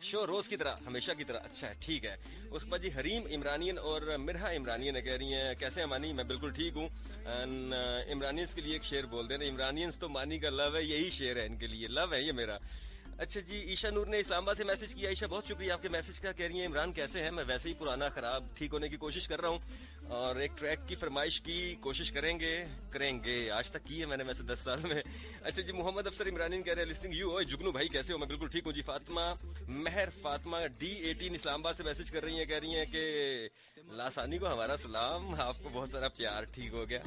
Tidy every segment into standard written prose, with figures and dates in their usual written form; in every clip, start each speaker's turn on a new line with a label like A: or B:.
A: Show रोज की तरह, हमेशा की तरह। अच्छा ठीक है। उस पर जी हरीम इमरानियन और मिरहा इमरानियन कह रही हैं कैसे हैं मानी? मैं बिल्कुल ठीक हूँ। इमरानियंस के लिए एक शेर बोल देना, इमरानियंस तो मानी का लव है, यही शेर है इनके लिए, लव है ये मेरा। अच्छा जी, ईशा नूर ने इस्लामाबाद से मैसेज किया। ईशा बहुत शुक्रिया आपके मैसेज का। कह रही है इमरान कैसे हैं? मैं वैसे ही पुराना खराब ठीक होने की कोशिश कर रहा हूँ और एक ट्रैक की फरमाइश की कोशिश करेंगे। आज तक की है मैंने वैसे 10 साल में। अच्छा जी, मोहम्मद अफसर इमरानी कह रहे हैं लिस्टिंग यू। ओए जुगनू भाई कैसे हो? मैं बिल्कुल ठीक हूँ जी। फातिमा महर फातिमा D18 इस्लामाबाद से मैसेज कर रही है, कह रही है कि लासानी को हमारा सलाम, आपको बहुत सारा प्यार। ठीक हो गया।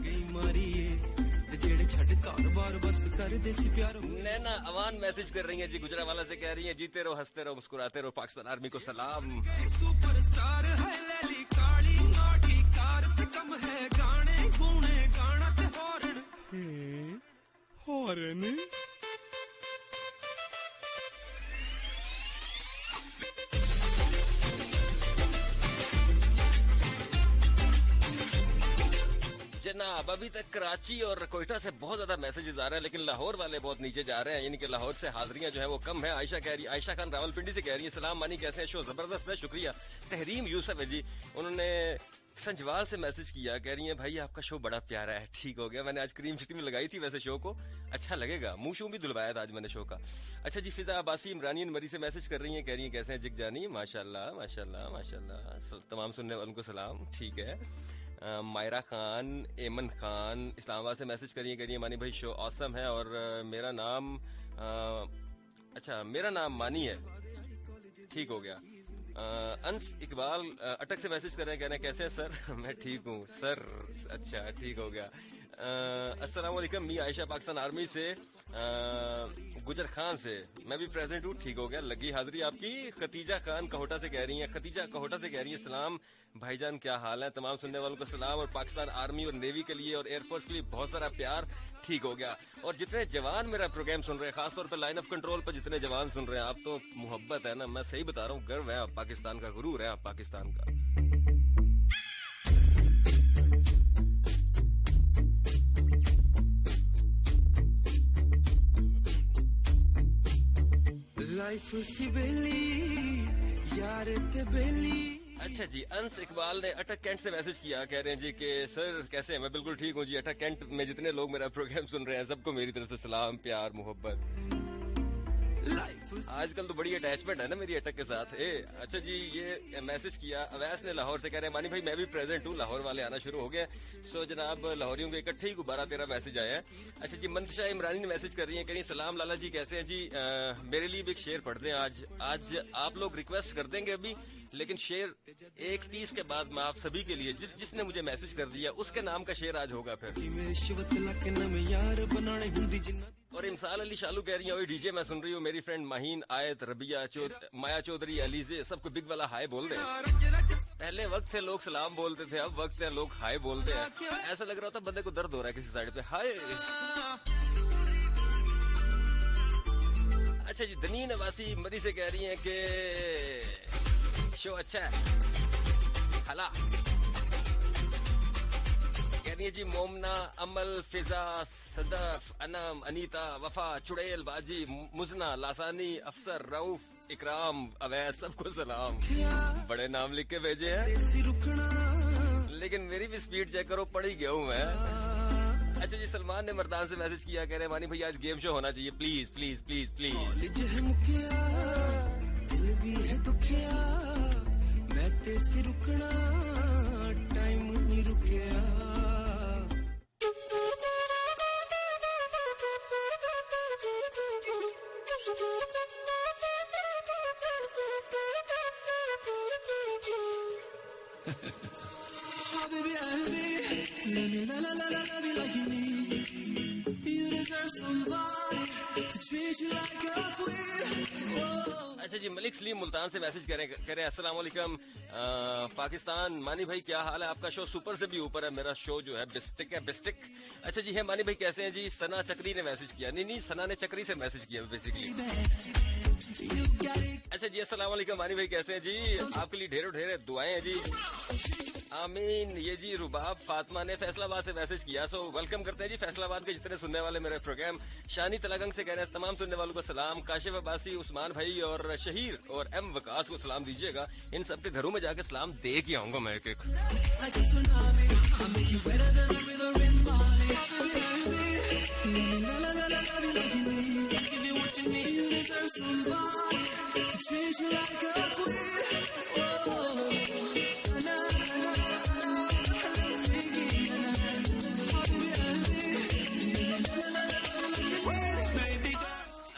A: नैना अवान मैसेज कर रही है जी गुजरावाला से, कह रही है जीते रहो हंसते रहो मुस्कुराते रहो, पाकिस्तान आर्मी को सलाम।
B: सुपरस्टार है लैली काली नाटी कार ते कम है गाने गुने गाना ते हॉर्न
A: जनाब अभी तक कराची और कोयटा से बहुत ज्यादा मैसेजेस आ रहे हैं, लेकिन लाहौर वाले बहुत नीचे जा रहे हैं, यानी कि लाहौर से हाजिरियां जो है वो कम है। आयशा खान रावलपिंडी से कह रही है सलाम मानी कैसे हैं? शो जबरदस्त है, शुक्रिया। तहरीम यूसुफ है जी, उन्होंने संजवाल से मैसेज किया, कह रही है भाई आपका शो बड़ा प्यारा है। ठीक हो गया। मैंने आज क्रीम सिटी में लगाई थी वैसे शो को, अच्छा लगेगा। मुंह शू भी धुलवाया था आज मैंने शो का। अच्छा जी, फिजा अब्बासी इमरानियन मरी से मैसेज कर रही है, कह रही है कैसे हैं जिग जानी? माशाल्लाह माशाल्लाह माशाल्लाह, तमाम सुनने वालों को सलाम। ठीक है। मायरा खान एमन खान इस्लामाबाद से मैसेज करिए, करिए मानी भाई शो ऑसम है और मेरा नाम मेरा नाम मानी है। ठीक हो गया। अंस इकबाल अटक से मैसेज कर रहे हैं, कह रहे हैं कैसे हैं सर? मैं ठीक हूँ सर। अच्छा ठीक हो गया। अस्सलाम वालेकुम, मी आयशा पाकिस्तान आर्मी से गुजर खान से, मैं भी प्रेजेंट हूँ। ठीक हो गया, लगी हाजिरी आपकी। खतीजा खान कहोटा से कह रही हैं, खतीजा कहोटा से कह रही है सलाम भाईजान क्या हाल है? तमाम सुनने वालों को सलाम और पाकिस्तान आर्मी और नेवी के लिए और एयरफोर्स के लिए बहुत सारा प्यार। ठीक हो गया। और जितने जवान मेरा प्रोग्राम सुन रहे हैं, खासतौर पर लाइन ऑफ कंट्रोल पर जितने जवान सुन रहे हैं, आप तो मोहब्बत है ना, मैं सही बता रहा हूँ, गर्व है आप पाकिस्तान का, गुरूर है आप पाकिस्तान का।
B: लाइफ सी बेली यार ते बेली।
A: अच्छा जी, अंस इकबाल ने अटक कैंट से मैसेज किया, कह रहे हैं जी कि सर कैसे हैं? मैं बिल्कुल ठीक हूँ जी। अटक कैंट में जितने लोग मेरा प्रोग्राम सुन रहे हैं सबको मेरी तरफ से सलाम प्यार मोहब्बत। आजकल तो बड़ी अटैचमेंट है ना मेरी अटक के साथ। अच्छा जी, ये मैसेज किया अवैस ने लाहौर से, कह रहे हैं मानी भाई मैं भी प्रेजेंट हूँ, लाहौर वाले आना शुरू हो गए। सो जनाब लाहौरियों के इकट्ठे ही 12-13 मैसेज आए हैं। अच्छा जी, मंतशा इमरानी ने मैसेज कर रही है, कह रही सलाम लाला जी कैसे हैं जी? मेरे लिए भी एक शेर पढ़ दें आज आप लोग रिक्वेस्ट कर देंगे अभी, लेकिन शेर 1:30 के बाद मैं आप सभी के लिए, जिसने मुझे मैसेज कर दिया उसके नाम का शेर आज होगा फिर। और इमसाल अली शालू कह रही है डीजे मैं सुन रही हूँ, मेरी फ्रेंड माहीन आयत रबिया माया चौधरी अलीजे सबको बिग वाला हाय बोल दे। पहले वक्त थे लोग सलाम बोलते थे, अब वक्त है लोग हाय बोलते हैं। ऐसा लग रहा था बंदे को दर्द हो रहा है किसी साइड पे। हाय। अच्छा जी, दनी नवासी मरी से कह रही है कि शो अच्छा है हला। कह रही है जी मोमना अमल फिजा सदफ अनम अनीता वफा चुड़ैल बाजी मुजना लासानी अफसर रऊफ इकराम अवैस सबको सलाम। बड़े नाम लिख के भेजे हैं, लेकिन मेरी भी स्पीड चेक करो, पढ़ ही गया हूँ मैं। अच्छा जी, सलमान ने मर्दान से मैसेज किया, कह रहे मानी भैया आज गेम शो होना चाहिए प्लीज प्लीज प्लीज प्लीज। दिल भी है दुखिया मैं तेरे रुकना टाइम नहीं रुकिया। अच्छा जी, मलिक सलीम मुल्तान से मैसेज कह रहे हैं अस्सलाम वालेकुम पाकिस्तान मानी भाई क्या हाल है? आपका शो सुपर से भी ऊपर है, मेरा शो जो है बिस्टिक है बिस्टिक। अच्छा जी है मानी भाई कैसे हैं जी? सना चक्री ने मैसेज किया, नहीं सना ने चक्री से मैसेज किया बेसिकली। अच्छा जी अस्सलाम वालेकुम मानी भाई कैसे हैं जी? आपके लिए ढेरों ढेर दुआएं हैं जी। आमीन। ये जी रुबाब फातिमा ने फैसलाबाद से मैसेज किया, सो वेलकम करते हैं जी फैसलाबाद के जितने सुनने वाले मेरे प्रोग्राम। शानी तलागंग से कह रहे हैं तमाम सुनने वालों को सलाम। काशिफ अब्बासी, उस्मान भाई और शहीर और एम वकास को सलाम दीजिएगा। इन सबके घरों में जाके सलाम दे के आऊंगा मैं एक एक।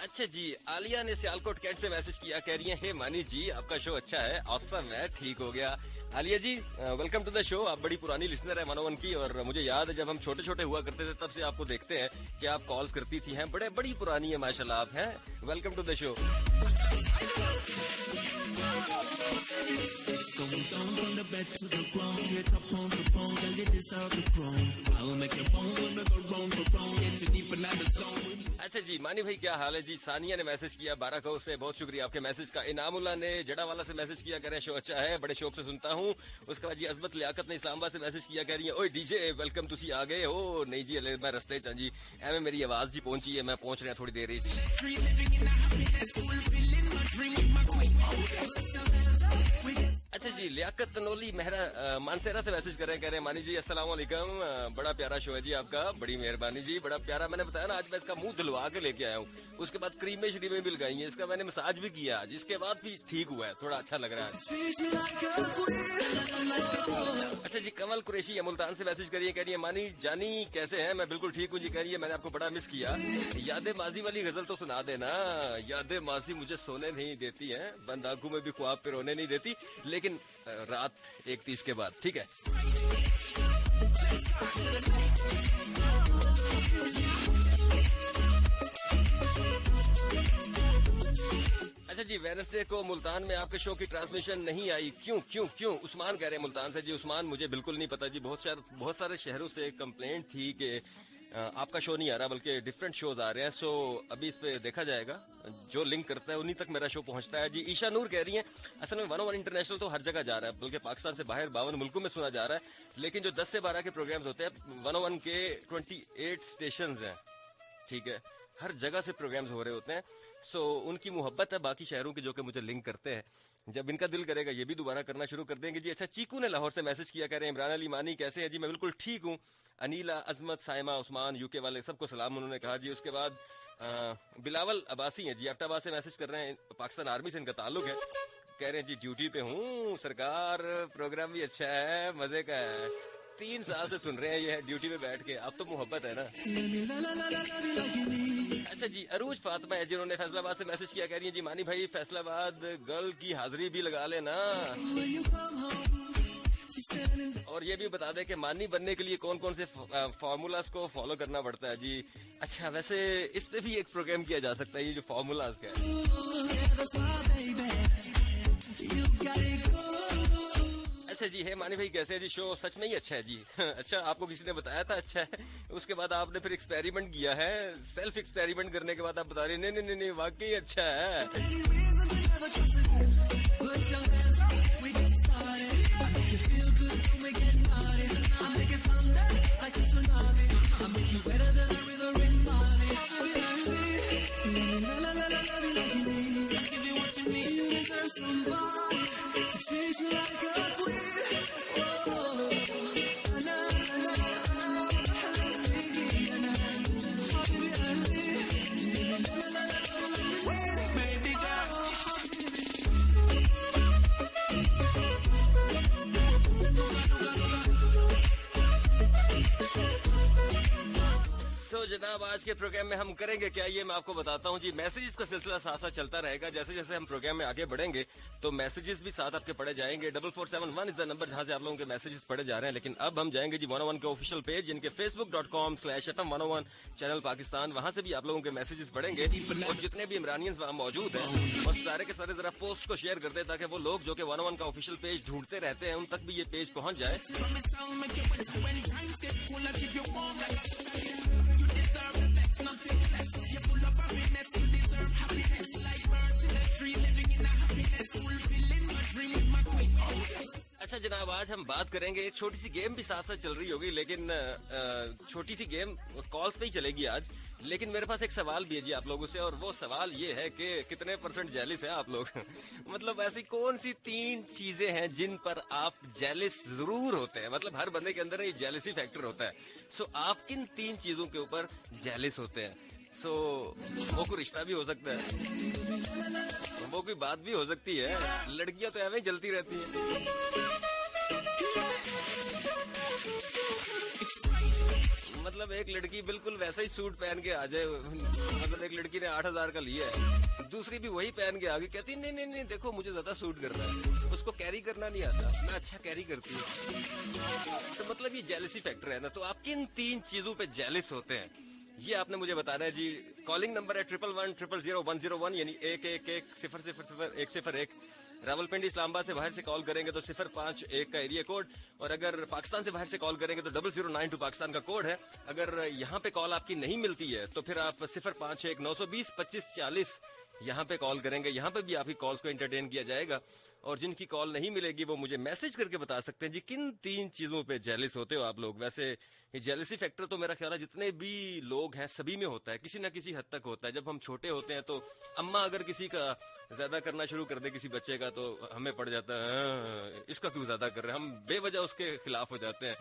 A: अच्छा जी, आलिया ने सियालकोट कैंट से मैसेज किया, कह रही है हे मानी जी आपका शो अच्छा है, ऑसम है, ठीक हो गया। आलिया जी वेलकम टू द शो। आप बड़ी पुरानी लिसनर है 101 की, और मुझे याद है जब हम छोटे छोटे हुआ करते थे तब से आपको देखते हैं कि आप कॉल्स करती थी, हैं बड़ी पुरानी है माशाल्लाह आप हैं। Welcome to the show. अच्छा जी मानी भाई क्या हाल है जी। सानिया ने मैसेज किया बाराखौ से, बहुत शुक्रिया आपके मैसेज का। इनामुल्ला ने जड़ावाला से मैसेज किया, कह रहे हैं शो अच्छा है, बड़े शौक से सुनता हूँ। उसके बाद जी अजमत लियाकत ने इस्लामाबाद से मैसेज किया, कह रही है ओए डीजे वेलकम, तुसी आ गए हो। नहीं जी मैं रस्ते च जी, एवं मेरी आवाज जी पहुंची है, मैं पहुंच रहा थोड़ी देर। अच्छा जी लियाकत तनोली मेहरा मानसेरा से मैसेज कर रहे हैं, कह रहे हैं मानी जी अस्सलाम वालेकुम, बड़ा प्यारा शो है जी आपका, बड़ी मेहरबानी जी, बड़ा प्यारा। मैंने बताया ना आज मैं इसका मुंह धुलवा के लेके आया हूँ, उसके बाद क्रीमें श्रीमें भी लगाई हैं, इसका मैंने मसाज भी किया आज, इसके बाद भी ठीक हुआ है, थोड़ा अच्छा लग रहा है। अच्छा जी कमल कुरैशी मुल्तान से मैसेज करिए, कह रही है मानी जानी कैसे हैं, मैं बिल्कुल ठीक हूँ जी। कह रही है मैंने आपको बड़ा मिस किया, यादें माजी वाली गजल तो सुना देना। यादें माजी मुझे सोने नहीं देती हैं, बंद आंखों में भी ख्वाब पे रोने नहीं देती, लेकिन रात 1:30 के बाद, ठीक है। अच्छा जी वेडनेसडे को मुल्तान में आपके शो की ट्रांसमिशन नहीं आई, क्यों क्यों क्यों? उस्मान कह रहे हैं मुल्तान से जी। उस्मान मुझे बिल्कुल नहीं पता जी, बहुत सारे शहरों से कंप्लेंट थी कि आपका शो नहीं आ रहा बल्कि डिफरेंट शोज आ रहे हैं। सो अभी इस पे देखा जाएगा, जो लिंक करता है उन्हीं तक मेरा शो पहुंचता है जी। ईशा नूर कह रही हैं असल में 101 इंटरनेशनल तो हर जगह जा रहा है, बल्कि पाकिस्तान से बाहर 52 मुल्कों में सुना जा रहा है, लेकिन जो 10 से 12 के प्रोग्राम्स होते हैं 101 के 28 स्टेशन हैं, ठीक है, हर जगह से प्रोग्राम्स हो रहे होते हैं। सो उनकी मोहब्बत है बाकी शहरों की जो कि मुझे लिंक करते हैं, जब इनका दिल करेगा ये भी दोबारा करना शुरू कर देंगे जी। अच्छा चीकू ने लाहौर से मैसेज किया, कह रहे हैं इमरान अली मानी कैसे है जी, मैं बिल्कुल ठीक हूँ। अनीला अजमत साइमा उस्मान यूके वाले सबको सलाम उन्होंने कहा जी। उसके बाद बिलावल अब्बासी हैं जी, एबटाबाद से मैसेज कर रहे हैं, पाकिस्तान आर्मी से इनका ताल्लुक है, कह रहे हैं जी ड्यूटी पे हूँ सरकार, प्रोग्राम भी अच्छा है, मजे का है, 3 साल से सुन रहे हैं ये ड्यूटी पे बैठ के, अब तो मोहब्बत है ना। अच्छा जी अरूज फातिमा है जिन्होंने फैसलाबाद से मैसेज किया, कह रही है जी मानी भाई फैसलाबाद गर्ल की हाजिरी भी लगा लेना, और ये भी बता दे कि मानी बनने के लिए कौन कौन से फॉर्मूलाज को फॉलो करना पड़ता है जी। अच्छा वैसे इस पे भी एक प्रोग्राम किया जा सकता है, ये जो फॉर्मूलाज का है। अच्छा जी है मानी भाई कैसे है जी, शो सच में ही अच्छा है जी। अच्छा आपको किसी ने बताया था अच्छा है, उसके बाद आपने फिर एक्सपेरिमेंट किया है, सेल्फ एक्सपेरिमेंट करने के बाद आप बता रहे नहीं वाकई अच्छा है। जनाब आज के प्रोग्राम में हम करेंगे क्या ये मैं आपको बताता हूँ जी। मैसेजेस का सिलसिला साथ साथ चलता रहेगा, जैसे जैसे हम प्रोग्राम में आगे बढ़ेंगे तो मैसेजेस भी साथ आपके पढ़े जाएंगे। 4471 इज द नंबर जहां से आप लोगों के मैसेजेस पढ़े जा रहे हैं। लेकिन अब हम जाएंगे जी 101 के ऑफिशियल पेज, जिनके facebook.com/FM101 चैनल पाकिस्तान, वहां से भी आप लोगों के मैसेजेस पढ़ेंगे, और जितने भी इमरानियंस वहां मौजूद हैं और सारे के सारे जरा पोस्ट को शेयर कर दे, ताकि वो लोग जो कि 101 का ऑफिशियल पेज ढूंढते रहते हैं उन तक भी ये पेज पहुंच जाए। अच्छा जनाब आज हम बात करेंगे, एक छोटी सी गेम भी साथ साथ चल रही होगी, लेकिन छोटी सी गेम कॉल्स पे ही चलेगी आज। लेकिन मेरे पास एक सवाल भी है जी आप लोगों से, और वो सवाल ये है कि कितने % जेलिस है आप लोग? मतलब ऐसी कौन सी 3 चीजें हैं जिन पर आप जेलिस जरूर होते हैं? मतलब हर बंदे के अंदर ये जेलिसी फैक्टर होता है। सो आप किन 3 चीजों के ऊपर जेलिस होते हैं? सो वो कोई रिश्ता भी हो सकता है, वो कोई बात भी हो सकती है। लड़कियां तो ऐਵੇਂ ही जलती रहती हैं। मतलब एक लड़की बिल्कुल वैसा ही सूट पहन के आ जाए, मतलब एक लड़की ने 8000 का लिया है, दूसरी भी वही पहन के आ गई, कहती नहीं नहीं नहीं देखो मुझे ज्यादा सूट कर रहा है, उसको कैरी करना नहीं आता, मैं अच्छा कैरी करती हूँ। तो मतलब ये जेलसी फैक्टर है ना। तो आप किन 3 चीजों पे जेलिस होते हैं ये आपने मुझे बताना है जी। कॉलिंग नंबर है 11100101, यानी 111000101। रावलपिंडी इस्लामाबाद से बाहर से कॉल करेंगे तो 051 का एरिया कोड, और अगर पाकिस्तान से बाहर से कॉल करेंगे तो 0092 पाकिस्तान का कोड है। अगर यहाँ पे कॉल आपकी नहीं मिलती है तो फिर आप 051 920 2540 यहाँ पे कॉल करेंगे। यहाँ पे भी आपकी कॉल्स को एंटरटेन किया जाएगा, और जिनकी कॉल नहीं मिलेगी वो मुझे मैसेज करके बता सकते हैं जी किन 3 चीजों पे जेलिस होते हो आप लोग। वैसे ये जेलिसी फैक्टर तो मेरा ख्याल है जितने भी लोग हैं सभी में होता है, किसी ना किसी हद तक होता है। जब हम छोटे होते हैं तो अम्मा अगर किसी का ज्यादा करना शुरू कर दे किसी बच्चे का, तो हमें पड़ जाता है हाँ, इसका क्यों ज्यादा कर रहे हैं, हम बेवजह उसके खिलाफ हो जाते हैं।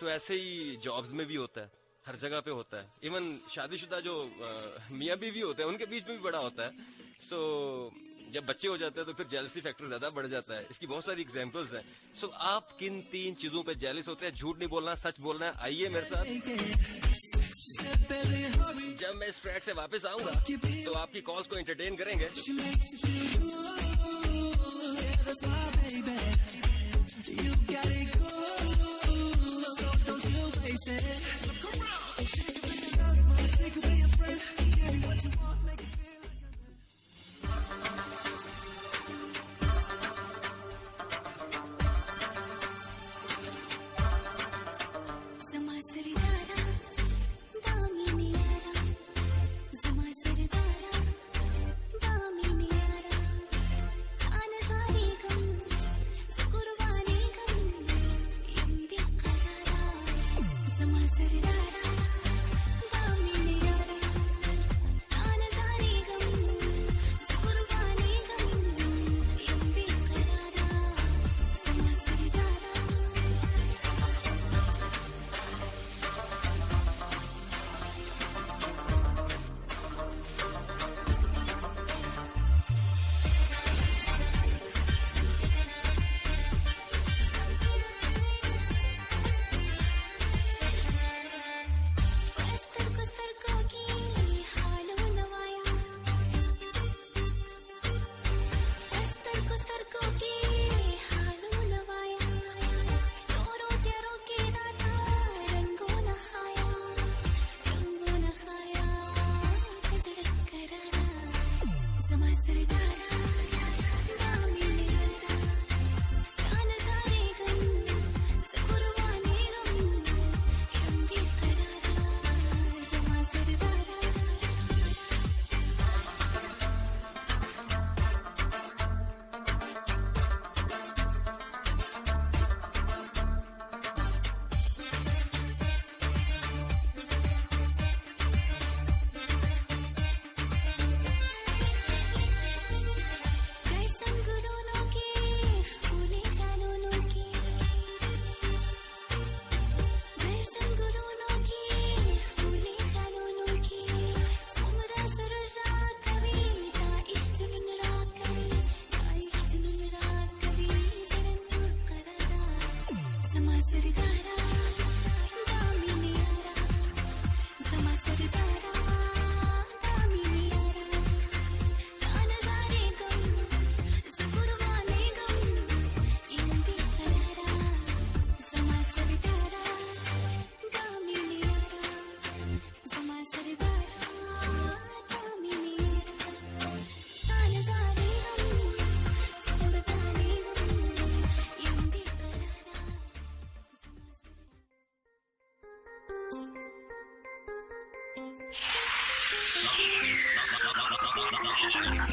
A: सो ऐसे ही जॉब्स में भी होता है, हर जगह पे होता है। इवन शादीशुदा जो मियाँ बीवी होते हैं उनके बीच में भी बड़ा होता है। सो जब बच्चे हो जाते हैं तो फिर जेलसी फैक्टर ज्यादा बढ़ जाता है। इसकी बहुत सारी एग्जांपल्स हैं। सो आप किन 3 चीजों पे जेलिस होते हैं? झूठ नहीं बोलना, सच बोलना है। आइए मेरे साथ। जब मैं इस ट्रैक से वापस आऊंगा तो आपकी कॉल्स को एंटरटेन करेंगे।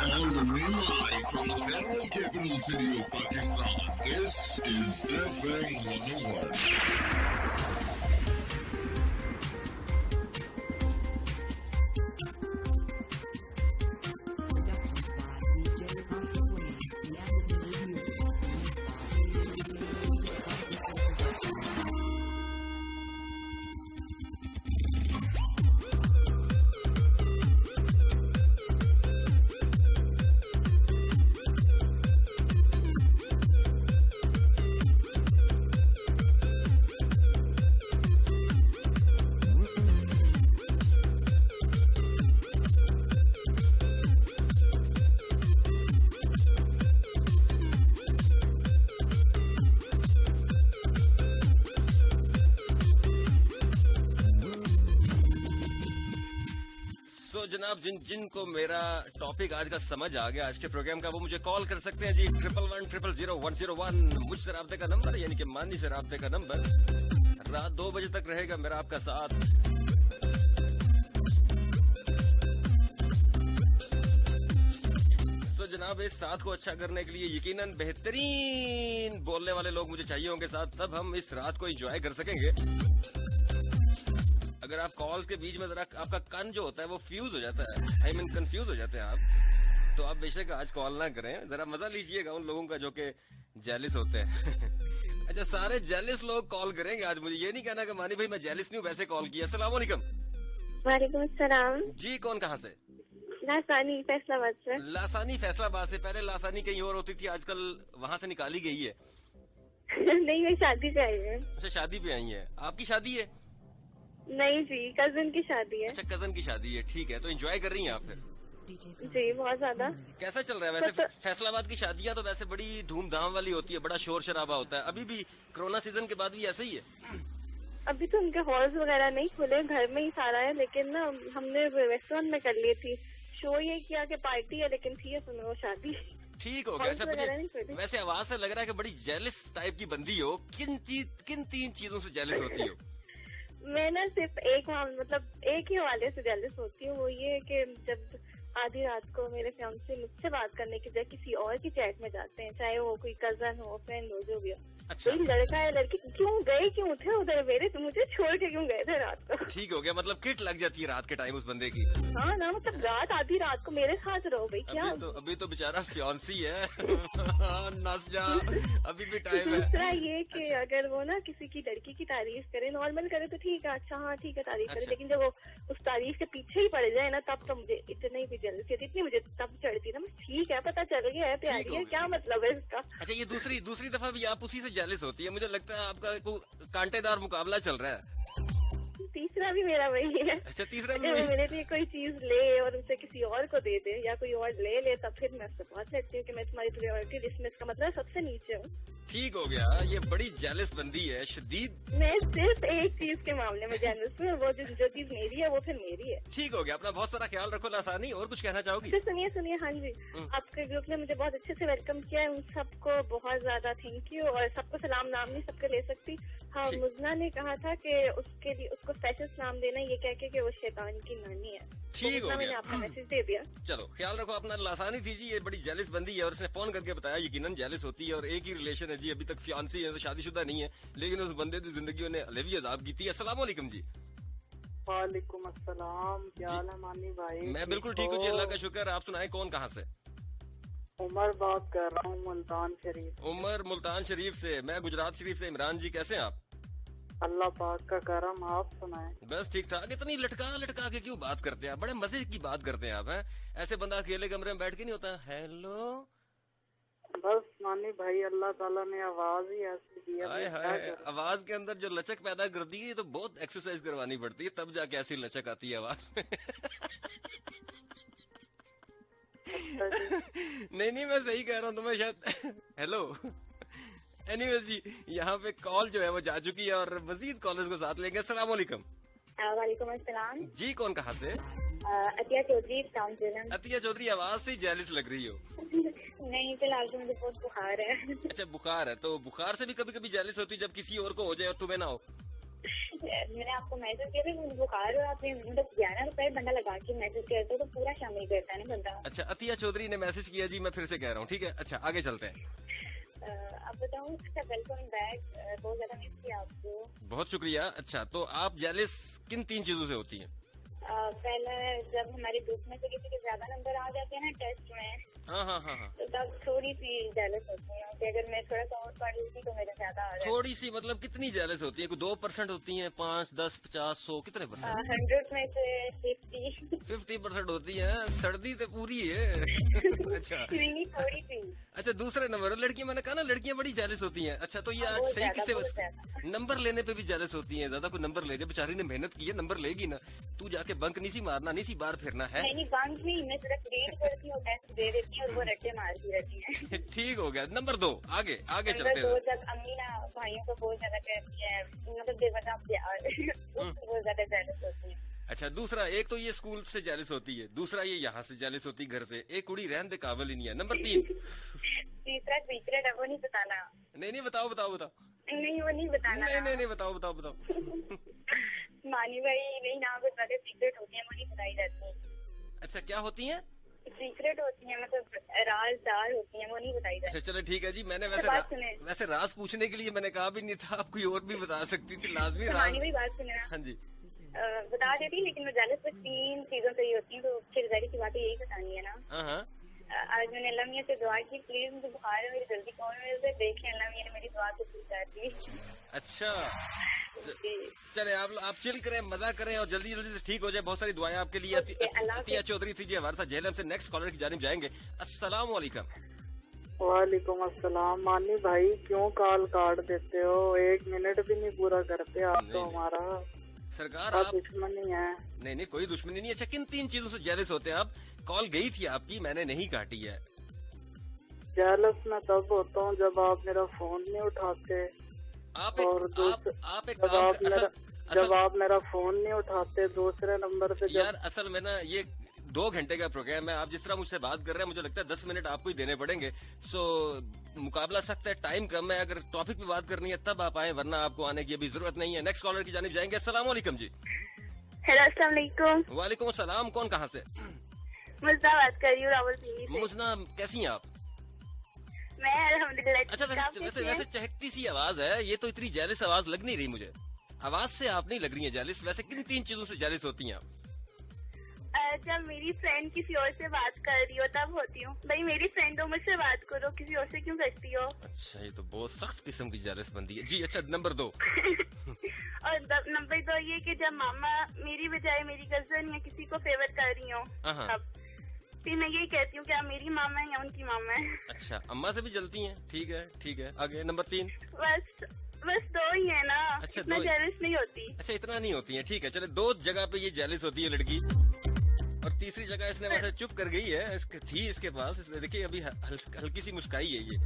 C: All the real life. From the federal capital city of Pakistan, this is FM 101.
A: जनाब जिनको मेरा टॉपिक आज का समझ आ गया आज के प्रोग्राम का, वो मुझे कॉल कर सकते हैं जी 11100101 मुझसे राब्ते का नंबर, यानी कि मानी से राब्ते का नंबर। रात 2 बजे तक रहेगा मेरा आपका साथ। तो जनाब इस साथ को अच्छा करने के लिए यकीनन बेहतरीन बोलने वाले लोग मुझे चाहिए होंगे साथ, तब हम इस रात को एंजॉय कर सकेंगे। अगर आप कॉल्स के बीच में जरा आपका कान जो होता है वो फ्यूज हो जाता है, आई मीन कंफ्यूज हो जाते हैं आप, तो आप बेशक आज कॉल ना करें, जरा मजा लीजिएगा उन लोगों का जो कि जेलिस होते हैं। अच्छा, सारे जेलिस लोग कॉल करेंगे आज, मुझे ये नहीं कहना कि मानी भाई मैं जेलिस नहीं हूँ, वैसे कॉल किया। अस्सलाम वालेकुम।
D: वालेकुम सलाम
A: जी, कौन कहाँ से?
D: लासानी फैसलाबाद से।
A: लासानी फैसलाबाद से। पहले लासानी कहीं और होती थी, आजकल वहाँ से निकाली गई है।
D: नहीं, मैं शादी पे आई है।
A: अच्छा, शादी पे आई है। आपकी शादी है?
D: नहीं जी, कजिन की शादी है।
A: अच्छा, कजन की शादी है, ठीक है। तो एंजॉय कर रही हैं आप फिर?
D: जी, बहुत ज्यादा।
A: कैसा चल रहा है वैसे? फैसलाबाद की शादियां तो वैसे बड़ी धूमधाम वाली होती है, बड़ा शोर शराबा होता है। अभी भी कोरोना सीजन के बाद भी ऐसा ही है?
D: अभी तो उनके हॉल्स वगैरह नहीं खुले, घर में ही सारा है, लेकिन ना हमने रेस्टोरेंट में कर ली थी। शो ये किया कि पार्टी है, लेकिन थी उसमें वो शादी।
A: ठीक हो गया। अच्छा, मुझे वैसे आवाज से लग रहा है कि बड़ी जेलिस टाइप की बंदी हो। किन 3 चीजों से जेलिस होती हो?
D: मैं ना सिर्फ एक ही हवाले से जेलस होती हूँ, वो ये है कि जब आधी रात को मेरे फियांसे मुझसे बात करने की जगह किसी और की चैट में जाते हैं, चाहे वो कोई कजन हो, फ्रेंड हो, जो भी हो।
A: अच्छा।
D: कोई लड़का है लड़की क्यों थे उधर मेरे, तो मुझे छोड़ के क्यों गए थे रात को?
A: ठीक हो गया, मतलब किट लग जाती है रात के टाइम उस बंदे की।
D: हाँ ना, मतलब आधी रात को मेरे साथ रहो भाई, क्या?
A: अभी तो बेचारा फियांसी है। नस जा, अभी भी टाइम है।
D: दूसरा ये कि अगर वो ना किसी की लड़की की तारीफ करे, नॉर्मल करे तो ठीक है, अच्छा हाँ ठीक है तारीफ करे, लेकिन जब वो उस तारीफ के पीछे ही पड़ जाए ना, तब तो मुझे इतनी भी जल्दी इतनी मुझे तब चढ़ती ना। ठीक है, पता चल गया है, प्यारी है, क्या मतलब है इसका?
A: अच्छा, ये दूसरी दफा भी आप उसी से जेलिस होती है। मुझे लगता है आपका कांटेदार मुकाबला चल रहा है।
D: तीसरा भी मेरा वही है।
A: अच्छा, तीसरा भी
D: अगर मेरे लिए कोई चीज ले और उसे किसी और को दे दे, या कोई और ले तब फिर मैं उससे बहुत लगती हूँ कि मैं तुम्हारी प्रायोरिटी लिस्ट में, इसका मतलब सबसे नीचे हूँ।
A: ठीक हो गया, ये बड़ी जेलस बंदी है, शदीद।
D: मैं सिर्फ एक चीज के मामले में जेलस हूँ, वो जो चीज मेरी है वो फिर मेरी है।
A: ठीक हो गया, अपना बहुत सारा ख्याल रखो लासानी। और कुछ कहना चाहोगी?
D: सुनिए, हाँ जी, आपके ग्रुप ने मुझे बहुत अच्छे से वेलकम किया है, उन सबको बहुत ज्यादा थैंक यू। और सबको सलाम नाम नहीं सबको ले सकती। हाँ, मुजना ने कहा था कि उसके लिए उसको स्पेशल सलाम देना, ये कह के कि वो शैतान की नानी है।
A: ठीक हो गया,
D: मैंने आपको मैसेज दे दिया।
A: चलो, ख्याल रखो अपना। लासानी थी जी, ये बड़ी जेलिस बंदी है और उसने फोन करके बताया यकीनन जेलिस होती है और एक ही रिलेशन है जी, अभी तक फियांसी है, तो शादीशुदा नहीं है, लेकिन उस बंदे की जिंदगी ने अलवी अजाब की थी। अस्सलाम वालेकुम जी।
E: वालेकुम अस्सलाम, क्या हाल है मानी भाई?
A: मैं बिल्कुल ठीक हूँ जी, अल्लाह का शुक्र। आप सुनाए, कौन कहाँ से?
E: उमर बात कर रहा हूँ, मुल्तान शरीफ।
A: उमर मुल्तान शरीफ से। मैं गुजरात शरीफ से। इमरान जी, कैसे हैं आप?
E: अल्लाह पाक का करम, आप सुनाए?
A: बस ठीक ठाक। इतनी लटका के क्यों बात करते हैं आप? बड़े मजे की बात करते हैं आप, हैं? ऐसे बंदा अकेले कमरे में बैठ के नहीं होता। हेलो,
E: बस मानी भाई, अल्लाह ताला ने आवाज ही ऐसी दी है।
A: हाय हाय, आवाज के अंदर जो लचक पैदा कर दी है, तो बहुत एक्सरसाइज करवानी पड़ती है, तब जाके ऐसी लचक आती है आवाज में। नहीं, मैं सही कह रहा हूँ तुम्हें शायद। हेलो, एनीवेज जी, यहाँ पे कॉल जो है वो जा चुकी है और मजीद कॉलर्स को साथ लेंगे। अस्सलाम वालेकुम।
D: वालेकुम अस्सलाम
A: जी, कौन कहाँ से?
D: अतिया चौधरी, टाउन जेलम।
A: अतिया चौधरी, आवाज से जेलिस लग रही हो।
D: नहीं, फिलहाल तो मुझे बहुत बुखार है।
A: अच्छा, बुखार है, तो बुखार से भी कभी कभी जेलिस होती है जब किसी और को हो जाए और तुम्हें ना हो?
F: मैंने आपको मैसेज किया था मुझे बुखार और आपने मतलब 11 रुपए बंदा लगा के मैसेज किया था तो पूरा शामिल करता है ना बंदा।
A: अच्छा, अतिया चौधरी ने मैसेज किया जी, मैं फिर से कह रहा हूँ, ठीक है। अच्छा, आगे चलते हैं।
F: अब बताऊँ, अच्छा वेलकम बैक, बहुत ज्यादा मिस किया आपको।
A: बहुत शुक्रिया। अच्छा, तो आप जेलिस किन 3 चीजों से होती हैं?
F: पहले जब हमारे ग्रुप में से किसी के ज्यादा नंबर आ जाते हैं ना टेस्ट में,
A: हाँ,
F: तो तब थोड़ी सी जेलस होती है कि अगर मैं थोड़ा सा और पढ़ लेती तो मेरे ज्यादा आ जाए।
A: थोड़ी सी मतलब कितनी जेलस होती है? कोई 2% होती है, 5, 10, 50, 100, कितने परसेंट?
F: 100 में से
A: 50% होती है। सर्दी तो पूरी है। अच्छा,
F: नहीं थोड़ी सी।
A: अच्छा, दूसरे नंबर लड़कियां, मैंने कहा ना लड़कियां बड़ी जेलस होती हैं। अच्छा, तो ये आज
F: बहुत
A: सही
F: ज्यादा, बहुत
A: किससे
F: ज्यादा।
A: नंबर लेने पे भी जेलस होती हैं? ज्यादा कोई नंबर ले जाए, बेचारी ने मेहनत की है, नंबर लेगी ना। तू जाके बंक नहीं सी मारना, नहीं सी बार फिरना है।
F: नहीं बंक नहीं, मैं सिर्फ रीड करती हूँ, टेस्ट दे देती हूँ और वो रट्टे मारती रहती है।
A: ठीक हो गया। नंबर 2, आगे आगे
F: नंबर
A: चलते
F: 2,
A: हैं।
F: जब अम्मी ना भाइयों को बहुत ज्यादा कहती है, मतलब बेवजह प्यार, उसको बहुत ज्यादा जेलस होती है।
A: अच्छा, दूसरा, एक तो ये स्कूल से जेलस होती है, दूसरा ये यहाँ से जेलस होती है, घर से। एक कुड़ी रहन दे काबिल ही नहीं है। नंबर 3।
F: तीसरा सीक्रेट है, वो नहीं बताना।
A: नहीं, बताओ बताओ बताओ।
F: नहीं, वो नहीं बताना।
A: नहीं, बताओ बताओ बताओ।
F: मानी भाई नहीं ना, कुछ ज्यादा सीक्रेट होती है, वो नहीं बताई जाती।
A: अच्छा, क्या होती है?
F: सीक्रेट होती है, मतलब राजदार होती है, वो नहीं बताई जाती।
A: अच्छा, चलो ठीक है जी। मैंने
F: बात सुने।
A: वैसे राज पूछने के लिए मैंने कहा भी नहीं था, आप कोई और भी बता सकती थी, लाजमी राज।
F: मानी भाई बात सुने ना।
A: हाँ जी।
F: बता देती, लेकिन वो जेलस बस 3 चीजों से ही होती है, तो फिर जाहिर सी बात यही बतानी है ना।
A: हाँ।
F: आज मैंने अल्लाह मियां से दुआ की, प्लीज मुझे बुखार है, मेरी जल्दी कौन मेरे से देखें, अल्लाह मियां ने मेरी दुआ को पूरी कर दी।
A: अच्छा, चले आप चिल करें, मजा करें और जल्दी जल्दी से ठीक हो जाए। बहुत सारी दुआएं आपके लिए। अतिया चौधरी थी जी हमारे साथ झेलम से। नेक्स्ट कॉलर की जानिब जाएंगे। अस्सलाम वालेकुम।
E: वालेकुम अस्सलाम। मानी भाई क्यों कॉल काट देते हो? 1 मिनट भी नहीं पूरा करते आप तो हमारा।
A: सरकार
E: आप
A: आप
E: दुश्मनी है।
A: नहीं, कोई दुश्मनी नहीं। अच्छा, किन 3 चीजों से जेलस होते हैं आप? कॉल गई थी आपकी, मैंने नहीं काटी है।
E: जेलस मैं तब होता हूँ जब आप मेरा फोन नहीं उठाते।
A: आप एक
E: जब
A: काम
E: जब आप मेरा फोन नहीं उठाते दूसरे नंबर पे।
A: यार असल में ना ये 2 घंटे का प्रोग्राम है। आप जिस तरह मुझसे बात कर रहे हैं, मुझे लगता है 10 मिनट आपको ही देने पड़ेंगे। सो मुकाबला सख्त है, टाइम कम है। अगर टॉपिक पे बात करनी है तब आप आए, वरना आपको आने की अभी जरूरत नहीं है। नेक्स्ट कॉलर की जानिब जाएंगे। अस्सलाम वालेकुम जी।
D: हेलो, अस्सलाम वालेकुम।
A: वालेकुम अस्सलाम। कौन, कहाँ से?
D: मुझदा बात कर रही हूँ, रावलपिंडी से।
A: मुझना, कैसी हैं आप?
D: मैं अल्हम्दुलिल्लाह।
A: अच्छा, वैसे चहकती सी आवाज है, ये तो इतनी जेलिस आवाज लग नहीं रही मुझे। आवाज से आप नहीं लग रही है जेलिस। वैसे किन 3 चीजों से जेलिस होती हैं आप?
D: जब मेरी फ्रेंड किसी और से बात कर रही हो तब होती हूँ। भाई मेरी फ्रेंड हो, मुझसे बात करो, किसी और से क्यों करती हो?
A: अच्छा, ये तो बहुत सख्त किस्म की जेलिस बंदी है जी। अच्छा, नंबर 2।
D: और नंबर 2 ये कि जब मामा मेरी बजाय मेरी कजन या किसी को फेवर कर रही हो, तब फिर मैं यही कहती हूँ कि आप मेरी मामा है या उनकी मामा है।
A: अच्छा, अम्मा से भी जलती हैं। ठीक है। आगे नंबर 3।
D: बस 2 ही है ना।
A: अच्छा,
D: इतना जेलस नहीं होती।
A: अच्छा, इतना नहीं होती है। ठीक है, चले 2 जगह पे ये जेलस होती है लड़की, और तीसरी जगह इसने वैसे चुप कर गई है। थी इसके पास, देखिए अभी हल्की सी मुस्काई है ये।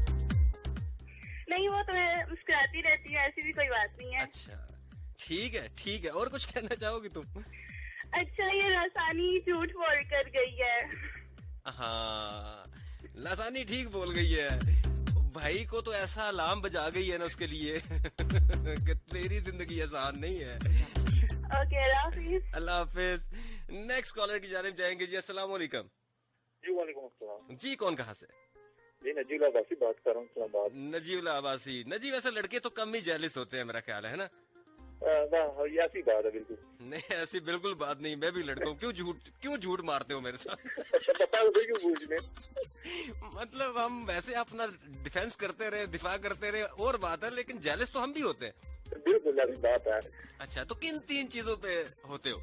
D: नहीं, वो तो मैं मुस्कुराती रहती है, ऐसी भी कोई बात नहीं है।
A: अच्छा, ठीक है। और कुछ कहना चाहोगी तुम?
D: अच्छा, ये लासानी झूठ बोल कर गई है।
A: हाँ, लासानी ठीक बोल गई है। भाई को तो ऐसा अलार्म बजा गई है ना उसके लिए कि तेरी जिंदगी आसान नहीं है।
D: ओके,
A: अल्लाह हाफिज। नेक्स्ट कॉलर की जानिब जाएंगे जी। अस्सलाम वालेकुम।
G: जी वालेकुम अस्सलाम।
A: जी, कौन, कहाँ से?
G: जी नजीब आबासी बात कर रहा हूँ, इस्लामाबाद।
A: नजीब आबासी। नजीब, वैसे लड़के तो कम ही जेलिस होते हैं मेरा ख्याल है ना?
G: ये ऐसी बात है बिल्कुल।
A: नहीं, ऐसी बिल्कुल बात नहीं। मैं भी लड़का हूँ। क्यों झूठ मारते हो मेरे साथ?
G: पता है क्यों पूछने?
A: मतलब हम वैसे अपना डिफेंस करते रहे, दिफा करते रहे, और बात है, लेकिन जेलस तो हम भी होते हैं।
G: बिल्कुल ऐसी बात है।
A: अच्छा, तो किन 3 चीजों पे होते हो?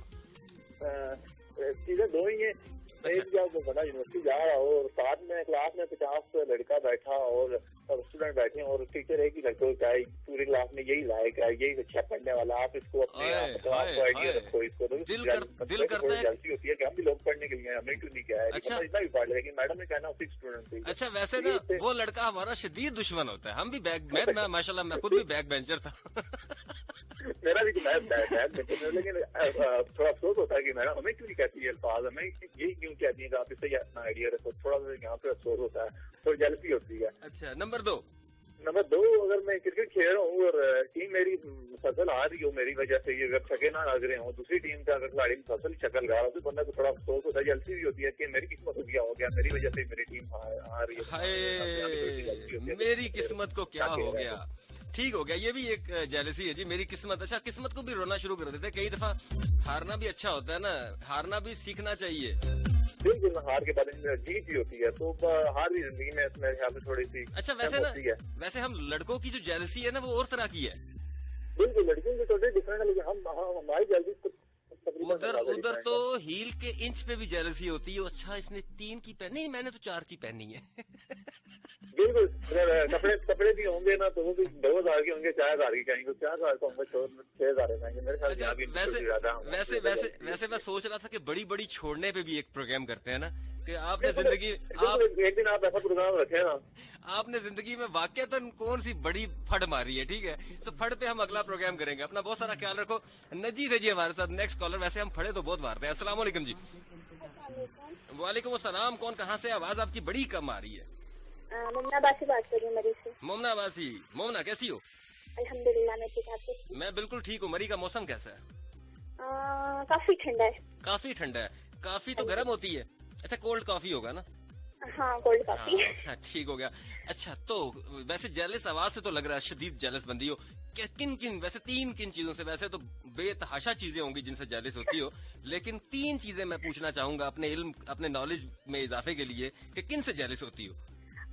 G: चीजें 2 ही है। एक जब बंदा यूनिवर्सिटी जा रहा हो और साथ में क्लास में 50 लड़का बैठा और स्टूडेंट बैठे हैं और टीचर एक ही लड़के को पूरी क्लास में यही लायक है, यही अच्छा पढ़ने वाला, आप इसको अपने आइडिया रखो, इसको
A: दिल करता है।
G: जल्दी होती है कि हम भी लोग पढ़ने के लिए, हमें क्यों नहीं क्या है। अच्छा, इतना भी पढ़ लेकिन मैडम ने कहना 6 स्टूडेंट।
A: अच्छा, वैसे ना वो लड़का हमारा शदीद दुश्मन होता है। हम भी मैं माशाल्लाह मैं खुद भी बैक बेंचर था।
G: मेरा भी बैक बेंचर, लेकिन थोड़ा अफसोस होता है कि मैडम हमें क्यों नहीं कहती है अल्फाज, हमें यही क्यों कहती है कि आप इससे अपना आइडिया रखो। थोड़ा सा यहाँ पे अफसोस होता है, थोड़ी जेलसी होती है।
A: अच्छा, नंबर 2।
G: नंबर 2, अगर मैं क्रिकेट खेल रहा हूँ और टीम मेरी फसल आ रही हो मेरी वजह से, ये अगर छक्के ना लग रहे हो, दूसरी टीम का अगर खिलाड़ी फसल छक्का लगा रहा हो, तो बंदा को थोड़ा अफसोस होता है, जलसी भी होती है कि मेरी किस्मत को क्या हो गया, मेरी वजह से मेरी टीम आ रही है।
A: हाय मेरी किस्मत को क्या हो गया। ठीक हो गया, ये भी एक जेलसी है जी, मेरी किस्मत। अच्छा, किस्मत को भी रोना शुरू कर देते हैं। कई दफा हारना भी अच्छा होता है ना, हारना भी सीखना चाहिए।
G: बिल्कुल, हार के बाद जीत भी होती है, तो हार भी जिंदगी में मेरे ख्याल से थोड़ी सी
A: अच्छा, वैसे हम लड़कों की जो जेलसी है ना वो और तरह की है।
G: बिल्कुल, लड़कियों की टोटली डिफरेंट है, लेकिन हमारी जेलसी
A: उधर तो हील के इंच पे भी जेलसी होती है। अच्छा, इसने 3 की पहनी, नहीं मैंने तो 4 की पहनी है।
G: बिल्कुल, अगर कपड़े भी होंगे ना तो वो भी 2000 के होंगे, 4000 के कहेंगे, 4000 को होंगे, 6000 रहेंगे मेरे ख्याल से।
A: वैसे मैं सोच रहा था कि बड़ी बड़ी छोड़ने पे भी एक प्रोग्राम करते हैं ना, कि आपने जिंदगी
G: एक दिन आप ऐसा प्रोग्राम रखे ना,
A: आपने जिंदगी में वाकईतन कौन सी बड़ी फड़ मारी है। ठीक है, तो फड़ पे हम अगला प्रोग्राम करेंगे। अपना बहुत सारा ख्याल रखो। नजीद है जी हमारे साथ, नेक्स्ट कॉलर। वैसे हम फड़े तो बहुत मारते हैं। अस्सलाम वालेकुम जी। वालेकुम अस्सलाम। कौन कहाँ से? आवाज आपकी बड़ी कम आ रही है।
F: मुमना बासी बात कर रही हूँ मरी से।
A: मोमना बासी। मोमना कैसी हो?
F: अल्हम्दुलिल्लाह मैं ठीक। आपके?
A: मैं बिल्कुल ठीक हूँ। मरी का मौसम कैसा है?
F: काफी ठंडा है।
A: काफी ठंडा है। काफी तो गर्म होती है। अच्छा, कोल्ड कॉफी होगा ना?
F: हाँ, कोल्ड कॉफी।
A: हाँ, ठीक हो गया। अच्छा, तो वैसे जेलस आवाज से तो लग रहा है शदीद जेलस बंदी हो। किन वैसे 3 चीजों से? वैसे तो बेतहाशा चीजें होंगी जिनसे जेलस होती हो, लेकिन 3 चीजें मैं पूछना चाहूंगा अपने इल्म, अपने नॉलेज में इजाफे के लिए, कि किन से जेलस होती हो?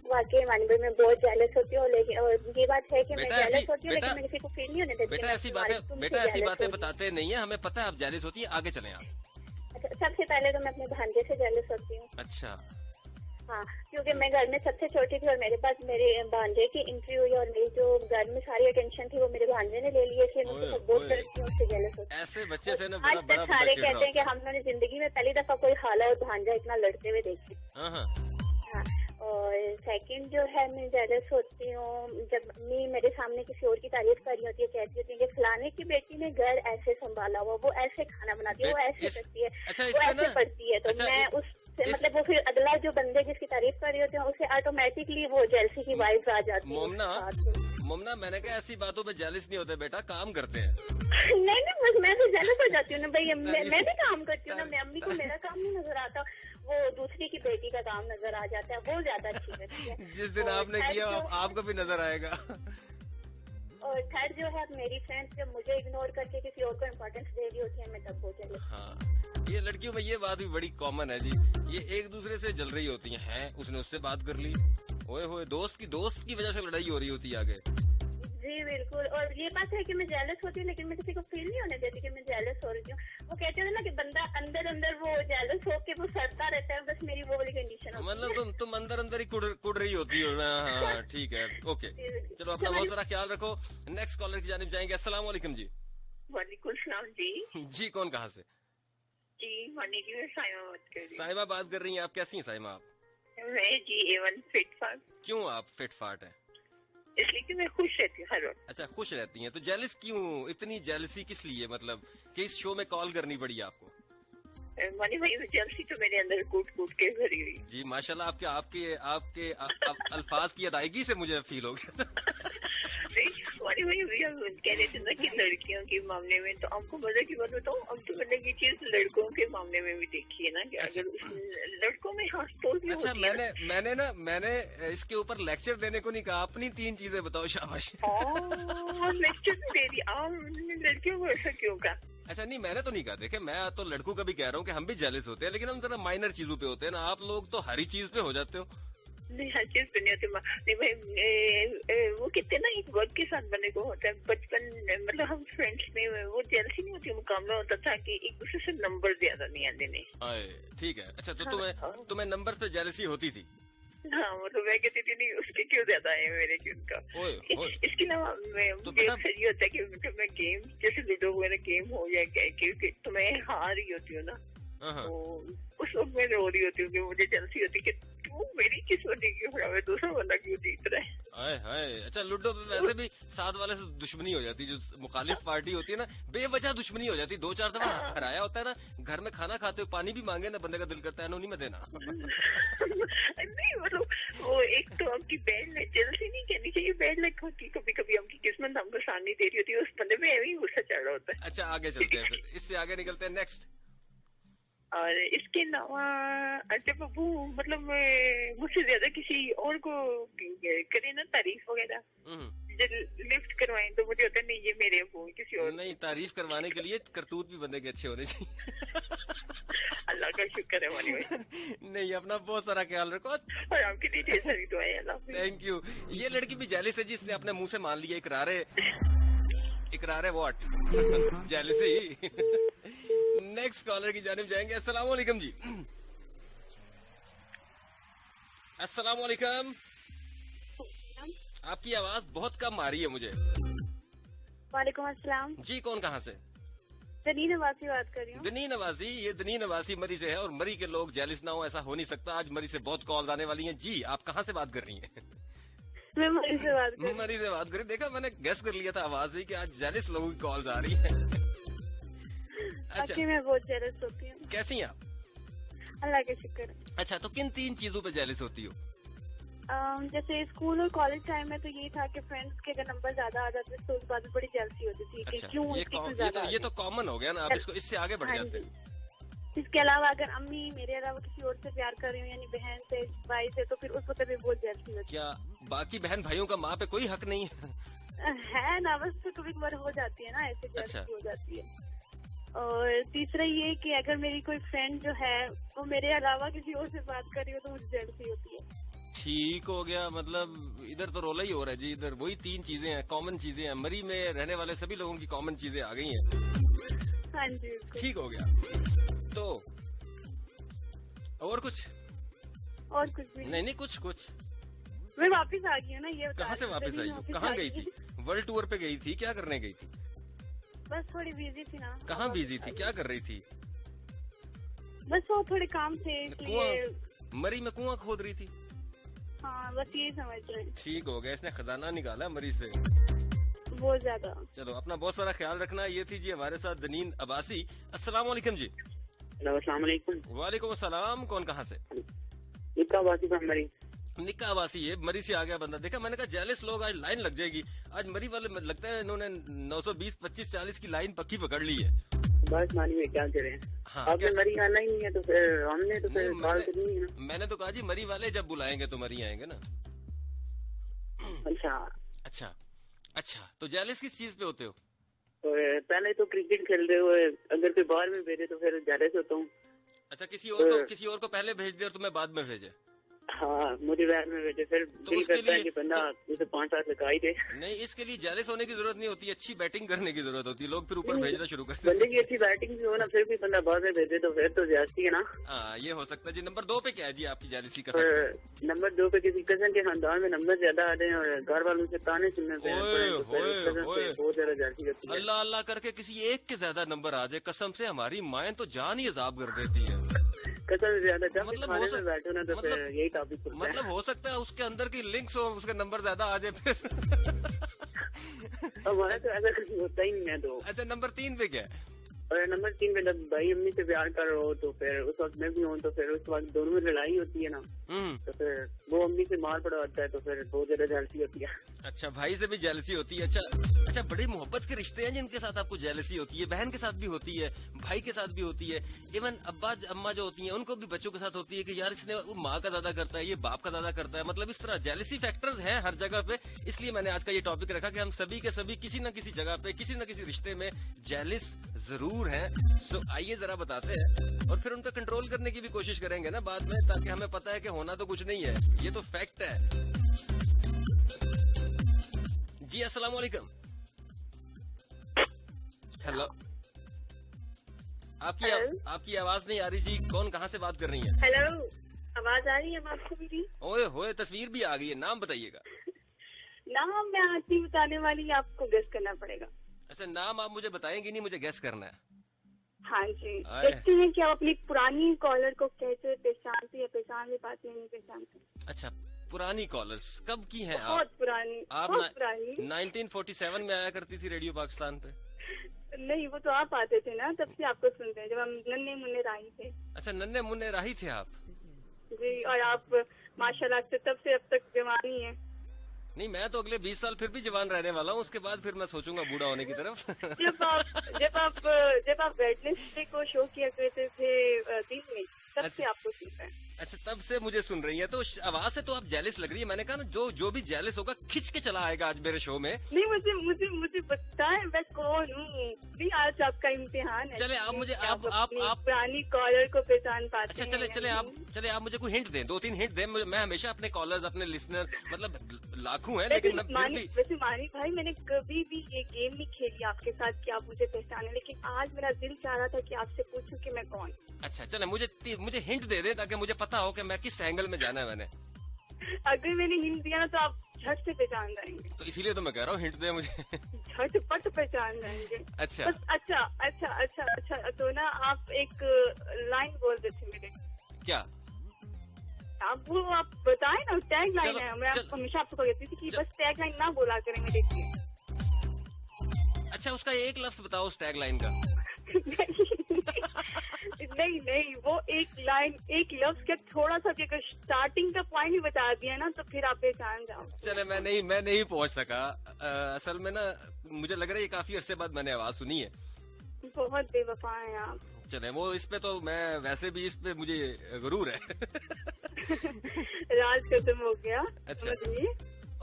F: वाकई मानी भाई मैं बहुत जेलस होती हूँ, लेकिन और ये बात है कि मैं जेलस होती हूँ, लेकिन मैं किसी को फील नहीं होने देती।
A: बेटा ऐसी बातें बताते नहीं है, हमें पता है आप जेलस होती है। आगे चलें आप।
F: अच्छा, सबसे पहले तो मैं अपने भांजे से जेलस होती हूँ।
A: अच्छा।
F: हाँ, क्योंकि मैं घर में सबसे छोटी थी और मेरे पास मेरे भांजे की एंट्री हुई और मेरी जो घर में सारी अटेंशन थी वो मेरे भांजे ने ले ली, इसलिए मैं उससे बहुत करती हूँ, उससे जेलस होती हूँ।
A: ऐसे बच्चे से ना
F: आज तक सारे कहते हैं कि हमने जिंदगी में पहली दफा कोई खाला और भांजा इतना लड़ते हुए देखे। हाँ, और सेकंड जो है मैं जेलस होती हूँ जब मम्मी मेरे सामने किसी और की तारीफ कर रही होती है, कहती होती है कि फलाने की बेटी ने घर ऐसे संभाला हुआ, वो ऐसे खाना बनाती है, वो ऐसे करती है, वो ऐसे पढ़ती है, तो मैं उससे मतलब वो फिर अगला जो बंदे जिसकी तारीफ कर रही होते हैं उसे ऑटोमेटिकली वो जेलसी की वाइब्स आ जाती है।
A: मोमना मैंने कहा ऐसी बातों पे जेलस नहीं होते बेटा, काम करते हैं।
F: नहीं बस मैं तो जेलस हो जाती हूँ ना भाई, मैं भी काम करती हूँ ना, मैं अम्मी को मेरा काम नहीं नजर आता, वो दूसरी की बेटी का काम नजर आ जाता है, वो ज्यादा अच्छी लगती है।
A: जिस दिन आपने किया आपको भी नजर आएगा।
F: और थर्ड जो है मेरी फ्रेंड्स जब मुझे इग्नोर करके किसी और को इम्पोर्टेंस दे रही होती है, मैं तब हो जाती हूँ।
A: हाँ, ये लड़कियों में ये बात भी बड़ी कॉमन है जी, ये एक दूसरे से जल रही होती हैं। उसने उससे बात कर ली, ओए होए, दोस्त की वजह से लड़ाई हो रही होती है आगे।
F: जी बिल्कुल, और ये बात है कि मैं जेलस होती हूँ लेकिन मैं किसी को फील नहीं होने देती कि मैं जेलस हो रही हूँ। वो कहते हैं ना कि बंदा अंदर वो जेलस होके वो सड़ता रहता है, बस मेरी वो वाली कंडीशन है।
A: मतलब तुम अंदर ही कुड़ रही होती हो। हाँ ठीक है, ओके, चलो अपना बहुत सारा ख्याल रखो। नेक्स्ट कॉलर की जानिब जाएंगे। अस्सलाम वालेकुम जी।
H: वालेकुम सलाम जी।
A: जी, कौन कहाँ से?
H: जी मानी जी, मैं साइमा बात कर रही हूँ।
A: साइमा बात कर रही हैं आप? कैसी हैं साइमा आप?
H: मैं जी A1 फिट फाट।
A: क्यों आप फिट फाट है?
H: इसलिए कि मैं खुश रहती हूँ हर वक्त।
A: अच्छा, खुश रहती हैं, तो जेलस क्यों? इतनी जेलसी किस लिए? मतलब कि इस शो में कॉल करनी पड़ी आपको?
H: मानी भाई जेलसी तो मेरे अंदर कूट के भरी हुई।
A: जी माशाल्लाह, आपके अल्फाज की अदायगी से मुझे फील हो गया।
H: मानी भाई कह रहे थे ना कि लड़कियों के मामले में, तो आपको मजा की बात बताऊँ, अब तो मैंने ये चीज लड़कों के मामले में भी देखी है ना कि अगर लड़कों में हाथ तोड़ भी
A: अच्छा, मैंने इसके ऊपर लेक्चर देने को नहीं कहा, अपनी 3 चीजें बताओ। शाबाश।
H: लेक्चर दे दी आप, लड़कियों को ऐसा क्यों कहा?
A: अच्छा नहीं, मैंने तो नहीं कहा। देखे, मैं तो लड़कों का भी कह रहा हूँ कि हम भी जेलस होते हैं, लेकिन हम जरा माइनर चीजों पे होते हैं ना, आप लोग तो हर चीज पे हो जाते हो।
H: नहीं, हर चीज पे नहीं होती। नहीं भाई, वो कितने ना एक वर्क के साथ बने को होता है। बचपन मतलब हम फ्रेंड्स में वो जेलसी नहीं होती, मुकाबला होता था कि एक दूसरे से नंबर ज्यादा नहीं आने देने।
A: ठीक है। अच्छा, तो तुम्हें नंबर पे जेलसी होती थी?
H: हाँ, वो तो मैं कहती थी नहीं उसके क्यों ज्यादा है मेरे क्यों उनका। इसके अलावा मुझे अक्सर ये होता है कि जब मैं गेम जैसे लूडो वगैरह गेम हो या क्योंकि तो मैं हार रही होती हूँ ना, तो उस वक्त मैं रो रही होती हूँ कि मुझे जेलसी होती है कि तू मेरी किस्मत क्यों खराब है, दूसरा वाला क्यों जीत रहा है।
A: हाय। अच्छा, लूडो पे वैसे भी साथ वाले से दुश्मनी हो जाती है, जो मुखालिफ पार्टी होती है ना, बेवजह दुश्मनी हो जाती है। 2-4 दफा हराया होता है ना, घर में खाना खाते हुए पानी भी मांगे ना, बंदे का दिल करता है नहीं में देना।
H: नहीं मतलब वो एक तो आपकी बहन है, जेलसी नहीं कहनी चाहिए, बैड लगा कि कभी कभी हमकी किस्मत हमको साथ नहीं दे रही होती है, उस बंदे में भी गुस्सा चढ़ रहा होता है।
A: अच्छा आगे चलते हैं फिर, इससे आगे निकलते हैं। नेक्स्ट।
H: और इसके अलावा जब वो मतलब मुझसे ज्यादा किसी और को करे ना तारीफ वगैरह, लिफ्ट करवाएं तो मुझे होता है नहीं ये मेरे वो किसी और। नहीं,
A: तारीफ करवाने के लिए करतूत भी बंदे के अच्छे होने चाहिए।
H: अल्लाह का शुक्र है मानी भाई।
A: नहीं, अपना बहुत सारा ख्याल रखो
H: और आपके लिए ढेर सारी दुआएं। अल्लाह
A: थैंक यू। ये लड़की भी जेलिस है जिसने अपने मुंह से मान लिया इकरार है व्हाट जेलिसी। नेक्स्ट कॉलर की जानिब जाएंगे। अस्सलाम वालेकुम जी। अस्सलाम वालेकुम। आपकी आवाज बहुत कम आ रही है मुझे।
D: वालेकुम अस्सलाम
A: जी, कौन कहाँ से?
D: दनीन नवासी बात कर रही हूँ।
A: दनीन नवासी, ये दनीन नवासी मरी से है और मरी के लोग जेलिस ना हो ऐसा हो नहीं सकता। आज मरी से बहुत कॉल आने वाली हैं। जी, आप कहाँ से बात कर रही हैं?
D: मैं मरी से बात कर
A: रही। देखा, मैंने गेस कर लिया था आवाज से कि आज जेलिस लोगों की कॉल्स आ रही है। अच्छा,
D: मैं बहुत जेलस होती हूँ।
A: कैसी हैं आप?
D: अल्लाह के शुक्र।
A: अच्छा, तो किन 3 चीजों पे जेलिस होती हो?
D: जैसे स्कूल और कॉलेज टाइम में तो यही था कि फ्रेंड्स के अगर नंबर ज्यादा आ जाते तो उस बात में बड़ी जेलसी होती थी कि क्यों
A: ये तो कॉमन हो गया ना। आप इससे आगे बढ़ जाते हैं।
D: इसके अलावा अगर अम्मी मेरे अलावा किसी और से प्यार कर रही हूँ, यानी बहन से, भाई से, तो फिर उस वक्त भी बहुत जेलसी होती है।
A: क्या बाकी बहन भाइयों का माँ पे कोई हक नहीं
D: है ना? बस तो कभी कभार हो जाती है ना, ऐसे जेलसी हो जाती है। और तीसरा ये कि अगर मेरी कोई फ्रेंड जो है वो मेरे अलावा किसी और से बात कर रही हो तो मुझे जेलसी होती है।
A: ठीक हो गया। मतलब इधर तो रोला ही हो रहा है जी। इधर वही 3 चीजें हैं, कॉमन चीजें हैं। मरी में रहने वाले सभी लोगों की कॉमन चीजें आ गई हैं।
D: हाँ जी,
A: ठीक हो गया। तो और कुछ
D: भी
A: नहीं कुछ
D: मैं वापस आ गई हूँ ना। ये
A: कहाँ से वापस आई हो? कहाँ गई थी? वर्ल्ड टूर पे गई थी? क्या करने गई थी?
D: बस थोड़ी बिजी थी ना।
A: कहाँ बिजी थी? क्या कर रही थी?
D: बस वो थोड़े काम थे इसलिए।
A: मरी में कुआं खोद रही थी?
D: हाँ, बस यही समझ रहे हैं।
A: ठीक हो गया, इसने खजाना निकाला मरी से
D: बहुत ज्यादा।
A: चलो, अपना बहुत सारा ख्याल रखना। ये थी जी हमारे साथ दनीन अब्बासी। अस्सलाम वालेकुम जी।
G: अस्सलाम वालेकुम।
A: वालेकुम अस्सलाम। कौन कहाँ से? निक्का अब्बासी है, मरी से आ गया बंदा। देखा, मैंने कहा जेलिस लोग आज लाइन लग जाएगी। आज मरी वाले लगता है इन्होंने 920, 25, 40 की लाइन पक्की पकड़ ली है।
G: बस मानिए क्या करें। हाँ, आपने मरी आना ही नहीं है तो फिर हमने तो फिर बात करनी है ना।
A: मैंने तो कहा जी मरी वाले जब बुलाएंगे तो मरी आएंगे ना। अच्छा, तो जेलिस किस चीज पे होते हो?
G: तो पहले तो क्रिकेट खेलते हुए अगर कोई बाहर में भेजे तो फिर जेलिस होता हूँ।
A: अच्छा, किसी और को पहले भेज दे और तुम्हें बाद में भेजे?
G: हाँ, मुझे बाद में भेजे। फिर
A: तो उसके लिए
G: कि बंदा उसे 5 साल लगा ही दे।
A: नहीं, इसके लिए जेलिस होने की जरूरत नहीं होती, अच्छी बैटिंग करने की जरूरत होती है। लोग फिर ऊपर भेजना शुरू करते हैं।
G: बंदे की अच्छी बैटिंग भी हो ना, फिर भी बंदा बाद में भेजे तो फिर तो ज्यादती है ना।
A: हाँ, ये हो सकता है जी। नंबर 2 पे क्या है जी आपकी जेलिसी का?
G: नंबर 2 पे किसी कजन के खानदान में नंबर ज्यादा आ जाए और घर वालों से ताने सुनने पे बहुत ज्यादा जेलसी करती है।
A: अल्लाह अल्लाह करके किसी एक के ज्यादा नंबर आ जाए, कसम से हमारी माएँ तो जान ही अजाब कर देती है।
G: कसम ज्यादा बैठो ना तो यही टॉपिक।
A: मतलब हो सकता है उसके अंदर की लिंक्स हो, उसका नंबर ज्यादा आ जाए फिर।
G: हमारा तो ऐसा कुछ होता ही नहीं है। तो
A: अच्छा, नंबर 3 पे क्या है?
G: और नंबर 3 पे जब भाई अम्मी से प्यार कर रहे हो तो फिर उस वक्त मैं भी हूँ तो फिर उस वक्त दोनों में लड़ाई होती है ना। तो फिर वो अम्मी से मार पड़ा होता है तो फिर बहुत ज्यादा जेलसी होती है।
A: अच्छा, भाई से भी जेलसी होती है। अच्छा, बड़ी मोहब्बत के रिश्ते हैं जिनके साथ आपको जेलसी होती है। बहन के साथ भी होती है, भाई के साथ भी होती है, इवन अब्बा अम्मा जो होती हैं उनको भी बच्चों के साथ होती है कि यार इसने वो माँ का ज्यादा करता है, ये बाप का ज्यादा करता है। मतलब इस तरह जेलसी फैक्टर्स हैं हर जगह पे। इसलिए मैंने आज का ये टॉपिक रखा कि हम सभी के सभी किसी न किसी जगह पे, किसी न किसी रिश्ते में जेलिस जरूर हैं। तो आइए जरा बताते हैं और फिर उनका कंट्रोल करने की भी कोशिश करेंगे ना बाद में, ताकि हमें पता है कि होना तो कुछ नहीं है, ये तो फैक्ट है जी। अस्सलाम वालेकुम। हेलो, आपकी आवाज नहीं आ रही जी। कौन कहाँ से बात कर रही है?
D: हेलो, आवाज आ रही है आपको मेरी?
A: ओए होए, तस्वीर भी आ गई है। नाम बताइएगा।
D: नाम मैं आज ही बताने वाली, आपको गेस करना पड़ेगा।
A: अच्छा, नाम आप मुझे बताएंगे नहीं, मुझे गेस करना है।
D: हाँ जी, देखते हैं कि आप अपनी पुरानी कॉलर को कैसे पहचानते या पहचान भी पाते हैं, नहीं पहचानते।
A: अच्छा, पुरानी कॉलर्स कब की हैं आप?
D: बहुत पुरानी।
A: आप 1947 में आया करती थी रेडियो पाकिस्तान पे?
D: नहीं, वो तो आप आते थे ना, तब से आपको सुनते हैं, जब हम नन्हे मुन्ने राही थे।
A: अच्छा, नन्हे मुन्ने राही थे आप?
D: जी, और आप माशाल्लाह से तब से अब तक जवानी है।
A: नहीं, मैं तो अगले 20 साल फिर भी जवान रहने वाला हूँ, उसके बाद फिर मैं सोचूंगा बूढ़ा होने की तरफ।
D: जब आप वेडनेसडे को शो किया करते थे दिन में, तब से आपको सुनता है।
A: अच्छा, तब से मुझे सुन रही है, तो आवाज से तो आप जेलिस लग रही है। मैंने कहा ना, जो भी जेलिस होगा खिंच के चला आएगा आज मेरे शो में।
D: नहीं, मुझे पता है मैं कौन हूँ। आज आपका इम्तिहान है।
A: चले आप मुझे आप
D: पुरानी कॉलर को पहचान पाते
A: अच्छा, चले आप मुझे कोई हिंट दें, 2-3 हिंट दें। मैं हमेशा अपने कॉलर्स, अपने लिसनर, मतलब लाखों हैं, लेकिन
D: वैसे मानी भाई, मैंने कभी भी ये गेम नहीं खेली आपके साथ कि आप मुझे पहचाने, लेकिन आज मेरा दिल चाह रहा था कि आपसे पूछूं कि मैं कौन।
A: अच्छा, चले मुझे हिंट दे दे, ताकि मुझे पता हो कि मैं किस एंगल में जाना है मैंने।
D: अगर मैंने हिंट दिया ना तो आप झट से पहचान जाएंगे।
A: तो इसीलिए तो मैं कह रहा हूँ हिंट दे मुझे।
D: झटपट पहचान जाएंगे।
A: अच्छा,
D: अच्छा, तो ना आप एक लाइन बोल देते मेरे।
A: क्या?
D: आप बताए ना, टैग लाइन है। मैं हमेशा आपको कहती थी कि बस टैग लाइन ना बोला करेंगे, देखिए।
A: अच्छा, उसका एक लफ्ज बताओ उस टैग लाइन का।
D: नहीं, वो एक लफ्ज के थोड़ा सा, अगर स्टार्टिंग का पॉइंट ही बता दिया ना तो फिर आप पहचान जाओ।
A: चले, मैं नहीं पहुंच सका। असल में ना, मुझे लग रहा है ये काफी अरसे बाद मैंने आवाज सुनी है।
D: बहुत बेवफा है आप।
A: चले, वो इस पे तो मैं वैसे भी, इस पे मुझे गुरूर है।
D: राज खत्म हो गया।
A: अच्छा,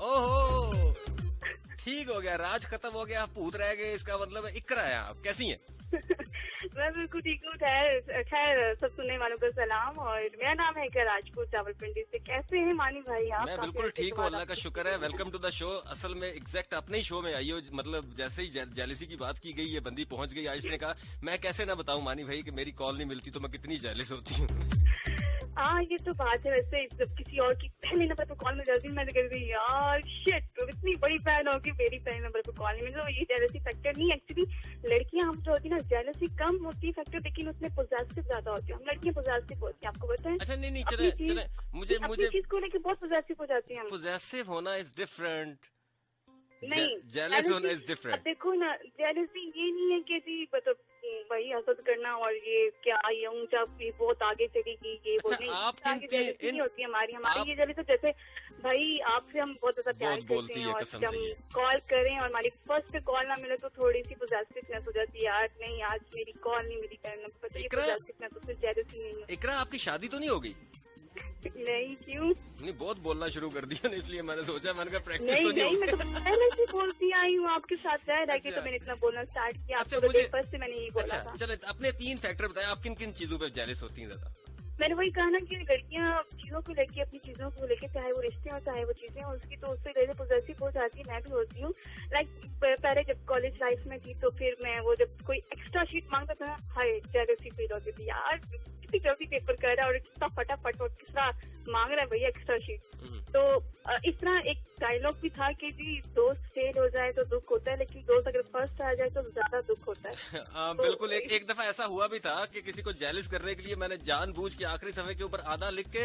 A: ओहो, ठीक हो गया, राज खत्म हो गया, भूत रह गए, इसका मतलब इकरा है। आप कैसी हैं?
D: मैं बिल्कुल ठीक हूँ। खैर, सब सुनने वालों को सलाम, और मेरा नाम है राजपूत रावलपिंडी से। कैसे हैं मानी भाई आप?
A: मैं बिल्कुल ठीक हूँ, अल्लाह का शुक्र है। Welcome to the show. असल में एग्जैक्ट अपने ही शो में आई हो, मतलब जैसे ही जेलिसी की बात की गई, ये बंदी पहुंच गई। आज ने कहा मैं कैसे ना बताऊं मानी भाई कि मेरी कॉल नहीं मिलती तो मैं कितनी जेलिस होती हूँ।
D: हाँ, ये तो बात है। वैसे जब किसी और की पहले नंबर पर कॉल मिल जाती है, मैं तो कहती हूँ यार शिट, तो इतनी बड़ी फैन होगी, मेरी पहले नंबर पर कॉल नहीं मिली। तो ये जेलसी फैक्टर नहीं, एक्चुअली लड़कियां हम जो होती है ना, जेलसी कम होती है फैक्टर, लेकिन उसमें पोजेसिव ज्यादा होती है। हम लड़कियां पोजेसिव होती है, आपको पता है?
A: अच्छा, नहीं, चले मुझे
D: चीज को लेकर बहुत पोजेसिव हो जाती है।
A: पोजेसिव होना इज डिफरेंट,
D: नहीं,
A: जेलस होना इज डिफरेंट।
D: देखो ना, जेलसी ये नहीं है कि जी मतलब वही हसद करना और ये क्या ये ऊंचा बहुत आगे चलेगी, ये वो नहीं। नहीं होती हमारी ये जेलसी। जैसे भाई आपसे हम बहुत ज्यादा प्यार करते हैं, और जब हम कॉल करें और हमारी फर्स्ट कॉल ना मिले तो थोड़ी सी पोजेसिवनेस हो जाती है। यार नहीं, आज मेरी कॉल नहीं मिली करना, पता है पोजेसिवनेस, तो फिर जेलसी नहीं है।
A: इकरा, आपकी शादी तो नहीं हो गई?
D: नहीं, क्यों?
A: नहीं, बहुत बोलना शुरू कर दिया ना, इसलिए मैंने सोचा, मैंने कहा प्रैक्टिस
D: नहीं,
A: तो नहीं,
D: मैं तो पहले से बोलती आई हूँ आपके साथ रह के, तो मैंने इतना बोलना स्टार्ट किया।
A: अच्छा, मुझे
D: फर्स्ट से मैंने यही बोला था।
A: चले, अपने 3 फैक्टर बताए, आप किन किन चीजों पे जेलिस होती हैं ज्यादा?
D: मैंने वही कहा ना कि लड़कियां चीजों को लेके, अपनी चीजों को लेके, चाहे वो रिश्ते हो चाहे वो चीजें हो, उसकी तो उससे जैसे पोजेसिव हो जाती है। मैं भी होती हूँ। लाइक पहले जब कॉलेज लाइफ में थी तो फिर मैं वो जब कोई एक्स्ट्रा शीट मांगता था, हाय जेलसी फील होती थी। यार कितनी जल्दी पेपर कर रहा है और कितना फटाफट और किस तरह मांग रहा है भैया एक्स्ट्रा शीट। तो इस तरह एक डायलॉग भी था कि जी दोस्त फेल हो जाए तो दुख होता है, लेकिन दोस्त अगर फर्स्ट आ जाए तो ज्यादा दुख होता है।
A: बिल्कुल। एक दफा ऐसा हुआ भी था कि किसी को जेलिस करने के लिए मैंने जानबूझ के आखिरी समय के ऊपर आधा लिख के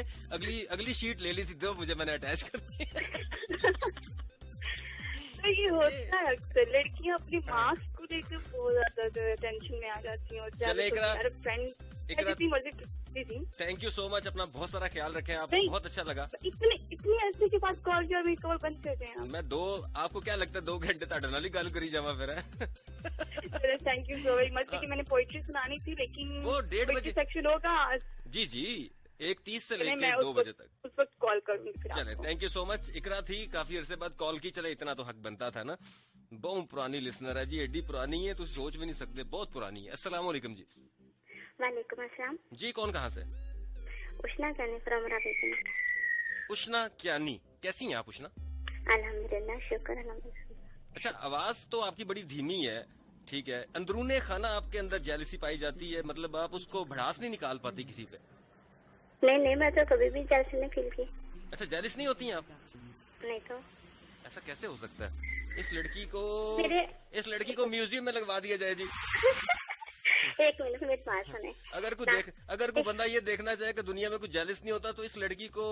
A: अगली शीट ले ली थी, दो मुझे मैंने अटैच कर दी।
D: तो ये होता है अक्सर, लड़कियां अपनी मार्क्स को लेकर बहुत ज्यादा टेंशन में आ जाती हैं। और friend
A: thank you so much, अपना बहुत सारा ख्याल रखें आप, बहुत अच्छा लगा।
D: इतनी ऐसे के बाद कॉल किया, मैं कॉल बंद कर दें।
A: मैं आपको क्या लगता है 2 घंटे ताड़े नाल ही गल करी जावा फिर?
D: Thank you so very much. लेकिन मैंने पोइट्री सुनानी थी, लेकिन
A: वो 1:30 बजे
D: सेक्शन होगा आज।
A: जी 1:30 से लेकर 2 बजे तक,
D: उस वक्त कॉल करूंगी।
A: चले, थैंक यू सो मच। इकरा थी, काफी अरसे बाद कॉल की। चले, इतना तो हक बनता था ना, बहुत पुरानी लिसनर है जी, एडी पुरानी है तो सोच भी नहीं सकते, बहुत पुरानी है। अस्सलाम वालेकुम जी।
F: वालेकुम अस्सलाम
A: जी, कौन कहाँ से?
F: उष्ना जानी फ्रॉम रावलपिंडी।
A: उष्ना क्यानी, कैसी हैं आप उष्ना?
F: अल्हम्दुलिल्लाह, शुक्र अल्हम्दुलिल्लाह।
A: अच्छा, आवाज तो आपकी बड़ी धीमी है, ठीक है। अंदरूने खाना आपके अंदर जेलसी पाई जाती है, मतलब आप उसको भड़ास नहीं निकाल पाती किसी पे?
F: नहीं, मैं तो कभी भी जेलसी नहीं फील की।
A: अच्छा, जेलिस नहीं होती हैं आप?
F: नहीं तो
A: ऐसा कैसे हो सकता है? इस लड़की को म्यूजियम में लगवा दिया जाए जी।
F: एक मिनट मेरी बात सुने।
A: अगर कोई बंदा ये देखना चाहे कि दुनिया में कुछ जेलिस नहीं होता तो इस लड़की को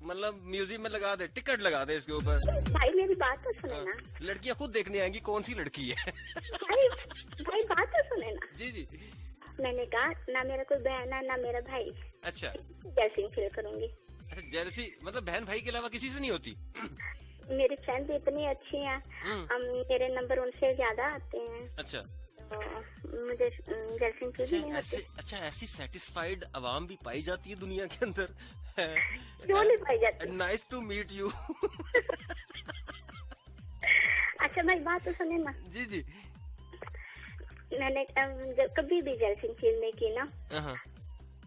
A: मतलब म्यूजियम में लगा दे, टिकट लगा दे इसके ऊपर।
F: भाई मेरी बात तो सुने ना।
A: लड़कियां खुद देखने आएंगी कौन सी लड़की है।
F: भाई बात तो सुने ना।
A: जी।
F: मैंने कहा ना मेरा कोई बहन है ना मेरा भाई।
A: अच्छा,
F: जेलसी फील करूंगी।
A: अच्छा, जेलसी मतलब बहन भाई के अलावा किसी से नहीं होती?
F: मेरी फ्रेंड भी इतनी अच्छी हैं, मेरे नंबर उनसे ज्यादा आते हैं।
A: अच्छा,
F: तो मुझे गर्लफ्रेंड की भी नहीं होती।
A: अच्छा, ऐसी सेटिस्फाइड आवाम भी पाई जाती है दुनिया के अंदर।
F: क्यों नहीं पाई जाती?
A: Nice to meet you.
F: अच्छा भाई बात तो सुने ना।
A: जी जी।
F: मैंने कभी भी गर्लफ्रेंड फील नहीं की ना।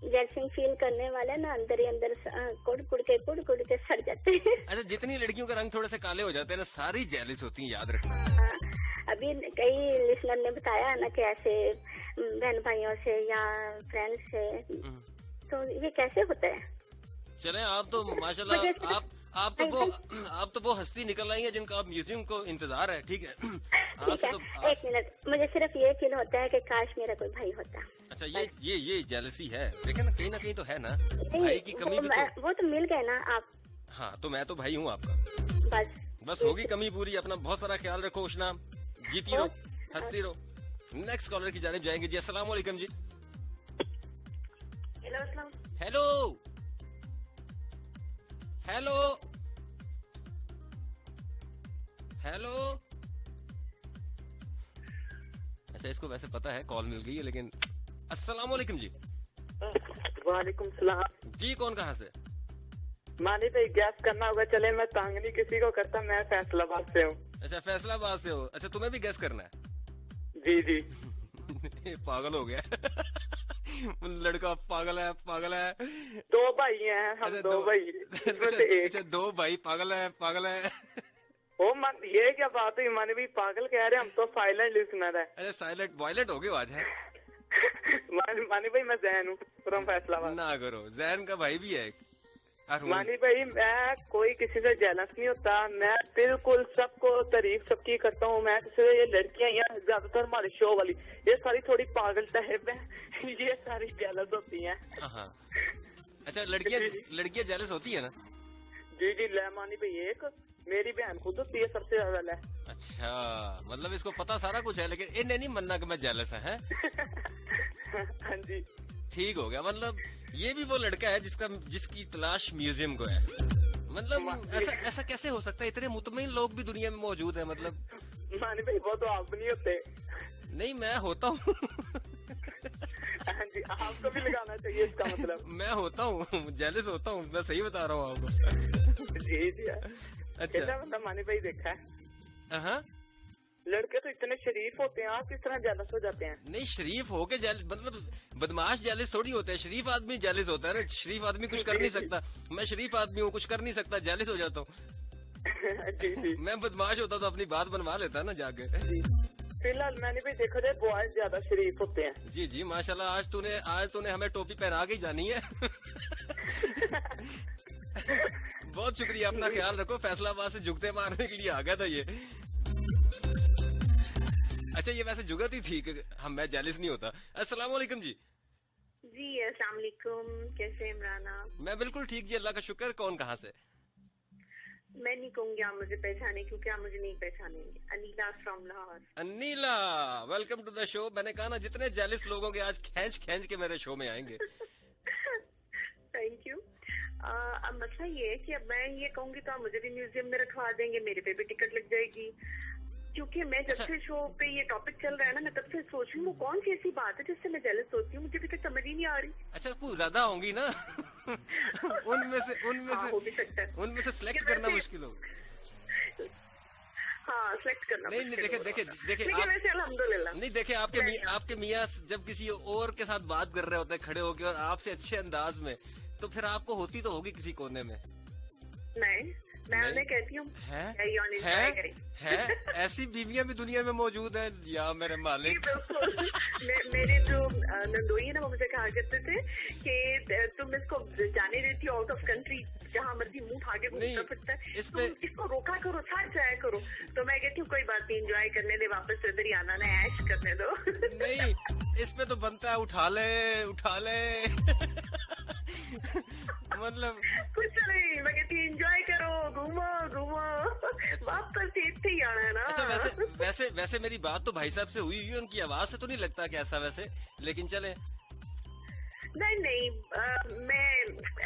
F: गर्लफ्रेंड फील करने वाले ना अंदर ही अंदर कुड़ कुड़ के सड़ जाते हैं।
A: अच्छा, जितनी लड़कियों का रंग थोड़े से काले हो जाते हैं ना, सारी जेलिस होती हैं, याद रखना।
F: अभी कई लिसनर ने बताया ना कि ऐसे बहन भाइयों से या फ्रेंड से, तो ये कैसे होता है?
A: चले, आप तो माशाल्लाह आप तो वो हस्ती निकल आई है जिनका आप म्यूजियम को इंतजार है। ठीक है,
F: ठीक है, एक मिनट, मुझे सिर्फ ये फील होता है कि काश मेरा कोई भाई होता।
A: अच्छा, ये जेलसी है, देखे ना, कहीं तो है ना, भाई की कमी भी तो।
F: वो तो मिल गए ना आप।
A: हाँ, तो मैं तो भाई हूँ आपका। बस होगी कमी पूरी। अपना बहुत सारा ख्याल रखो उष्णा, जीती रहो, हंसती रहो। नेक्स्ट कॉलर की जानिब जाएंगे जी। अस्सलाम वालेकुम जी। Hello hello hello. अच्छा, इसको वैसे पता है कॉल मिल गई है, लेकिन अस्सलाम वालेकुम जी।
E: वालेकुम सलाम
A: जी। कौन कहाँ से?
E: मानी भाई गैस करना होगा। चले, मैं तंग नहीं किसी को करता, मैं फैसलाबाद से हूँ।
A: अच्छा, फैसलाबाद से हो। अच्छा, तुम्हें भी गैस करना है?
E: जी जी।
A: पागल हो गया। लड़का पागल है।
E: दो भाई हैं हम। अच्छा, दो भाई।
A: अच्छा, दो भाई पागल है।
E: ओ मन, ये क्या बात हुई? मानी भाई पागल कह रहे, हम तो साइलेंट लिसनर है।
A: अच्छा, साइलेंट वायलेंट हो गए आज है।
E: मानी भाई मैं जैन हूँ फ्रॉम फैसलाबाद।
A: ना करो, जैन का भाई भी है।
E: मानी भाई मैं कोई किसी से जेलस नहीं होता, मैं बिल्कुल सबको तारीफ सबकी करता हूँ। मैं किसी से, ये लड़कियां यहाँ ज्यादातर हमारे शो वाली, ये सारी थोड़ी पागल टाइप है, ये सारी जेलस होती हैं।
A: अच्छा, लड़कियां जेलस होती है ना?
E: जी जी। ले मानी भाई, एक मेरी बहन खुद होती है सबसे ज्यादा।
A: अच्छा, मतलब इसको पता सारा कुछ है, लेकिन इन्हें नहीं मानना कि मैं जेलस है?
E: हाँ जी।
A: ठीक हो गया। मतलब ये भी वो लड़का है जिसकी तलाश म्यूजियम को है। मतलब ऐसा कैसे हो सकता है? इतने मुतमईन लोग भी दुनिया में मौजूद है। मतलब
E: मानी भाई वो तो आप नहीं होते।
A: नहीं, मैं होता हूँ।
E: हाँ जी, आपको भी लगाना चाहिए इसका मतलब।
A: मैं होता हूँ, जेलस होता हूँ, मैं सही बता रहा हूँ आपको।
E: जी जी।
A: अच्छा,
E: मतलब मानी भाई देखा है,
A: हाँ,
E: लड़के तो इतने शरीफ होते हैं, आप किस तरह जेलस हो जाते हैं?
A: नहीं, शरीफ होके मतलब बदमाश जेलस थोड़ी होते हैं। शरीफ आदमी जेलस होता है ना। शरीफ आदमी कुछ कर नहीं सकता। मैं शरीफ आदमी हूँ, कुछ कर नहीं सकता, जेलस हो जाता हूँ। मैं बदमाश होता तो अपनी बात बनवा लेता ना जाके।
E: फिलहाल मैंने भी देखा जाए बॉयज ज्यादा शरीफ होते हैं।
A: जी जी, माशाल्लाह। आज तूने हमें टोपी पहना के जानी है। बहुत शुक्रिया, अपना ख्याल रखो। फैसलाबाद से जुगते मारने के लिए आ गया था ये। अच्छा, ये वैसे जुगत ही थी कि मैं जेलस नहीं होता। अस्सलाम वालेकुम जी।
D: जी अस्सलाम वालेकुम, कैसे इमराना?
A: मैं बिल्कुल ठीक जी, अल्लाह का शुक्र। कौन कहाँ से?
D: मैं नहीं कहूँगी आप मुझे पहचाने, क्योंकि आप मुझे नहीं पहचानेंगे। Aneela from Lahore.
A: Aneela, welcome to the show. मैंने कहा ना, जितने जेलस लोगों के आज खींच के मेरे शो में आएंगे।
D: Thank you. अब मसला ये है कि अब मैं ये कहूँगी तो आप मुझे भी म्यूजियम में रखवा देंगे, मेरे पे भी टिकट लग जाएगी। क्योंकि मैं जब से शो पे ये टॉपिक चल रहा है ना, मैं तब से सोच रही हूँ वो कौन सी ऐसी बात है जिससे मैं जेलस होती हूँ, मुझे अभी तक समझ ही नहीं आ रही।
A: अच्छा, कुछ ज्यादा होंगी ना। उनमें से सिलेक्ट करना मुश्किल होगा।
D: हाँ, सिलेक्ट करना।
A: नहीं, देखे
D: वैसे अल्हम्दुलिल्लाह।
A: नहीं, देखे आपके मियाँ जब किसी और के साथ बात कर रहे होते हैं खड़े होके, और आपसे अच्छे अंदाज में, तो फिर आपको होती तो होगी किसी कोने में।
D: नहीं, मैं उन्हें कहती हूँ
A: है ऐसी बीवियां भी दुनिया में मौजूद हैं या मेरे मालिक।
D: मेरे जो नंदोई है ना, वो मुझे कहा करते थे कि तुम इसको जाने देती हो आउट ऑफ कंट्री, जहाँ मर्जी मुंह उठा के घूमता फिरता है, इसको रोका करो, साथ जाया करो। तो मैं कहती हूँ कोई बात नहीं, एंजॉय करने दे, वापस इधर ही आना ना, ऐश करने दो।
A: नहीं, इसमें तो बनता है उठा ले। मतलब
D: कुछ नहीं, मैं कहती एंजॉय करो, घूमो, वापस इतने ही आना है ना।
A: अच्छा, वैसे मेरी बात तो भाई साहब से हुई, उनकी आवाज से तो नहीं लगता कि ऐसा वैसे, लेकिन चले।
H: नहीं मैं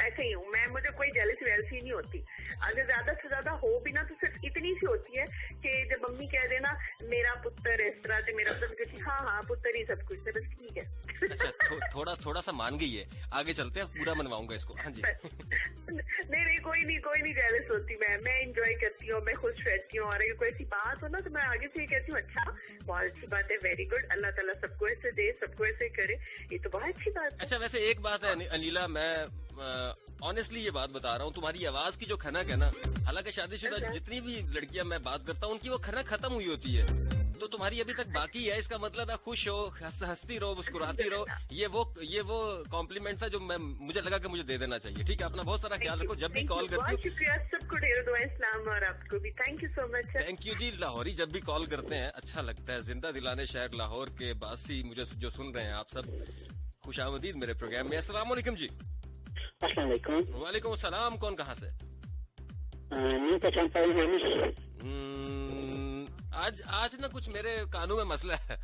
H: ऐसे ही हूँ, मुझे कोई जेलसी वेलसी नहीं होती। अगर ज्यादा से ज्यादा हो भी ना तो सिर्फ इतनी सी होती है कि जब मम्मी कह देना मेरा पुत्र इस तरह से, मेरा पुत्र, हाँ पुत्र ही सब कुछ है, बस ठीक है।
A: अच्छा, थोड़ा सा मान गई है, आगे चलते हैं, पूरा मनवाऊंगा इसको। हाँ जी।
H: नहीं कोई नहीं जेलस होती। मैं एंजॉय करती हूँ, मैं खुश रहती हूँ, और अगर कोई ऐसी बात हो ना तो मैं आगे से कहती हूँ अच्छा बहुत अच्छी बात है, वेरी गुड, अल्लाह ताला सबको ऐसे दे, सबको ऐसे करे, ये तो बहुत अच्छी बात है।
A: अच्छा, वैसे एक बात है अनिला, मैं ऑनेस्टली ये बात बता रहा हूँ, तुम्हारी आवाज की जो खनक है ना, हालांकि शादीशुदा जितनी भी लड़कियां मैं बात करता हूँ उनकी वो खनक खत्म हुई होती है, तो तुम्हारी अभी तक बाकी है। इसका मतलब है खुश हो, हंसती रहो, मुस्कुराती रहो। ये वो कॉम्प्लीमेंट था जो मुझे लगा कि मुझे दे देना चाहिए। ठीक है, अपना बहुत सारा ख्याल रखो, जब भी कॉल करती हूँ।
H: शुक्रिया, सबको ढेर दुआ इस्लाम, और आपको भी thank you so much.
A: Thank you जी। लाहौरी जब भी कॉल करते हैं अच्छा लगता है, जिंदा दिलाने शहर लाहौर के बासी मुझे जो सुन रहे हैं आप सब, खुशामदीद मेरे प्रोग्राम में। अस्सलाम वालेकुम जी।
I: अस्सलाम वालेकुम।
A: वालेकुम सलाम। कौन कहाँ से?
I: नहीं पहचान पाई।
A: आज ना कुछ मेरे कानों में मसला है।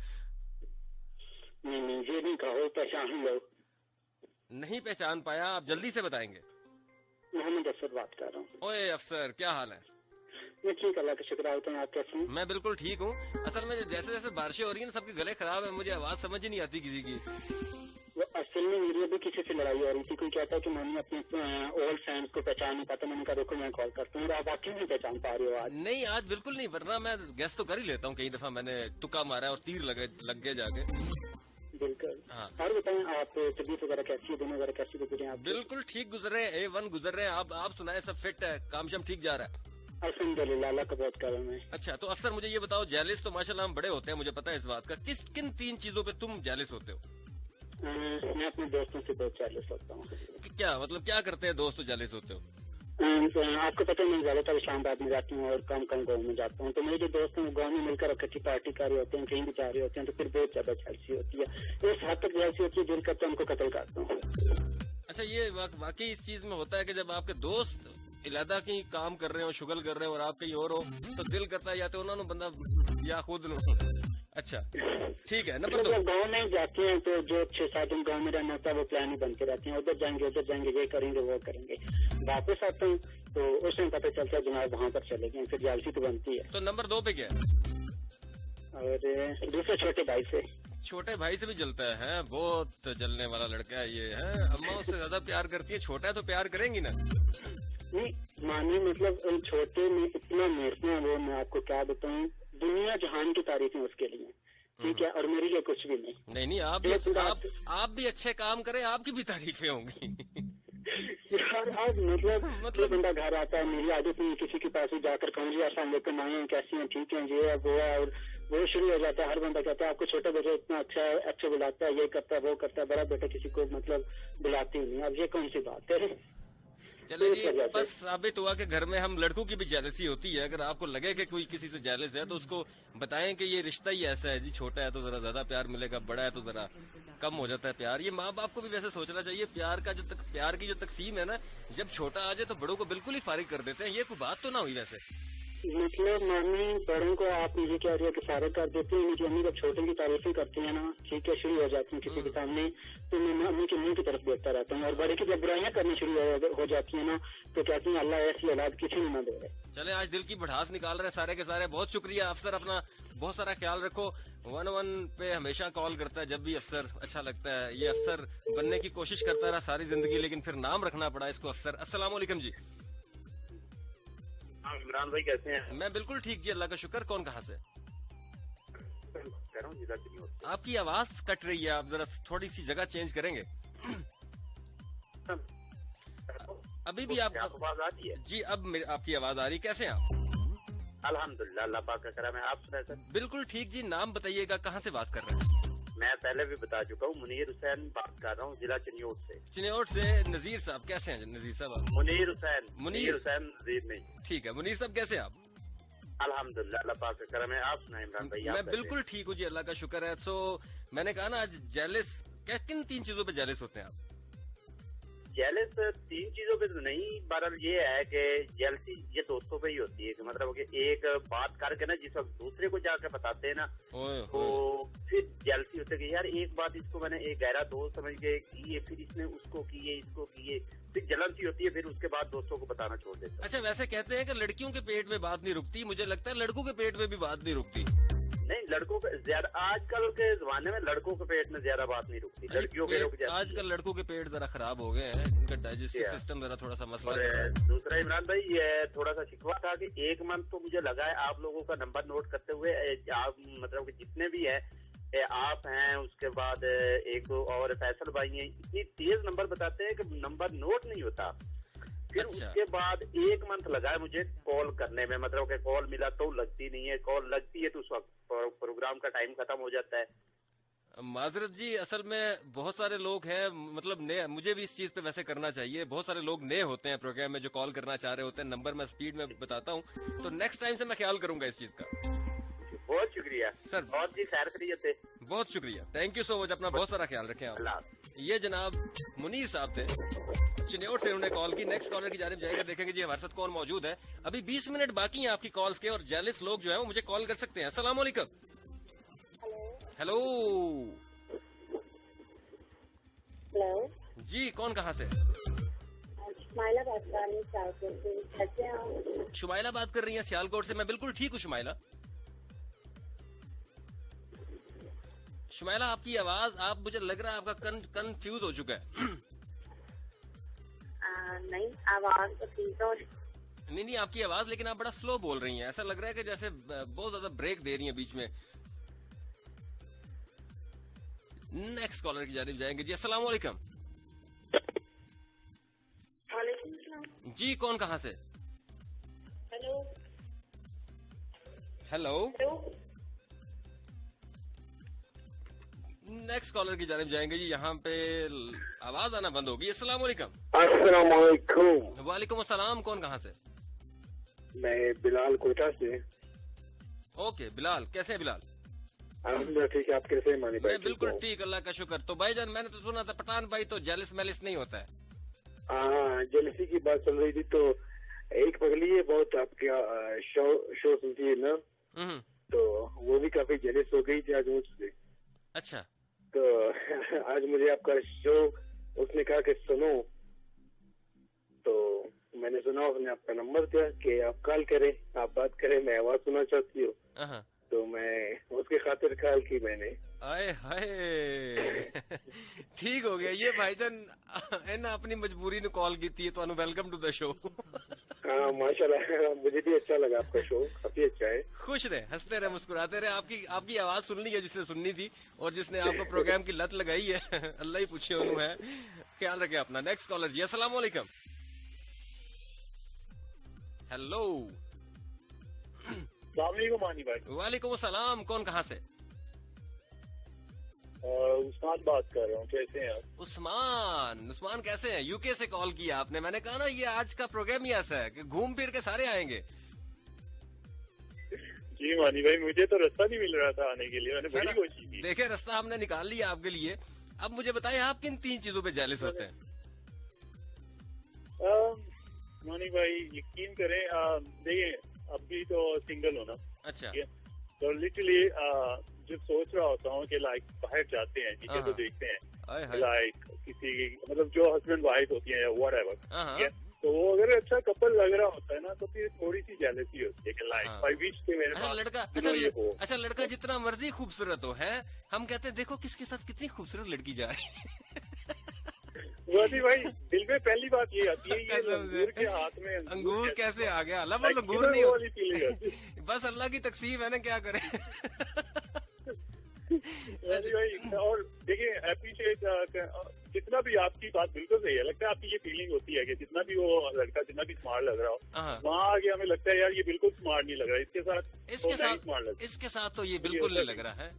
I: नहीं ये नहीं कहो, पहचान लो।
A: नहीं पहचान पाया, आप जल्दी से बताएंगे।
I: मोहम्मद अफसर बात कर रहा हूँ।
A: ओए अफसर, क्या हाल है?
I: मैं ठीक, अल्लाह का शुक्र। आप कैसे हैं?
A: मैं बिल्कुल ठीक हूँ। असल में जैसे जैसे बारिशें हो रही हैं सबके गले खराब है, मुझे आवाज समझ ही नहीं आती किसी की।
I: वो असल में मेरी अभी किसी से लड़ाई हो रही थी, कोई कहता है कि मैंने अपने ओल्ड फ्रेंड्स को पहचान नहीं पाता। मैंने कहा देखो मैं कॉल करता हूँ, आप वाकई नहीं पहचान पा रही हो आज?
A: नहीं आज बिल्कुल नहीं, वरना मैं गेस तो कर ही लेता हूँ। कई दफा मैंने तुक्का मारा है और तीर लग गए जाके।
I: बिल्कुल।
A: हाँ।
I: और बताएं आप तबीयत वगैरह कैसी है, दिन वगैरह कैसी गुजरे आप?
A: बिल्कुल ठीक गुजरे, A1 गुजर रहे हैं। आप सुनाए, सब फिट है, काम शाम ठीक जा रहा है?
I: अल्हम्दुलिल्लाह, अल्लाह का बहुत करम है।
A: अच्छा, तो अफसर मुझे ये बताओ, जेलिस तो माशाल्लाह हम बड़े होते हैं, मुझे पता है इस बात का। किन 3 चीजों पे तुम जेलिस होते हो?
I: मैं अपने दोस्तों से बहुत जेलस होता हूँ।
A: क्या मतलब, क्या करते हैं दोस्त जेलिस होते हो?
I: आपको पता है मैं ज्यादातर इस्लामाबाद में जाती हूँ और कम गाँव में जाता हूँ, तो मेरे जो दोस्त हैं गाँव में मिलकर इकट्ठी पार्टी कर रहे होते हैं, कहीं भी जा रहे होते हैं, तो फिर बहुत ज्यादा जेलसी होती है। इस हद तक जेलसी होती है दिल करता है उनको कत्ल करता हूँ।
A: अच्छा, ये वाकई इस चीज में होता है कि जब आपके दोस्त इलादा कहीं काम कर रहे हो, शुगल कर रहे हो और आप कहीं और हो, तो दिल करता है या तो उन्होंने बंदा या खुद। अच्छा ठीक है। नंबर 2,
I: गाँव में जाते हैं तो जो 6-7 दिन गाँव में रहना होता है वो प्लान ही बनते रहते हैं, उधर जाएंगे ये करेंगे वो करेंगे। वापस आता हूँ तो उस टाइम पता चलता है जनाब वहाँ पर चले गए, फिर जालसी तो बनती है।
A: तो नंबर 2 पे क्या है?
I: और दूसरे छोटे भाई से।
A: छोटे भाई से भी जलता है? बहुत जलने वाला लड़का है ये है। अम्मा उससे ज्यादा प्यार करती है, छोटा है तो प्यार करेंगी ना।
I: नहीं मानिए, मतलब छोटे में इतना मेरते हैं वो, मैं आपको क्या बताऊं, दुनिया जहान की तारीफें उसके लिए, ठीक है, और मेरे लिए कुछ भी नहीं।
A: नहीं आप भी अच्छे काम करें, आपकी भी तारीफें होंगी।
I: यार आज मतलब बंदा घर आता है, मेरी आदत नहीं किसी के पास जाकर कहूँ जी अस्सलाम वालेकुम, आए हैं, कैसी हैं, ठीक है, ये है वो है, और वो शुरू हो जाता है। हर बंदा कहता है आपको छोटा बेटा इतना अच्छा बुलाता है, ये करता है वो करता है, बड़ा बेटा किसी को मतलब बुलाती ही नहीं। अब ये कौन सी बात है?
A: चले जी, बस साबित हुआ कि घर में हम लड़कों की भी जेलसी होती है। अगर आपको लगे कि कोई किसी से जेलस है तो उसको बताएं कि ये रिश्ता ही ऐसा है जी, छोटा है तो जरा ज्यादा प्यार मिलेगा, बड़ा है तो जरा कम हो जाता है प्यार। ये माँ बाप को भी वैसे सोचना चाहिए। प्यार की जो तकसीम है ना, जब छोटा आ जाए तो बड़ों को बिल्कुल ही फारिग कर देते हैं। ये कोई बात तो ना हुई वैसे?
I: मतलब मम्मी बड़ों को आप मुझे कह रही है कि फारिग कर देती है, मेरी अम्मी जब छोटे की तारीफें करती है ना, ठीक है, शुरू हो जाती है किसी के सामने, तो मैं अम्मी के मुंह की तरफ देखता रहता हूँ। और बड़े की जब बुराइयां करनी शुरू हो जाती है ना, तो कहती है अल्लाह ऐसी औलाद किसी ने न दे रहे।
A: चले आज दिल की भड़ास निकाल रहे हैं सारे के सारे। बहुत शुक्रिया अफसर, अपना बहुत सारा ख्याल रखो। 1-1 पे हमेशा कॉल करता है जब भी अफसर, अच्छा लगता है। ये अफसर बनने की कोशिश करता रहा सारी जिंदगी, लेकिन फिर नाम रखना पड़ा इसको अफसर। अस्सलाम वालेकुम जी।
G: इमरान भाई कैसे हैं?
A: मैं बिल्कुल ठीक जी, अल्लाह का शुक्र। कौन कहाँ से? आपकी आवाज कट रही है, आप जरा थोड़ी सी जगह चेंज करेंगे। अभी भी आप
G: आवाज आ रही है?
A: जी अब आपकी आवाज आ रही। कैसे हैं आप?
G: अल्हम्दुलिल्लाह, अल्लाह पाक का करम है। आप सुनाए सर?
A: बिल्कुल ठीक जी। नाम बताइएगा, कहाँ से बात कर रहे हैं?
G: मैं पहले भी बता चुका हूँ, मुनीर हुसैन बात कर रहा हूँ, जिला चिन्योट से।
A: चिन्योट से नजीर साहब, कैसे हैं नजीर साहब?
G: मुनीर हुसैन नजीर नहीं।
A: ठीक है मुनीर साहब, कैसे हैं आप?
G: अल्हम्दुलिल्लाह, अल्लाह पाक का करम है। आप सुनाए इमरान भाई?
A: मैं बिल्कुल ठीक हूँ जी, अल्लाह का शुक्र है। सो मैंने कहा ना आज जेलिस, किन 3 चीजों पे जेलिस होते हैं आप?
J: जेलस 3 चीजों पे तो नहीं, बहरहाल ये है कि जेलसी ये दोस्तों पे ही होती है कि मतलब कि एक बात करके ना जिस वक्त दूसरे को जाकर बताते हैं ना तो फिर जेलसी होती है कि यार एक बात इसको मैंने एक गहरा दोस्त समझ के की है, फिर इसने उसको किए इसको किए, फिर जलन सी होती है, फिर उसके बाद दोस्तों को बताना छोड़ देते।
A: अच्छा, वैसे कहते हैं कि लड़कियों के पेट में बात नहीं रुकती, मुझे लगता है लड़कों के पेट में भी बात नहीं रुकती।
J: नहीं, लड़कों के ज्यादा आजकल के जमाने में लड़कों के पेट में ज्यादा बात नहीं रुकती, लड़कियों के रुक जाती है।
A: आजकल लड़कों के पेट जरा खराब हो गए हैं, उनका डाइजेस्टिव सिस्टम जरा थोड़ा सा मसला है।
J: दूसरा इमरान भाई, ये थोड़ा सा शिकवा था कि एक मंथ तो मुझे लगा है आप लोगों का नंबर नोट करते हुए, आप मतलब कि जितने भी है आप हैं, उसके बाद एक दो और फैसल भाई हैं, इतनी तेज नंबर बताते हैं कि नंबर नोट नहीं होता। फिर उसके बाद एक मंथ लगा है मुझे कॉल करने में, मतलब कि कॉल मिला तो लगती नहीं है, कॉल लगती है तो उस वक्त प्रोग्राम का टाइम खत्म हो जाता है।
A: माजरत जी, असल में बहुत सारे लोग हैं, मतलब नए, मुझे भी इस चीज पे वैसे करना चाहिए, बहुत सारे लोग नए होते हैं प्रोग्राम में जो कॉल करना चाह रहे होते हैं, नंबर मैं स्पीड में बताता हूँ, तो नेक्स्ट टाइम से मैं ख्याल करूंगा इस चीज का।
J: बहुत शुक्रिया
A: सर,
J: बहुत जी खैर खैरियत है,
A: बहुत शुक्रिया, थैंक यू सो मच, अपना बहुत सारा ख्याल रखें आप। ये जनाब मुनीर साहब थे, चिन्योट से उन्होंने कॉल की। नेक्स्ट कॉलर की जानिब जाएगा, देखेंगे जी हमारे साथ कौन मौजूद है। अभी 20 मिनट बाकी हैं आपकी कॉल्स के, और जेलस लोग जो है वो मुझे कॉल कर सकते हैं। अस्सलाम वालेकुम। हेलो
F: हेलो
A: जी, कौन कहाँ से?
F: शुमाइला बात कर रही हूँ सियालकोट से। कैसे हैं आप?
A: शुमाइला बात कर रही हैं सियालकोट से? मैं बिल्कुल ठीक हूँ शुमाइला। शुमाइला, आपकी आवाज, आप, मुझे लग रहा है आपका कंफ्यूज हो चुका है।
F: नहीं, आवाज तो ठीक है।
A: नहीं, आपकी आवाज, लेकिन आप बड़ा स्लो बोल रही हैं, ऐसा लग रहा है कि जैसे बहुत ज्यादा ब्रेक दे रही हैं बीच में। नेक्स्ट कॉलर की जानिब जाएंगे जी। अस्सलाम वालेकुम। जी, कौन कहाँ से?
F: Hello
A: hello. नेक्स्ट कॉलर की जानिब जाएंगे जी। यहाँ पे आवाज आना बंद होगी। अस्सलाम वालेकुम।
K: अस्सलाम वालेकुम।
A: वालेकुम अस्सलाम। कौन कहाँ से?
K: मैं बिलाल कोटा से।
A: ओके बिलाल, कैसे हैं बिलाल?
K: अल्हम्दुलिल्लाह ठीक है, आप कैसे हैं मानी भाई?
A: मैं बिल्कुल ठीक, अल्लाह का शुक्र। तो भाईजान, मैंने तो सुना था पठान भाई तो जेलिस मेलिस नहीं होता है।
K: हाँ, जेलिसी की बात चल रही थी, तो एक पगली है बहुत आपके शो सुनती है ना, तो वो भी काफी जेलिस हो गई थी आज मुझसे।
A: अच्छा।
K: तो आज मुझे आपका शो उसने कहा कि सुनो, तो मैंने सुना, उसने आपका नंबर दिया कि आप कॉल करें, आप बात करें, मैं आवाज सुनना चाहती हूँ। तो मैं उसकी खातिर कॉल की मैंने।
A: आए हाय ठीक हो गया ये भाईजान, ना अपनी मजबूरी ने कॉल की थी। तो वेलकम टू द शो।
K: हाँ माशाल्लाह, मुझे भी अच्छा लगा, आपका शो काफी अच्छा है।
A: खुश रहे, हंसते रहे, मुस्कुराते रहे। आपकी आवाज सुननी है जिसने सुननी थी, और जिसने आपको प्रोग्राम की लत लगाई है अल्लाह ही पूछे उन्होंने है। ख्याल रखे अपना। नेक्स्ट कॉलर जी। अस्सलाम वालेकुम। हेलो।
G: मानी भाई।
A: वालेकुम अस्सलाम। कौन कहाँ से?
G: उस्मान बात कर रहा हूँ, कैसे हैं आप?
A: उस्मान कैसे हैं? यूके से कॉल किया आपने। मैंने कहा ना ये आज का प्रोग्राम ही ऐसा है कि घूम फिर के सारे आएंगे।
G: जी मानी भाई, मुझे तो रास्ता नहीं मिल रहा था आने के लिए, मैंने बड़ी कोशिश की।
A: देखे, रास्ता हमने निकाल लिया आपके लिए। अब मुझे बताइए, आप किन 3 चीजों पे जेलस होते हैं?
G: मानी भाई यकीन करें, देखिए अभी तो सिंगल हो ना।
A: अच्छा।
G: तो लिटरली जब सोच रहा होता हूँ कि लाइक बाहर जाते हैं, नीचे तो देखते हैं लाइक किसी, मतलब जो हस्बैंड वाइफ होती है या व्हाटएवर, तो वो अगर अच्छा कपल लग रहा होता है ना, तो फिर थोड़ी सी जेलसी होती है कि लाइक आई विश कि मेरे पास
A: अच्छा लड़का जितना मर्जी खूबसूरत हो है, हम कहते हैं देखो किसके साथ कितनी खूबसूरत लड़की जा रही है।
G: भाई दिल में पहली बात ये आती है, ये अंगूर के हाथ में
A: अंगूर कैसे आ गया? अल्लाह अंगूर नहीं होती, बस अल्लाह की तकसीम है ना, क्या करें।
G: भाई और देखिए अप्रिशिएट, जितना भी आपकी बात बिल्कुल सही है, लगता है आपकी ये फीलिंग होती है कि जितना भी वो लड़का जितना भी स्मार्ट लग रहा हो, वहाँ आगे हमें लगता है यार ये बिल्कुल स्मार्ट नहीं लग रहा,
A: इसके साथ तो ये बिल्कुल नहीं लग रहा है।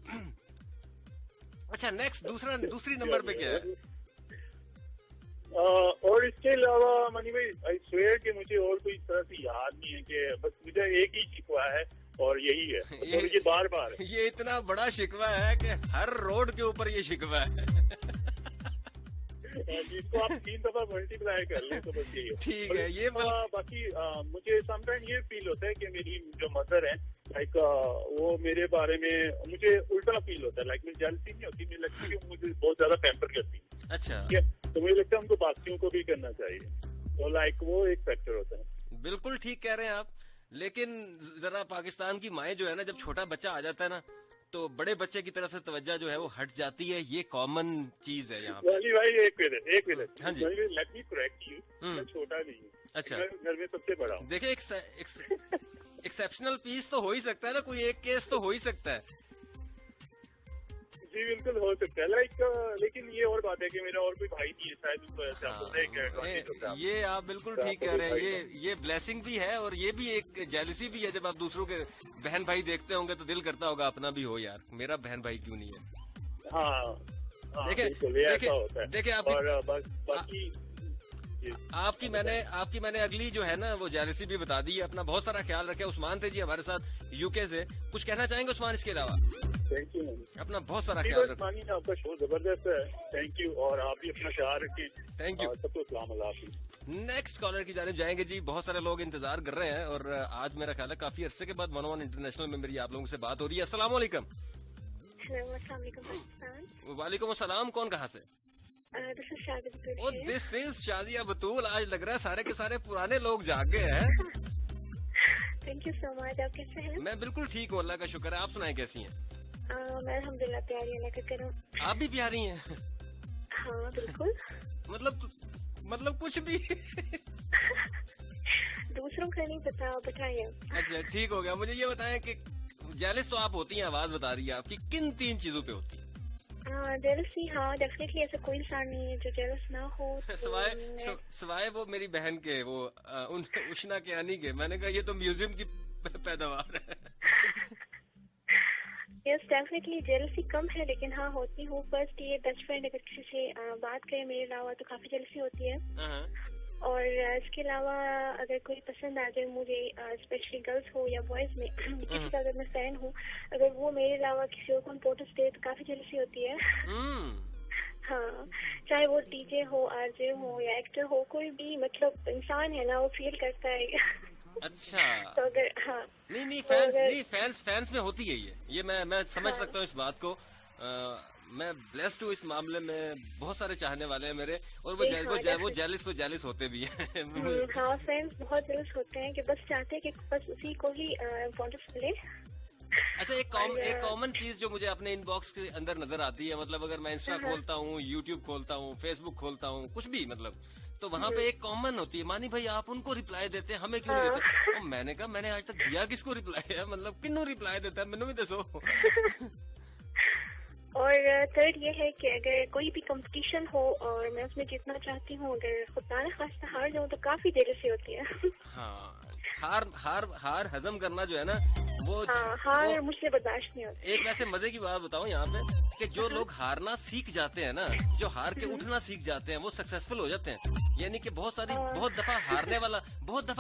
A: अच्छा नेक्स्ट, दूसरी नंबर पे क्या है?
G: और इसके अलावा मनी भाई आई स्वेयर कि मुझे और कोई तरह से याद नहीं है, कि बस मुझे एक ही शिकवा है और यही है, और ये बार
A: ये इतना बड़ा शिकवा है कि हर रोड के ऊपर ये शिकवा है।
K: इसको आप 3 दफा मल्टीप्लाई कर लें तो बस यही
A: ठीक है। ये
K: बाकी मुझे समटाइम ये फील होता है कि मेरी जो मदर है लाइक वो मेरे बारे में मुझे उल्टा फील होता है। लाइक मुझे जेलसी नहीं होती, मुझे लगता है कि मुझे बहुत ज्यादा पैम्पर करती है।
A: अच्छा,
K: ठीक है, तो मुझे लगता है हमको बाकियों को भी करना चाहिए, तो लाइक वो एक फैक्टर होता है।
A: बिल्कुल ठीक कह रहे हैं आप, लेकिन जरा पाकिस्तान की माएँ जो है ना, जब छोटा बच्चा आ जाता है ना, तो बड़े बच्चे की तरफ से तवज्जो जो है वो हट जाती है। ये कॉमन चीज है यहाँ पे।
K: भाई एक मिनट
A: हाँ जी,
K: लेट मी करेक्ट यू, मैं छोटा नहीं हूँ।
A: अच्छा,
K: घर में सबसे बड़ा हूँ।
A: देखिए एक्सेप्शनल पीस तो हो ही सकता है ना, कोई एक केस तो हो ही सकता है।
K: जी बिल्कुल हो सकता है, लाइक लेकिन ये और बात है कि मेरा और कोई भाई नहीं है शायद, उसको ऐसा
A: ये आप बिल्कुल ठीक कह रहे हैं। ये ब्लेसिंग भी है और ये भी एक जेलसी भी है। जब आप दूसरों के बहन भाई देखते होंगे तो दिल करता होगा अपना भी हो, यार मेरा बहन भाई क्यों नहीं है।
K: हाँ,
A: देखिए आपकी मैंने अगली जो है ना वो जेलसी भी बता दी है। अपना बहुत सारा ख्याल रखें। उस्मान थे जी हमारे साथ यूके से, कुछ कहना चाहेंगे उस्मान इसके अलावा?
K: थैंक यू,
A: अपना बहुत सारा ख्याल रखें।
K: आपका शो जबरदस्त है, थैंक यू, और आप भी अपना ख्याल रखें।
A: थैंक यू,
K: सबको सलाम अलैकुम।
A: नेक्स्ट कॉलर की जानिब जाएंगे जी। बहुत सारे लोग इंतजार कर रहे हैं और आज मेरा ख्याल है काफी अरसे के बाद 101 इंटरनेशनल में मेरी आप लोगों से बात हो रही है। अस्सलाम वालेकुम। वालेकुम अस्सलाम। कौन कहाँ से? दिस इज शाजिया बतूल। आज लग रहा है सारे के सारे पुराने लोग जाग गए हैं।
D: Thank you so much. आप कैसे हैं?
A: मैं बिल्कुल ठीक हूँ, अल्लाह का शुक्र है। आप सुनाएं कैसी हैं?
D: मैं अल्हम्दुलिल्लाह प्यारी, अल्लाह का करम।
A: आप भी प्यारी हैं?
D: हाँ बिल्कुल।
A: मतलब कुछ भी
D: दूसरों का नहीं पता, बताइए।
A: अच्छा ठीक हो गया। मुझे ये बताएं कि जेलस तो आप होती हैं, आवाज बता रही है आपकी, किन 3 चीजों पे होती है?
D: जेलसी, हाँ डेफिनेटली ऐसा कोई इंसान नहीं है जो जेलस ना हो।
A: सवाए वो मेरी बहन के, वो उष्णा के आनी के। मैंने कहा ये तो म्यूजियम की पैदावार है।
D: यस डेफिनेटली जेलसी कम है, लेकिन हाँ होती हूँ। फर्स्ट ये बेस्ट फ्रेंड अगर किसी से बात करे मेरे अलावा तो काफी जेलसी होती है। और इसके अलावा अगर कोई पसंद आ जाए मुझे, स्पेशली गर्ल्स हो या बॉयज में, किसी का अगर मैं फैन हूँ, अगर वो मेरे अलावा किसी और को इम्पोर्टेंस दे तो काफी जेलसी होती है। हाँ, चाहे वो डीजे हो, आरजे हो या एक्टर हो, कोई भी मतलब इंसान है ना, वो फील करता है।
A: अच्छा,
D: तो अगर हाँ
A: नहीं फैंस में होती है ये मैं समझ सकता हूँ इस बात को। मैं ब्लेस्ड हूँ इस मामले में, बहुत सारे चाहने वाले हैं मेरे, और वो जेलिस होते भी हैं।
D: हाँ, फैंस बहुत जेलिस होते हैं कि बस चाहते हैं कि बस उसी को ही इम्पोर्टेंस मिले।
A: अच्छा, एक कॉमन चीज जो मुझे अपने इनबॉक्स के अंदर नजर आती है, मतलब अगर मैं इंस्टा खोलता हूँ, यूट्यूब खोलता हूँ, फेसबुक खोलता हूँ, कुछ भी मतलब, तो वहाँ पे एक कॉमन होती है, मानी भाई आप उनको रिप्लाई देते हैं, हमें क्यों नहीं देते? तो मैंने कहा मैंने आज तक दिया किसको रिप्लाई है, मतलब किन्नू रिप्लाई देता है, मैंने भी दसो।
D: और थर्ड ये है कि अगर कोई भी कंपटीशन हो और मैं उसमें जीतना चाहती हूँ, अगर खुदा न खास्ता हार जाऊँ तो काफी जेलसी होती है।
A: हाँ, हार हजम करना जो है ना वो,
D: हार मुझसे बर्दाश्त नहीं होती।
A: एक वैसे मजे की बात बताऊं यहाँ पे कि जो लोग हारना सीख जाते हैं ना, जो हार के उठना सीख जाते हैं, वो सक्सेसफुल हो जाते हैं। यानी कि बहुत दफा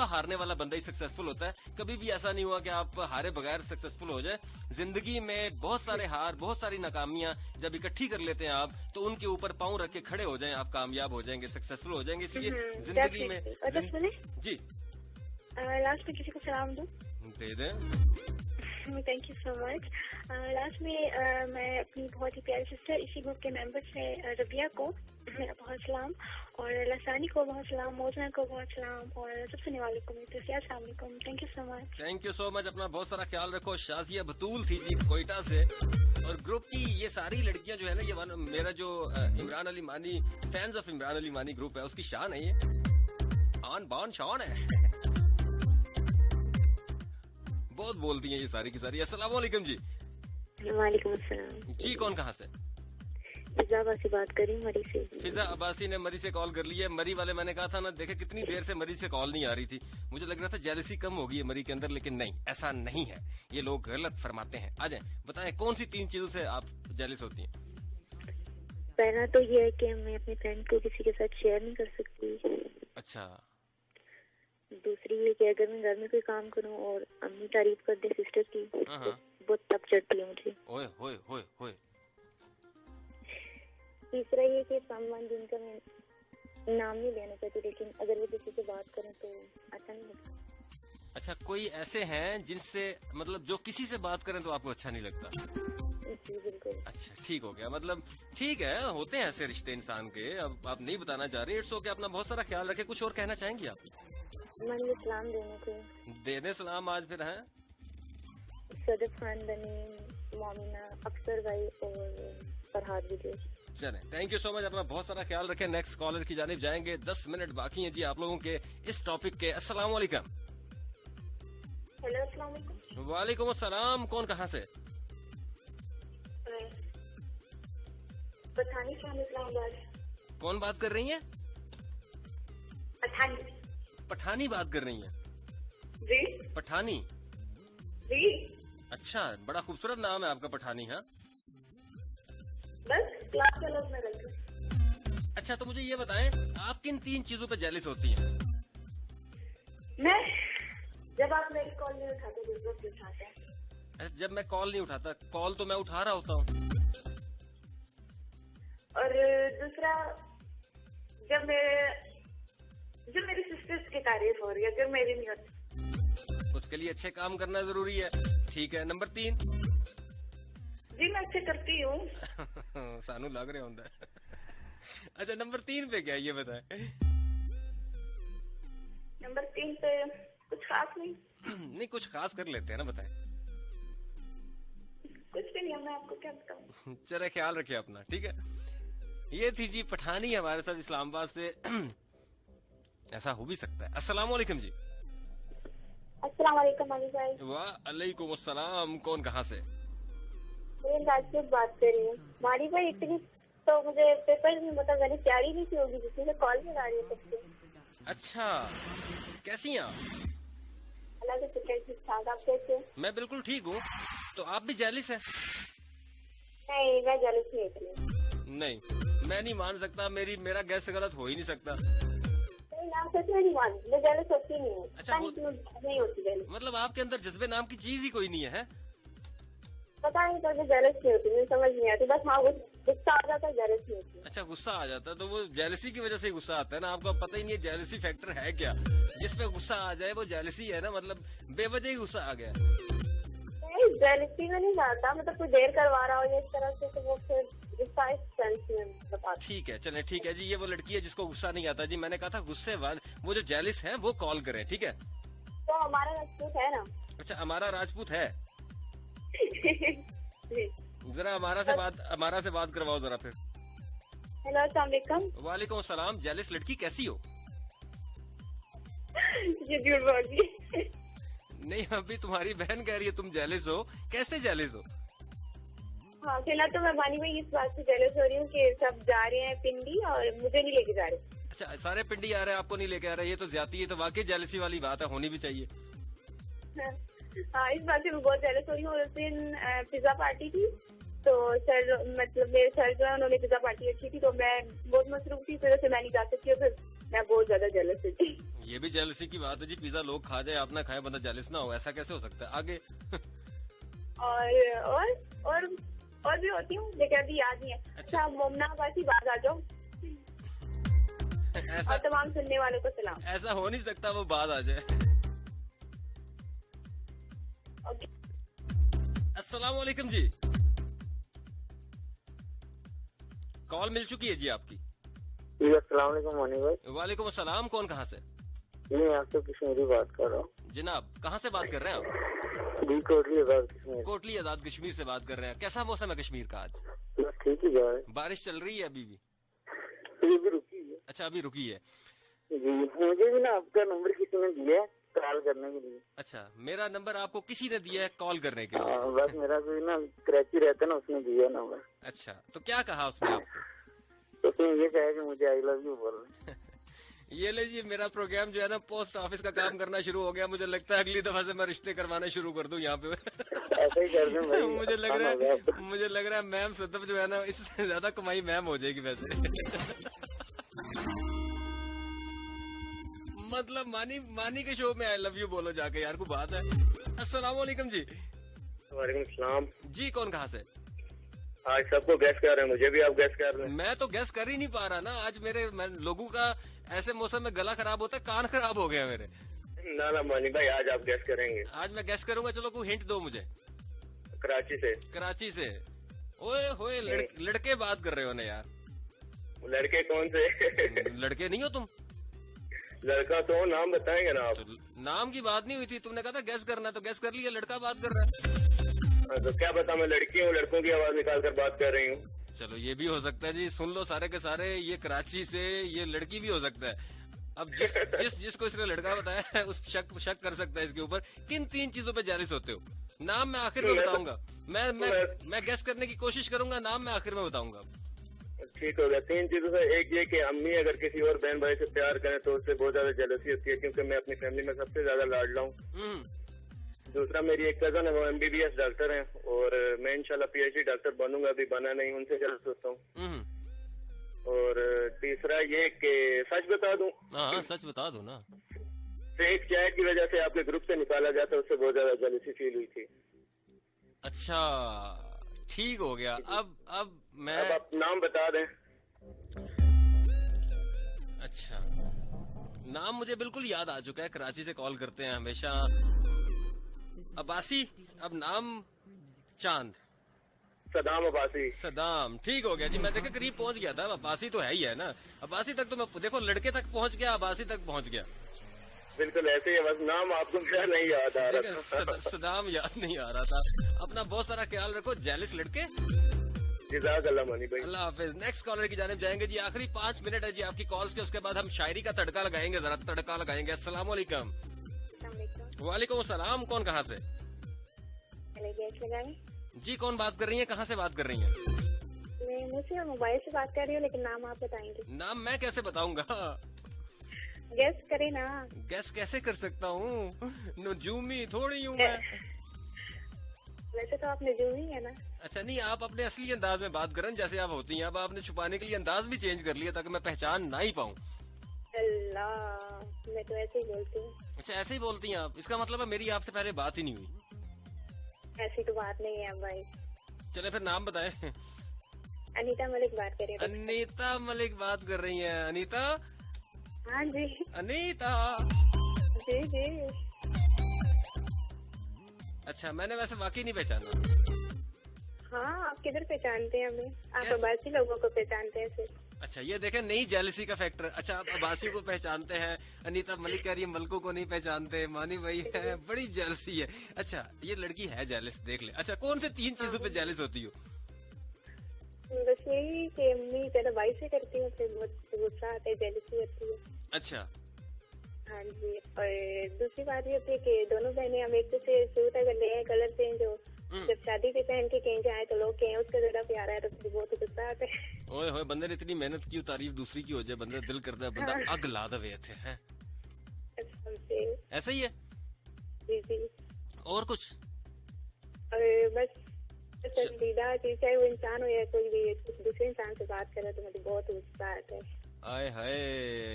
A: हारने वाला बंदा ही सक्सेसफुल होता है। कभी भी ऐसा नहीं हुआ कि आप हारे बगैर सक्सेसफुल हो जाए। जिंदगी में बहुत सारे हार, बहुत सारी नाकामियां जब इकट्ठी कर लेते हैं आप, तो उनके ऊपर पाँव रख के खड़े हो जाएं, आप कामयाब हो जाएंगे, सक्सेसफुल हो जाएंगे। इसलिए जिंदगी में जी
D: लास्ट में किसी को सलाम दूं?
A: दे दें।
D: Thank you so much. Last में मैं अपनी बहुत ही प्यारी सिस्टर, इसी ग्रुप के मेंबर से रबिया को मेरा बहुत सलाम, और लसानी को बहुत सलाम, मोजना को बहुत सलाम, और सब सुनने वालों को अस्सलाम वालेकुम। Thank you so much.
A: Thank you so much. अपना बहुत सारा ख्याल रखो। शाजिया बतूल थी जी कोयटा से, और ग्रुप की ये सारी लड़कियां जो है ना, ये मेरा जो इमरान अली मानी, फैंस ऑफ इमरान अली मानी ग्रुप है, उसकी शान है, ये आन बान शान है। बहुत बोलती हैं ये सारी की सारी। अस्सलाम वालेकुम जी।
L: वालेकुम अस्सलाम
A: जी। कौन कहाँ से?
L: फिजा अब्बासी बात कर रही हूँ, मरी से।
A: फिजा अब्बासी ने मरी से कॉल कर ली है। मरी वाले मैंने कहा था ना, देखे कितनी देर से मरी से कॉल नहीं आ रही थी, मुझे लग रहा था जेलसी कम होगी है मरी के अंदर, लेकिन नहीं, ऐसा नहीं है, ये लोग गलत फरमाते हैं। आ जाए, बताएं कौन सी 3 चीजों से आप जेलस होती हैं?
L: पहला तो ये है कि मैं अपने फ्रेंड को किसी के साथ शेयर नहीं कर सकती।
A: अच्छा।
L: दूसरी ये कि अगर मैं घर में कोई काम करूं और अम्मी तारीफ कर दे सिस्टर की, बहुत तब चढ़ती है मुझे।
A: ओए होए होए होए।
L: तीसरा ये कि सामान जिनका मैं नाम नहीं लेना चाहती, लेकिन अगर वो किसी से बात करें तो अच्छा नहीं लगता।
A: अच्छा, कोई ऐसे हैं जिनसे मतलब जो किसी से बात करें तो आपको अच्छा नहीं लगता?
L: जी बिल्कुल।
A: अच्छा, ठीक हो गया। मतलब ठीक है, होते हैं ऐसे रिश्ते इंसान के। अब आप नहीं बताना चाह रहे, इट्स ओके, अपना बहुत सारा ख्याल रखे। कुछ और कहना चाहेंगी आप?
L: मैंने सलाम देने को
A: दे दे सलाम आज फिर। हैं
L: सदफ खान बनी, मोमिना, अक्सर भाई और फरहाद विजय।
A: चले, थैंक यू सो मच। अपना बहुत सारा ख्याल रखें। नेक्स्ट कॉलर की जानिब जाएंगे। 10 मिनट बाकी हैं जी आप लोगों के इस टॉपिक के। अस्सलाम वालेकुम।
D: हेलो, अस्सलाम वालेकुम।
A: वालेकुम अस्सलाम। कौन कहाँ से?
D: पठानी फ्रॉम इस्लामाबाद।
A: कौन बात कर रही हैं?
D: पठानी।
A: पठानी बात कर रही हैं?
D: जी।
A: पठानी?
D: जी।
A: अच्छा, बड़ा खूबसूरत नाम है आपका, पठानी। हाँ,
D: बस क्लास के लोग में रहते।
A: अच्छा, तो मुझे ये बताएं, आप किन 3 चीजों पे जेलिस होती हैं?
D: मैं जब आप मेरी कॉल नहीं उठाते, दूसरों की उठाते हैं।
A: अच्छा, जब मैं कॉल नहीं उठाता। कॉल तो मैं उठा रहा होता हूँ।
D: और दूसरा, जब मेरी सिस्टर्स की तारीफ हो रही है, जब मेरी नहीं होती।
A: उसके लिए अच्छे काम करना जरूरी है। ठीक है। नंबर 3?
D: जी मैं अच्छे करती हूँ।
A: सानू लग रहा होता है। अच्छा, नंबर 3 पे क्या है ये बताएं?
D: नंबर 3 पे कुछ खास नहीं।
A: नहीं, कुछ खास कर लेते हैं ना, बताएं।
D: कुछ भी नहीं है, मैं आपको क्या बताऊँ।
A: चले, ख्याल रखिए अपना। ठीक है। ये थी जी पठानी हमारे साथ इस्लामाबाद से। ऐसा हो भी सकता है। अस्सलाम वालेकुम जी।
F: अस्सलाम वालेकुम अली भाई।
A: वालेकुम अस्सलाम। कौन कहाँ से?
F: मैं राजपूत बात कर रही हूँ। मारी भाई इतनी तो मुझे पेपर में मतलब मैंने तैयारी नहीं की होगी, जिसमें से कॉल मिला रही है सबसे।
A: अच्छा, कैसी हैं आप?
F: अल्लाह के शुक्र, ठीक ठाक। आप कैसे हैं?
A: मैं बिल्कुल ठीक हूँ। तो आप भी जेलिस हैं?
F: नहीं, मैं जेलस नहीं होती।
A: नहीं, मैं नहीं मान सकता। मेरा गैस गलत हो ही नहीं सकता।
F: नहीं, नाम सच में नहीं मानती, मैं जेलस होती नहीं हूँ।
A: अच्छा,
F: नहीं होती जेलस।
A: मतलब आपके अंदर जज्बे नाम की चीज ही कोई नहीं है?
F: पता नहीं, तो जेलस नहीं होती, मुझे समझ नहीं आती। बस हाँ, गुस्सा आ जाता है, जेलस नहीं होती।
A: अच्छा, गुस्सा आ जाता है तो वो जेलसी की वजह से गुस्सा आता है ना? आपको पता ही नहीं है जेलसी फैक्टर है क्या। जिसपे गुस्सा आ जाए वो जेलसी है ना, मतलब बेवजह ही गुस्सा आ गया।
F: नहीं, जेलसी में नहीं जाता, मतलब कोई देर करवा रहा हो इस तरह से, तो वो फिर गुस्सा इस सेंस में बताता।
A: ठीक है, चले, ठीक है जी। ये वो लड़की है जिसको गुस्सा नहीं आता जी। मैंने कहा था गुस्से वाल वो जो जेलिस है वो कॉल करे। ठीक है।
F: तो हमारा राजपूत है ना।
A: अच्छा, हमारा राजपूत है।
F: जी।
A: जरा हमारा से बात करवाओ जरा फिर।
F: हेलो, अस्सलाम वालेकुम।
A: वालेकुम सलाम। जेलिस लड़की कैसी हो?
F: ये झूठ बोल रही।
A: नहीं, अभी तुम्हारी बहन कह रही है तुम जेलिस हो। कैसे जेलिस हो?
F: हाँ, फिलहाल तो मैं मानी में इस बात से जेलस हो रही हूँ कि सब जा रहे हैं पिंडी और मुझे नहीं लेके जा रहे।
A: अच्छा, सारे पिंडी आ रहे हैं, आपको नहीं लेके आ रहे। ये तो ज्यादती है। तो वाकई जेलसी वाली बात है, होनी भी चाहिए।
F: हाँ, इस बात से मैं बहुत जेलस हो रही हूँ। उस दिन पिज्जा पार्टी थी, तो सर मतलब मेरे सर जो है उन्होंने पिज्जा पार्टी रखी थी, तो मैं बहुत मसरूफ थी, फिर से मैं नहीं जा सकती। फिर मैं बहुत ज्यादा जेलस थी।
A: ये भी जेलसी की बात है जी। पिज्जा लोग खा जाए, आप ना खाए, बंदा जेलस ना हो, ऐसा कैसे हो सकता है? आगे।
F: और भी होती हूँ, लेकिन अभी याद नहीं है। अच्छा, मोमनाबाद की बात आ जाओ।
A: ऐसा,
F: और तमाम सुनने वालों को सलाम।
A: ऐसा हो नहीं सकता वो बात आ जाए। अस्सलाम वालेकुम जी। कॉल मिल चुकी है जी आपकी।
M: जी अस्सलाम वालेकुम मोनी भाई।
A: वालेकुम अस्सलाम। कौन कहाँ से?
M: मैं आपसे कश्मीरी बात कर रहा हूँ।
A: जनाब, कहाँ से बात कर रहे हैं आप?
M: जी, कोटली आजाद कश्मीर।
A: कोटली आजाद कश्मीर से बात कर रहे हैं। कैसा मौसम है कश्मीर का आज?
M: बस ठीक ही जा रहा है।
A: बारिश चल रही है अभी भी?
M: अभी रुकी है।
A: अच्छा, अभी रुकी है
M: जी। मुझे भी ना आपका नंबर किसी ने दिया है कॉल करने के लिए।
A: अच्छा, मेरा नंबर आपको किसी ने दिया है कॉल करने के लिए?
M: बस मेरा कोई ना कराची रहता है ना, उसने दिया नंबर।
A: अच्छा, तो क्या कहा उसने आपको?
M: तो उसने ये कहा कि मुझे आई लव यू बोल रहे।
A: ये ले जी, मेरा प्रोग्राम जो है ना पोस्ट ऑफिस का काम करना शुरू हो गया। मुझे लगता है अगली दफा से मैं रिश्ते करवाने शुरू कर दूं यहाँ पे।
M: ऐसा ही कर दूं भाई।
A: मुझे लग रहा है मैम सदफ जो है ना, इससे ज्यादा कमाई मैम हो जाएगी वैसे। मतलब मानी के शो में आई लव यू बोलो जाके, यार को बात है। अस्सलाम वालेकुम जी।
N: वालेकुम सलाम
A: जी। कौन कहाँ से?
G: आज सबको गैस कर रहे हैं, मुझे भी आप गैस कर रहे हैं।
A: मैं तो गैस कर ही नहीं पा रहा ना। आज लोगों का ऐसे मौसम में गला खराब होता है, कान खराब हो गया मेरे।
G: ना मानी भाई, आज आप गैस करेंगे।
A: आज मैं गैस करूंगा। चलो कोई हिंट दो मुझे।
G: कराची से।
A: कराची से। ओए होए, लड़के बात कर रहे हो ना यार।
G: लड़के कौन से?
A: लड़के नहीं हो तुम?
G: लड़का तो नाम बताएंगे ना आप।
A: तो नाम की बात नहीं हुई थी, तुमने कहा था गैस करना, तो गैस कर लिया। लड़का बात कर रहा है
G: तो क्या पता मैं लड़की हूँ, लड़कों की आवाज निकाल कर बात कर रही हूँ।
A: चलो ये भी हो सकता है जी। सुन लो सारे के सारे, ये कराची से, ये लड़की भी हो सकता है। अब जिसको इसने लड़का बताया है उस शक कर सकता है इसके ऊपर। किन 3 चीजों पे जेलिस होते हो? नाम मैं आखिर में बताऊंगा। मैं गैस करने की कोशिश करूंगा, नाम मैं आखिर में बताऊंगा।
G: ठीक हो गया। 3 चीजों से एक ये कि अम्मी अगर किसी और बहन भाई से प्यार करें तो उससे बहुत ज्यादा जेलसी होती है, क्योंकि मैं अपनी फैमिली में सबसे ज्यादा लाडला हूँ। दूसरा, मेरी एक कजन है, वो MBBS डॉक्टर हैं और मैं इंशाल्लाह PhD डॉक्टर बनूंगा, अभी बना नहीं, उनसे जेलस होता हूँ। और तीसरा ये कि सच बता दूं।
A: हाँ सच बता दो ना।
G: एक चाय की वजह से आपके ग्रुप से निकाला जाता, उससे बहुत ज्यादा जेलसी फील हुई थी।
A: अच्छा ठीक हो गया। अब मैं
G: आप नाम बता दें।
A: अच्छा नाम मुझे बिल्कुल याद आ चुका है, कराची से कॉल करते हैं हमेशा। अब्बासी। अब नाम चांद।
G: सदाम अब्बासी।
A: सदाम। ठीक हो गया जी। मैं देखा करीब पहुंच गया था। अब्बासी तो है ही है ना। अब्बासी तक तो मैं देखो लड़के तक पहुंच गया, अब्बासी तक पहुंच गया।
G: बिल्कुल ऐसे ही, बस नाम आपको क्या नहीं याद आ रहा था।
A: सदाम याद नहीं आ रहा था। अपना बहुत सारा ख्याल रखो, जेलिस लड़के।
G: जज़ाकल्लाह मानी भाई।
A: अल्लाह हाफिज। नेक्स्ट कॉलर की जानिब जाएंगे जी। आखिरी 5 मिनट है जी आपकी कॉल्स के, उसके बाद हम शायरी का तड़का लगाएंगे। जरा तड़का लगाएंगे। अस्सलाम वालेकुम। वालेकुम सलाम। कौन कहाँ से? जी कौन बात कर रही है, कहाँ से बात कर रही है?
L: मैं मुझसे मोबाइल से बात कर रही हूँ, लेकिन नाम आप बताएंगे।
A: नाम मैं कैसे बताऊंगा?
L: गैस करे ना।
A: गैस कैसे कर सकता हूँ? नजूमी थोड़ी हूँ मैं।
L: वैसे तो आप नजूमी है ना।
A: अच्छा नहीं, आप अपने असली अंदाज में बात करें जैसे आप होती हैं। अब आपने छुपाने के लिए अंदाज भी चेंज कर लिया ताकि मैं पहचान ना ही पाऊँ।
L: अल्लाह, मैं तो ऐसे ही बोलती हूँ।
A: अच्छा ऐसे ही बोलती हैं आप? इसका मतलब है मेरी आपसे पहले बात ही नहीं हुई।
L: ऐसी तो बात नहीं है भाई।
A: चले फिर नाम बताएं।
L: अनीता मलिक बात कर रही है।
A: अनीता मलिक बात कर रही हैं। अनीता।
L: हाँ जी।
A: अनीता।
L: जी जी।
A: अच्छा मैंने वैसे वाकई नहीं पहचाना।
L: हाँ आप किधर पहचानते हैं हमें? आप अब्बासी लोगों को पहचानते हैं सिर्फ।
A: अच्छा ये देखें, नई जेलसी का फैक्टर। अच्छा आप अब्बासी को पहचानते हैं, अनीता मलिक कह रही है मलकों को नहीं पहचानते। मानी भाई है, बड़ी जेलसी है। अच्छा ये लड़की है जेलस, देख ले। अच्छा कौन से 3 चीजों पे जेलस होती हो?
L: बस यही कि अम्मी पहले भाई से करती हूँ, फिर बहुत गुस्सा आता है, जेलसी होती है।
A: अच्छा
L: हाँ जी। और दूसरी बात ये होती है कि दोनों बहनें हम एक दूसरे सूट अगर ले आए कलर चेंज हो, जब शादी पे पहन के कहीं जाए तो लोग कहें उसका ज्यादा प्यारा है, तो फिर बहुत गुस्सा आता है।
A: ओए होए, बंदे ने इतनी मेहनत की, तारीफ दूसरी की हो जाए, बंदा दिल करता है बंदा अग ला दे थे हैं। ऐसा ही है।
L: जी जी।
A: और कुछ?
L: और बस पसंदीदा चीज, चाहे वो इंसान हो या कोई भी, कुछ दूसरे इंसान से बात करे तो मुझे बहुत गुस्सा आता है।
A: आए हाय,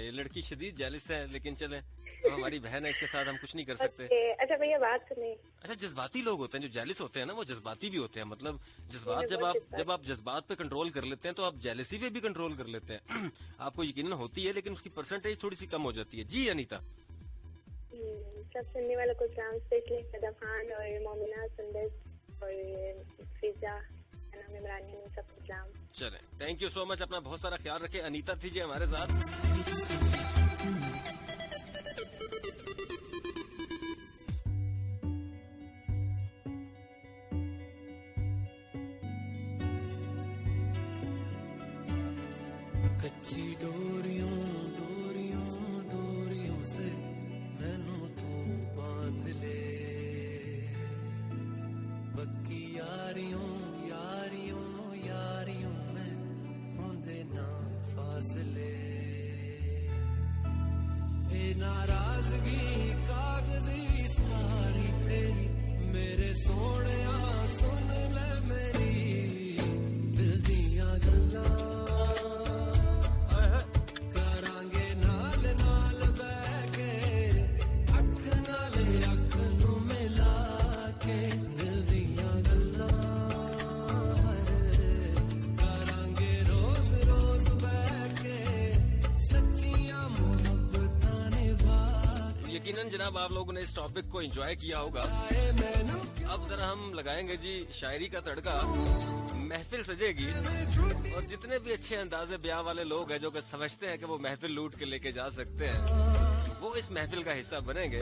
A: ये लड़की शदीद जेलिस है, लेकिन चले हमारी बहन है, इसके साथ हम कुछ नहीं कर सकते।
L: अच्छा भैया बात सुनिए।
A: अच्छा जज्बाती लोग होते हैं जो जेलिस होते हैं ना, वो जज्बाती भी होते हैं। मतलब जज्बात जब आप जज्बात पे कंट्रोल कर लेते हैं तो आप जेलिसी पे भी कंट्रोल कर लेते हैं। आपको यकीनन होती है, लेकिन उसकी परसेंटेज थोड़ी सी कम हो जाती है। जी अनीता।
L: सब सुनने वालों को सलाम, स्पेशली सदा खान और मोमिना, सुंदर और फिजा, सबको सलाम।
A: चले, थैंक यू सो मच। अपना बहुत सारा ख्याल रखें। अनीता थी जी हमारे साथ।
B: कच्ची डोरियों डोरियों डोरियों से मैनू तू बांध ले, पक्की यारियों यारियों यारियों में होंदे ना फासले, ए नाराजगी कागजी सारी तेरी, मेरे सोने सुन ले मेरी दिल दिया गल्लां,
A: जनाब आप लोगों ने इस टॉपिक को एंजॉय किया होगा। अब जरा हम लगाएंगे जी शायरी का तड़का, महफिल सजेगी और जितने भी अच्छे अंदाजे ब्याह वाले लोग हैं जो कि समझते हैं कि वो महफिल लूट के लेके जा सकते हैं, वो इस महफिल का हिस्सा बनेंगे।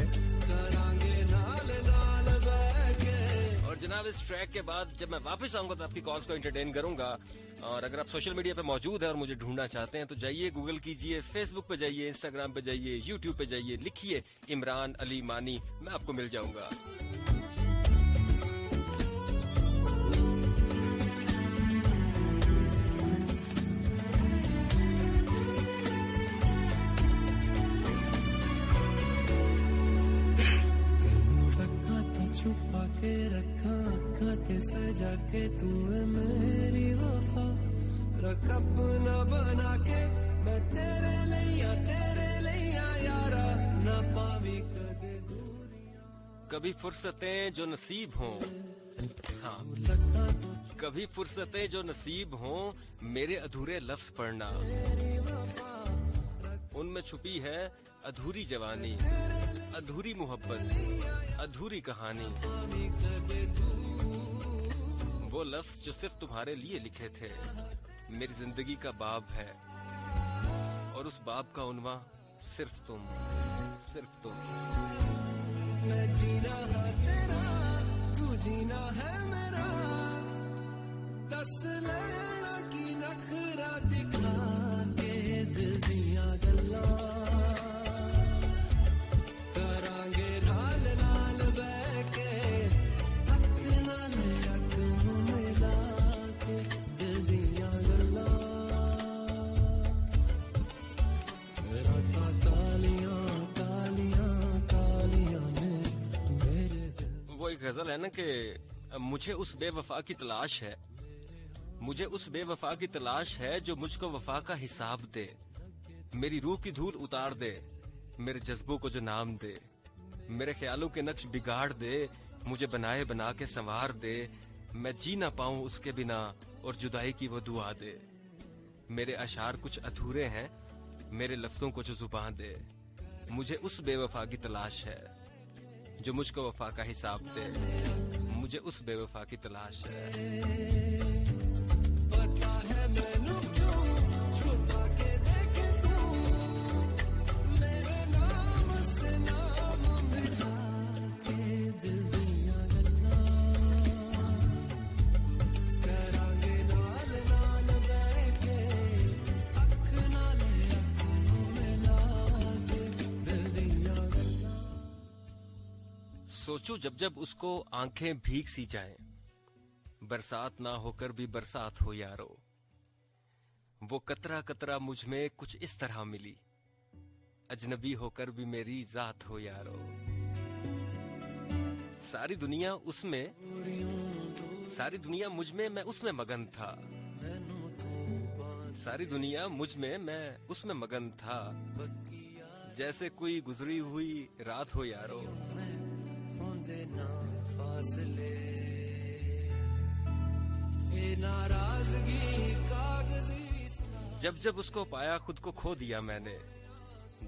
A: और जनाब इस ट्रैक के बाद जब मैं वापस आऊंगा तो आपकी कॉल्स को एंटरटेन करूंगा। और अगर आप सोशल मीडिया पे मौजूद हैं और मुझे ढूंढना चाहते हैं तो जाइए, गूगल कीजिए, फेसबुक पे जाइए, इंस्टाग्राम पे जाइए, यूट्यूब पे जाइए, लिखिए इमरान अली मानी, मैं आपको मिल जाऊंगा।
B: छुपा के रखा अखा ते सजा के तू मेरी वफा, रख अपना बना के मैं तेरे लिया यारा, ना पावी कदे दूरियां।
A: कभी फुर्सतें जो नसीब हों, हाँ कभी फुर्सतें जो नसीब हों, मेरे अधूरे लफ्ज पढ़ना, उनमें छुपी है अधूरी जवानी, अधूरी मोहब्बत, अधूरी कहानी। वो लफ्ज जो सिर्फ तुम्हारे लिए लिखे थे, मेरी जिंदगी का बाब है और उस बाब का उन्वा सिर्फ तुम, सिर्फ तुम।
B: मैं जीना है तेरा, तू जीना है मेरा, दस लेना की नखरा दिखा के दिल दिया गल्ला, करांगे नाल नाल बह के, अख नाल अख मिला के दिल दिया गल्ला, रातां कालियां कालियां कालियां ने मेरे दिल।
A: वो एक गजल है ना कि मुझे उस बेवफा की तलाश है, मुझे उस बेवफा की तलाश है जो मुझको वफा का हिसाब दे, मेरी रूह की धूल उतार दे, मेरे जज्बों को जो नाम दे, मेरे ख्यालों के नक्श बिगाड़ दे, मुझे बनाए बना के संवार दे, मैं जी ना पाऊं उसके बिना और जुदाई की वो दुआ दे, मेरे अशार कुछ अधूरे हैं, मेरे लफ्जों को जो जुबान दे, मुझे उस बेवफा की तलाश है जो मुझको वफा का हिसाब दे, मुझे उस बेवफा की तलाश है।
B: पता है मैनू क्यों छुपा के देखे तू, मेरे नाम से नाम मिला के दिल दिया गल्ला, करांगे नाल नाल बैठे, अख नाल अख मिला के दिल दिया गल्ला।
A: सोचो जब जब उसको आंखें भीग सी जाएं, बरसात ना होकर भी बरसात हो यारो, वो कतरा कतरा मुझ में कुछ इस तरह मिली, अजनबी होकर भी मेरी जात हो यारो। सारी दुनिया उसमें, सारी दुनिया मुझ में, मैं उसमें मगन था, सारी दुनिया मुझ में, मैं उसमें मगन था, जैसे कोई गुजरी हुई रात हो यारो।
B: होंदे ना फासले, नाराजगी कागजी,
A: जब जब उसको पाया खुद को खो दिया मैंने,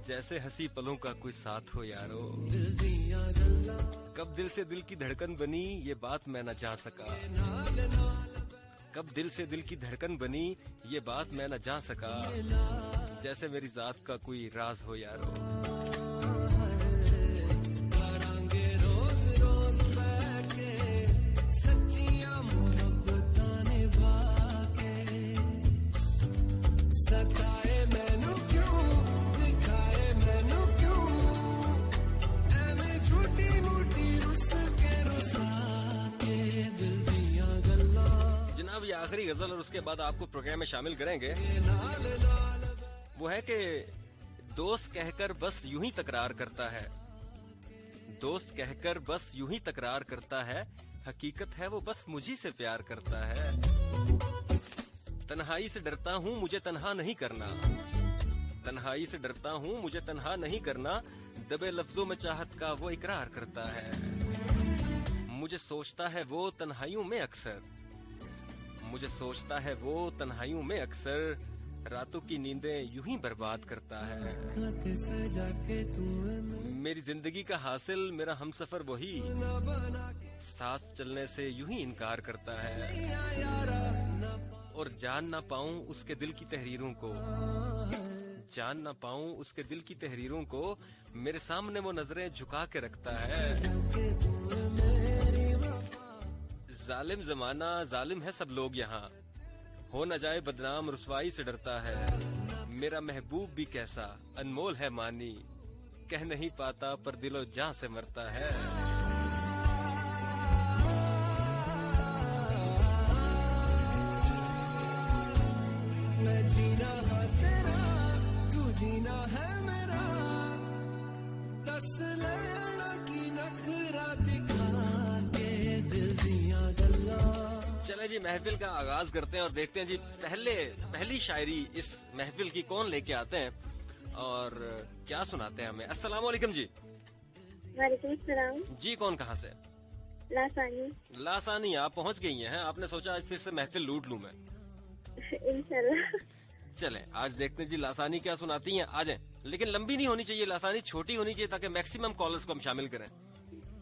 A: जैसे हंसी पलों का कोई साथ हो यारो।
B: दिल दिया गल्ला,
A: कब दिल से दिल की धड़कन बनी ये बात मैं न जा सका, कब दिल से दिल की धड़कन बनी ये बात मैं न जा सका, जैसे मेरी जात का कोई राज हो यारो।
B: करांगे रोज रोज बैठे, सच्चियां मोहब्बतां निभा के, सताए मैनू क्यों, दिखाए मैनू क्यों, एवें झूठी मूठी रुस के रुसा के दिल दिया गल्ला।
A: जनाब ये आखिरी गजल और उसके बाद आपको प्रोग्राम में शामिल करेंगे। वो है कि दोस्त कहकर बस यूं ही तकरार करता है, दोस्त कहकर बस यूं ही तकरार करता है, हकीकत है वो बस मुझी से प्यार करता है। तन्हाई से डरता हूँ मुझे तन्हा नहीं करना, तन्हाई से डरता हूँ मुझे तन्हा नहीं करना, दबे लफ्जों में चाहत का वो इकरार करता है। मुझे सोचता है वो तन्हाइयों में अक्सर, मुझे सोचता है वो तन्हाइयों में अक्सर, रातों की नींदें यूं ही बर्बाद करता है। मेरी जिंदगी का हासिल मेरा हमसफर वही, सांस चलने से यूं ही इनकार करता है। और जान ना पाऊं उसके दिल की तहरीरों को, जान ना पाऊं उसके दिल की तहरीरों को, मेरे सामने वो नजरें झुका के रखता है। जालिम जमाना, जालिम है सब लोग यहाँ, हो न जाए बदनाम रुसवाई से डरता है। मेरा महबूब भी कैसा अनमोल है मानी, कह नहीं पाता पर दिलो जान से मरता है।
B: मैं जीना है तेरा, तू जीना है मेरा, दस लेना की नखरा दिखा के दिल दिया गल्ला।
A: चले जी महफिल का आगाज करते हैं और देखते हैं जी पहली शायरी इस महफिल की कौन लेके आते हैं और क्या सुनाते हैं हमें। अस्सलाम वालेकुम जी।
L: वालेकुम सलाम
A: जी, कौन कहाँ से?
L: लासानी।
A: लासानी, आप पहुँच गई हैं। आपने सोचा आज फिर से महफिल लूट लूं मैं।
L: इंशाल्लाह।
A: चले आज देखते हैं जी लासानी क्या सुनाती हैं। आ जाएं, लेकिन लंबी नहीं होनी चाहिए, लासानी छोटी होनी चाहिए ताकि मैक्सिमम कॉलर्स को हम शामिल करें।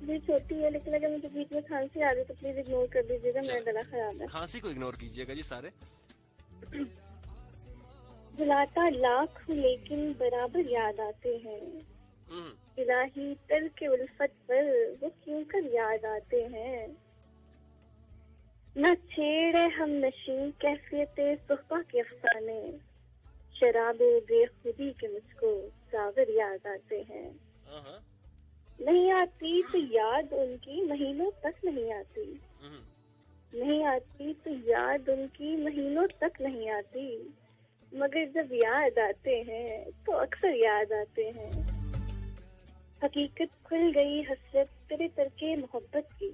L: जी छोटी है, लेकिन अगर मुझे बीच में खांसी आ रही तो प्लीज इग्नोर कर दीजिएगा, मेरा गला खराब है।
A: खांसी को इग्नोर कीजिएगा जी सारे।
L: बुलाता लाख हूँ लेकिन बराबर याद आते हैं, इलाही तर्क उल्फत पर वो क्यों कर याद आते हैं। न छेड़े हम नशीं कैफियते सुहबा के अफसाने, शराबे बेखुदी के मुझको सागर याद आते हैं। नहीं आती तो याद उनकी महीनों तक नहीं आती, नहीं आती तो याद उनकी महीनों तक नहीं आती, मगर जब याद आते हैं तो अक्सर याद आते हैं। हकीकत खुल गई हसरत तेरे तरके मोहब्बत की,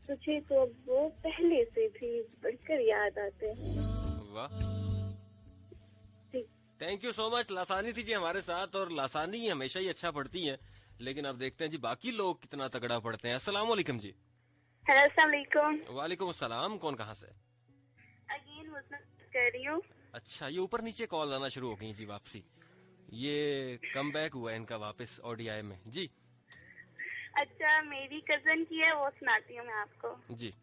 L: तुझे तो अब वो पहले से भी बढ़कर याद आते हैं।
A: वाह, थैंक यू सो मच। लासानी थी जी हमारे साथ, और लासानी हमेशा ही अच्छा पढ़ती हैं, लेकिन अब देखते हैं जी बाकी लोग कितना तगड़ा पढ़ते हैं। अस्सलाम वालेकुम जी।
L: हेलो, अस्सलाम वालेकुम।
A: वालेकुम अस्सलाम, कौन कहाँ से?
L: अगेन मुझे कह रही हूँ।
A: अच्छा, ये ऊपर नीचे कॉल आना शुरू हो गई जी वापसी, ये कम बैक हुआ है इनका वापस ODI में जी।
L: अच्छा, मेरी कजन की है, वो सुनाती हूँ मैं आपको
A: जी।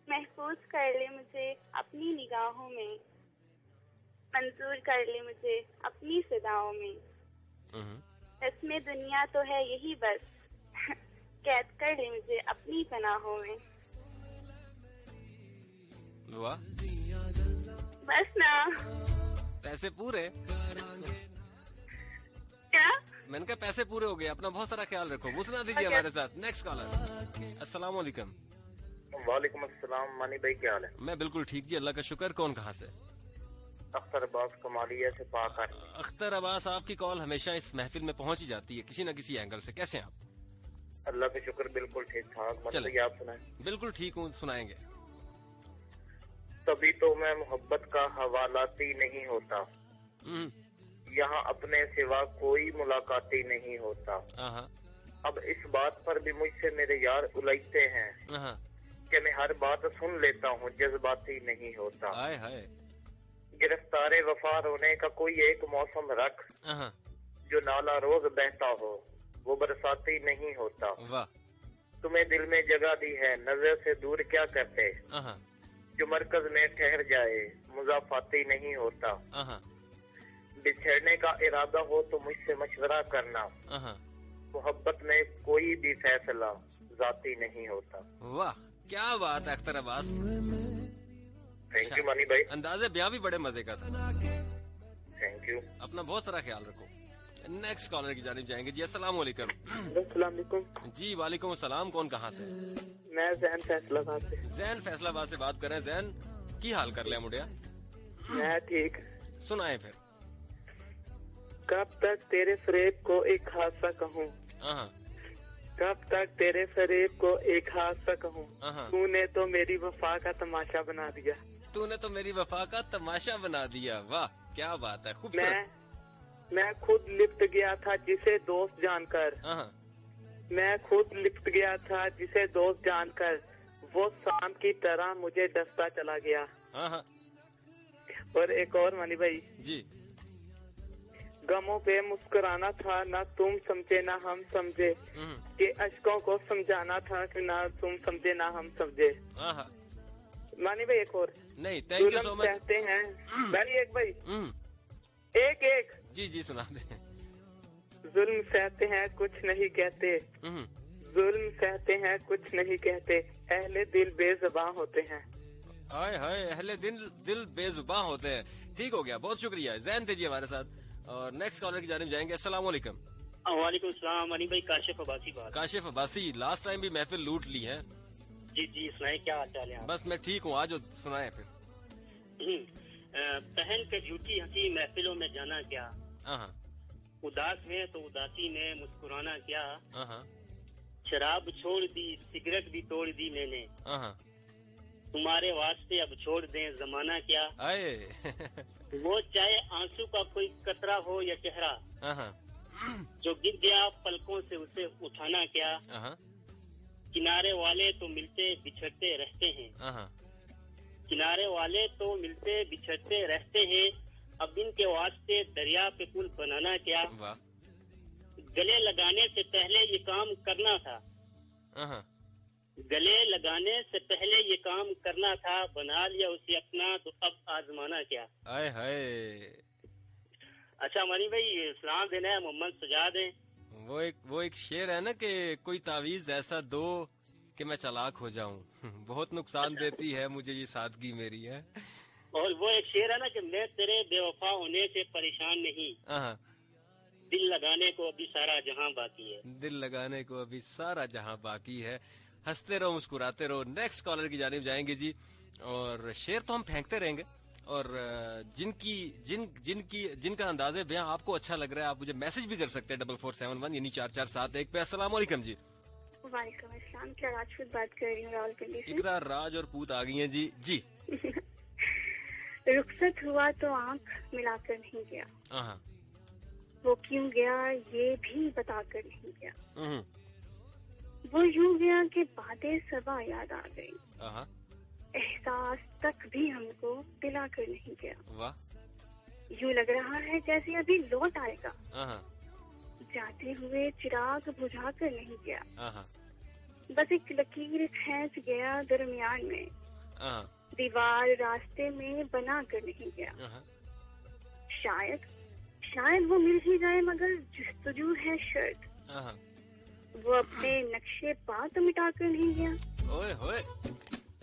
L: महफूज कर ले मुझे अपनी निगाहों में, मंजूर कर ले मुझे अपनी सदाओं में, रस्म दुनिया तो है यही बस, कैद कर ले मुझे अपनी पनाहों में।
A: वाह,
L: बस ना,
A: पैसे पूरे।
L: क्या?
A: मैंने कहा पैसे पूरे हो गए, अपना बहुत सारा ख्याल रखो। वो सुना दीजिए हमारे साथ। Next collar. अस्सलाम वालेकुम।
J: वालेकुम अस्सलाम। मानी भाई क्या हाल है?
A: मैं बिल्कुल ठीक जी, अल्लाह का शुक्र। कौन कहाँ से?
J: अख्तर अब्बास कमालिया से पाकर।
A: अख्तर अब्बास, आपकी कॉल हमेशा इस महफिल में पहुंच ही जाती है किसी न किसी एंगल से। कैसे हैं आप?
J: अल्लाह का शुक्र, बिल्कुल ठीक ठाक।
A: चलिए,
J: आप सुनाएं।
A: बिल्कुल ठीक हूँ, सुनाएंगे।
J: तभी तो मैं मोहब्बत का हवालाती नहीं होता, यहाँ अपने सिवा कोई मुलाकाती नहीं होता। अब इस बात पर भी मुझसे मेरे यार उलझते हैं कि मैं हर बात सुन लेता हूँ, जज्बाती नहीं होता। गिरफ्तारे वफा रोने का कोई एक मौसम रख, जो नाला रोज बहता हो वो बरसाती नहीं होता। तुम्हें दिल में जगह दी है, नजर से दूर क्या करते, जो मरकज में ठहर जाए मुजाफाती नहीं होता। बिछड़ने का इरादा हो तो मुझसे मशवरा करना, मोहब्बत में कोई भी फैसला जाती नहीं होता।
A: वाह, क्या बात है अख्तर अब्बास।
J: थैंक यू मानी भाई,
A: अंदाज़े ब्याह भी बड़े मजे का था।
J: Thank you.
A: अपना बहुत सारा ख्याल रखो। नेक्स्ट कॉलर की जानिब जाएंगे जी। अस्सलाम वालेकुम।
N: अस्सलाम वालेकुम
A: जी। वालेकुम अस्सलाम, कौन कहाँ से?
N: मैं जैन फैसलाबाद से।
A: जैन फैसलाबाद से बात कर रहे हैं। जैन की हाल कर लिया मुंडिया?
N: मैं ठीक।
A: सुनाए फिर।
N: कब तक तेरे फरेब को एक हादसा कहूँ, कब तक तेरे फरेब को एक हादसा कहूँ, तूने तो मेरी वफा का तमाशा बना दिया,
A: तूने तो मेरी वफा का तमाशा बना दिया। वाह, क्या बात है, खूबसूरत।
N: मैं खुद लिप्ट गया था जिसे दोस्त जानकर, मैं खुद लिप्ट गया था जिसे दोस्त जानकर, वो शाम की तरह मुझे डसता चला गया। और एक और मानी भाई
A: जी।
N: गमों पे मुस्कुराना था, ना तुम समझे ना हम समझे, कि अशकों को समझाना था कि ना तुम समझे ना हम समझे। मानी भाई एक और
A: नहीं, थैंक यू सो मच।
N: कहते हैं भाई एक भाई एक एक
A: जी जी सुना दे।
N: जुल्म सहते हैं कुछ नहीं कहते, जुल्म सहते हैं कुछ नहीं कहते, अहले दिल बेजुबान होते हैं।
A: हाय हाय, अहले दिल बेजुबान होते हैं। ठीक हो गया, बहुत शुक्रिया। जैन थे जी हमारे साथ और नेक्स्ट कॉलर की जानिब जाएंगे। अस्सलाम वालेकुम।
O: वालेकुम सलाम। अली भाई काशिफ अब्बासी बात।
A: काशिफ अब्बासी, लास्ट टाइम भी महफिल लूट ली है।
O: जी जी सुनाए, क्या हाल चाल है?
A: बस मैं ठीक हूँ, आज सुनाए फिर।
O: पहन के झूठी हंसी महफिलों में जाना क्या, उदास है तो उदासी में मुस्कुराना क्या, शराब छोड़ दी सिगरेट भी तोड़ दी मैंने, तुम्हारे वास्ते अब छोड़ दें जमाना क्या। वो चाहे आंसू का कोई कतरा हो या चेहरा, जो गिर गया पलकों से उसे उठाना क्या। किनारे वाले तो मिलते बिछड़ते रहते हैं, किनारे वाले तो मिलते बिछड़ते रहते हैं, अब इनके वास्ते दरिया पे पुल बनाना क्या। गले लगाने से पहले ये काम करना था, गले लगाने से पहले ये काम करना था, बना लिया उसे अपना तो अब आजमाना क्या।
A: हाय हाय।
O: अच्छा मनी भाई सलाम देना है, मोहम्मद सजाद है।
A: वो एक शेर है ना कि कोई तावीज ऐसा दो कि मैं चालाक हो जाऊं, बहुत नुकसान देती है मुझे ये सादगी मेरी है।
O: और वो एक शेर है ना कि मैं तेरे बेवफा होने से परेशान नहीं, दिल लगाने को अभी सारा जहां बाकी है।
A: दिल लगाने को अभी सारा जहां बाकी है। हंसते रहो मुस्कुराते रहो। नेक्स्ट कॉलर की जानिब जाएंगे जी। और शेर तो हम फेंकते रहेंगे और जिनका अंदाजे बयां आपको अच्छा लग रहा है आप मुझे मैसेज भी कर सकते हैं 4471 यानी 4471 पे। अस्सलाम वालेकुम जी।
L: वालेकुम अस्सलाम। क्या राजपूत बात कर रही हूँ रावलपिंडी से।
A: इकरा राज और पूत आ गई हैं जी। जी
L: रुखसत हुआ तो आंख मिलाकर नहीं गया, वो क्यों गया ये भी बताकर नहीं गया, वो यूं गया कि बातें सबा याद आ गई, एहसास तक भी हमको दिला कर नहीं गया। यूं लग रहा है जैसे अभी लौट आएगा, जाते हुए चिराग बुझा कर नहीं गया, बस एक लकीर खींच गया दरमियान में, दीवार रास्ते में बना कर नहीं गया। शायद वो मिल ही जाए मगर जुस्तजू है शर्त, वो अपने नक्शे पा तो मिटा कर नहीं गया।
A: ओए होए।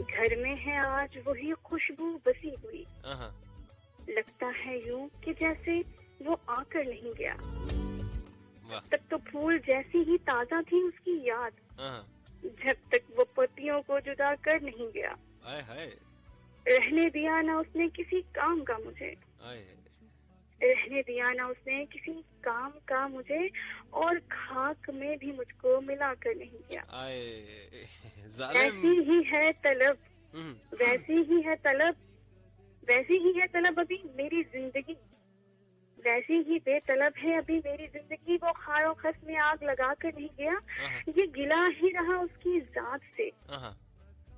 L: घर में है आज वही खुशबू बसी हुई, लगता है यूं कि जैसे वो आकर नहीं गया। तब तो फूल जैसी ही ताजा थी उसकी याद, जब तक वो पत्तियों को जुदा कर नहीं गया। रहने दिया ना उसने किसी काम का मुझे, रहने दिया ना उसने किसी काम का मुझे, और खाक में भी मुझको मिला कर नहीं गया। वैसी ही है तलब, वैसी ही है तलब, वैसी ही है तलब अभी मेरी जिंदगी, वैसी ही बेतलब है अभी मेरी जिंदगी। वो खारो खस में आग लगा कर नहीं गया, ये गिला ही रहा उसकी जात से,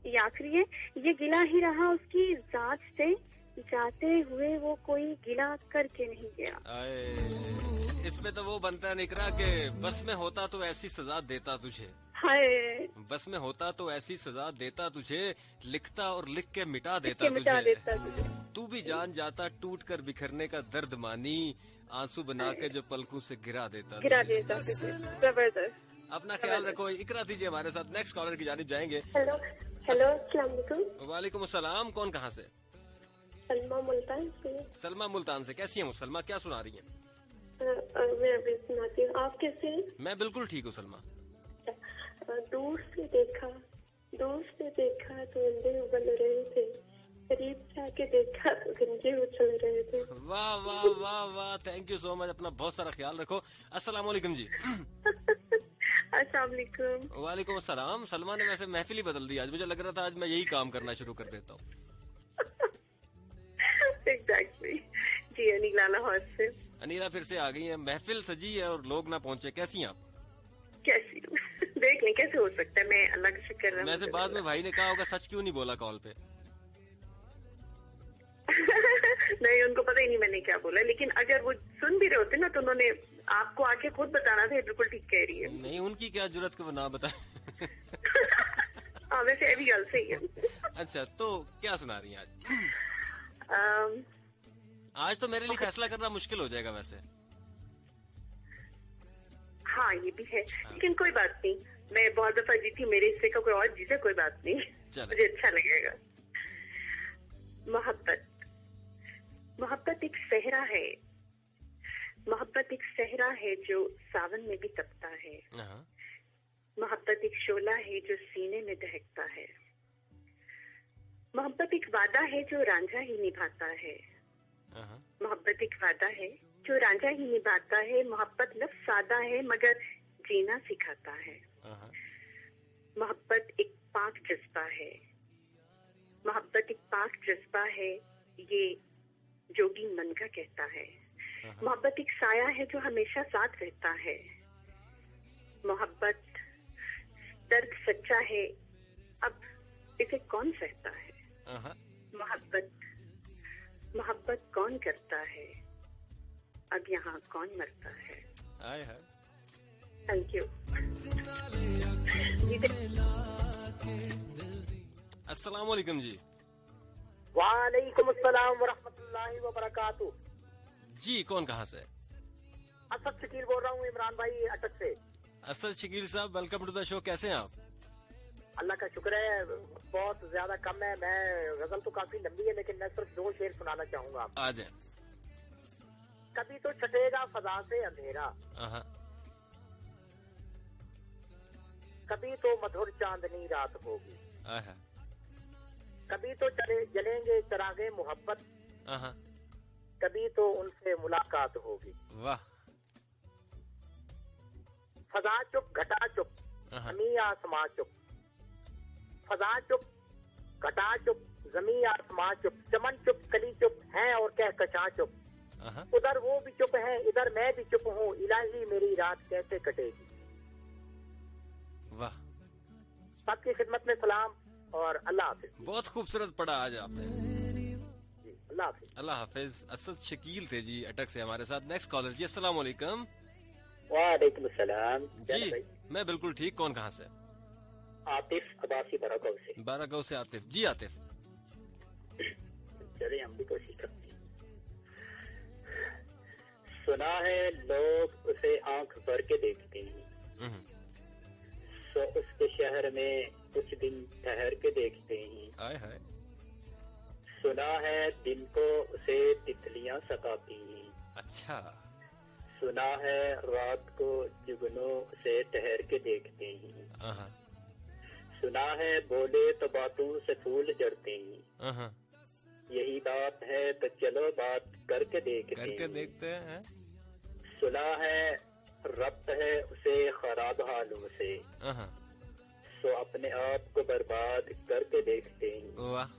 L: ये आखिरी है, ये गिला ही रहा उसकी जात से, जाते हुए वो कोई गिला करके नहीं गया।
A: इसमें तो वो बनता है निकरा के बस में होता तो ऐसी सजा देता तुझे,
L: हाय
A: बस में होता तो ऐसी सजा देता तुझे, लिखता और लिख के मिटा देता तुझे, तू भी जान जाता टूट कर बिखरने का दर्द मानी, आंसू बना के जो पलकों से गिरा देता
L: जबरदस्त।
A: अपना ख्याल रखो। इकरा दीजिए हमारे साथ। नेक्स्ट कॉलर की जानिब जाएंगे।
P: हेलो अस्सलाम वालेकुम।
A: वालेकुम अस्सलाम। कौन कहाँ से?
P: सलमा मुल्तान से।
A: सलमा मुल्तान से। कैसी हैं सलमा, क्या सुना रही हैं?
P: मैं अभी सुनाती हूँ, आप कैसे हैं?
A: मैं बिल्कुल ठीक हूँ सलमा।
P: दूर से देखा तो अंधे उबल रहे थे, करीब जाके देखा तो गंजे उछल रहे थे।
A: वाह वाह वाह वाह, थैंक यू सो मच। अपना बहुत सारा ख्याल रखो। अस्सलाम वालेकुम जी।
P: अस्सलाम वालेकुम।
A: वालेकुम अस्सलाम। सलमा ने वैसे महफिल ही बदल दी आज, मुझे लग रहा था आज मैं यही काम करना शुरू कर देता हूँ।
P: एग्जैक्टली जी। अनीला लाहौर से।
A: अनीला फिर से आ गई है। महफिल सजी है और लोग ना पहुँचे। कैसी हैं आप?
P: कैसी देख लें, कैसे हो सकता है। मैं अल्लाह का शुक्र है।
A: वैसे बाद में भाई ने कहा होगा सच क्यों नहीं बोला कॉल पे?
H: नहीं, उनको पता ही नहीं मैंने क्या बोला, लेकिन अगर वो सुन भी रहे होते ना तो उन्होंने आपको आके खुद बताना था, बिल्कुल ठीक कह रही है।
A: नहीं, उनकी क्या जरूरत कि वो ना बताए।
H: हाँ, वैसे अभी गल सही है।
A: अच्छा, तो क्या सुना रही हैं आज? आज तो मेरे लिए फैसला करना मुश्किल हो जाएगा वैसे।
H: हाँ, ये भी है, लेकिन कोई बात नहीं, मैं बहुत दफा जीती, मेरे हिस्से का कोई और जीते, कोई बात नहीं, मुझे अच्छा लगेगा। मोहब्बत एक सहरा है, मोहब्बत एक सहरा है जो सावन में भी तपता है, मोहब्बत एक शोला है जो सीने में दहकता है, मोहब्बत एक वादा है जो रांझा ही निभाता है, मोहब्बत एक वादा है जो रांझा ही निभाता है, मोहब्बत लफ्ज़ सादा है मगर जीना सिखाता है, मोहब्बत एक पाक जज्बा है, मोहब्बत एक पाक जज्बा है, ये जोगी मन का कहता है, मोहब्बत एक साया है जो हमेशा साथ रहता है, मोहब्बत दर्द सच्चा है, अब इसे कौन सहता है, मोहब्बत कौन करता है, अब यहाँ कौन मरता है। Thank you.
A: अस्सलाम वालेकुम जी।
Q: वालेकुम अस्सलाम वरहमतुल्लाहि वबरकातुहू।
A: जी, कौन कहाँ से?
Q: असद शकील बोल रहा हूँ, इमरान भाई अटक से।
A: असद शकील साहब, वेलकम टू द शो। कैसे हैं आप?
Q: अल्लाह का शुक्र है, बहुत ज्यादा कम है। मैं गजल तो काफी लंबी है, लेकिन मैं सिर्फ 2 शेर सुनाना चाहूंगा।
A: आ जाए।
Q: कभी तो छटेगा फजा से अंधेरा, कभी तो मधुर चांदनी रात होगी, कभी तो जलेंगे चिरागे मोहब्बत, कभी तो उनसे मुलाकात होगी।
A: वाह।
Q: फजा चुप घटा चुप, जमी आसमां चुप, फजा चुप घटा चुप, जमी आसमां चुप, चमन चुप, कली चुप है और कहकशां चुप, उधर वो भी चुप है, इधर मैं भी चुप हूँ, इलाही मेरी रात कैसे कटेगी।
A: वाह।
Q: सबकी खिदमत में सलाम और अल्लाह हाफिज।
A: बहुत खूबसूरत पढ़ा आज आपने।
Q: अल्लाह हाफिज।
A: अल्लाह हाफिज। असद शकील थे जी अटक से हमारे साथ। नेक्स्ट कॉलर जी, अस्सलाम वालेकुम।
R: वालेकुम सलाम
A: जी। मैं बिल्कुल ठीक। कौन कहाँ से?
R: आतिफ अब्बासी बारागांव से।
A: बारागांव से आतिफ जी। आतिफ,
R: चलिए हम भी कोशिश करते हैं। सुना है लोग उसे आंख भर के देखते हैं, सो उसके शहर में कुछ दिन ठहर के देखते हैं।
A: आए हाय।
R: सुना है दिन को उसे तितलियां सताती हैं।
A: अच्छा।
R: सुना है रात को जुगनों से ठहर के देखते हैं। सुना है बोले तो बातों से फूल जड़ते हैं। यही बात है तो चलो बात करके देखते हैं। सुना है रब्त है उसे खराब हालों से, सो अपने आप को बर्बाद करके देखते हैं।
A: वाह।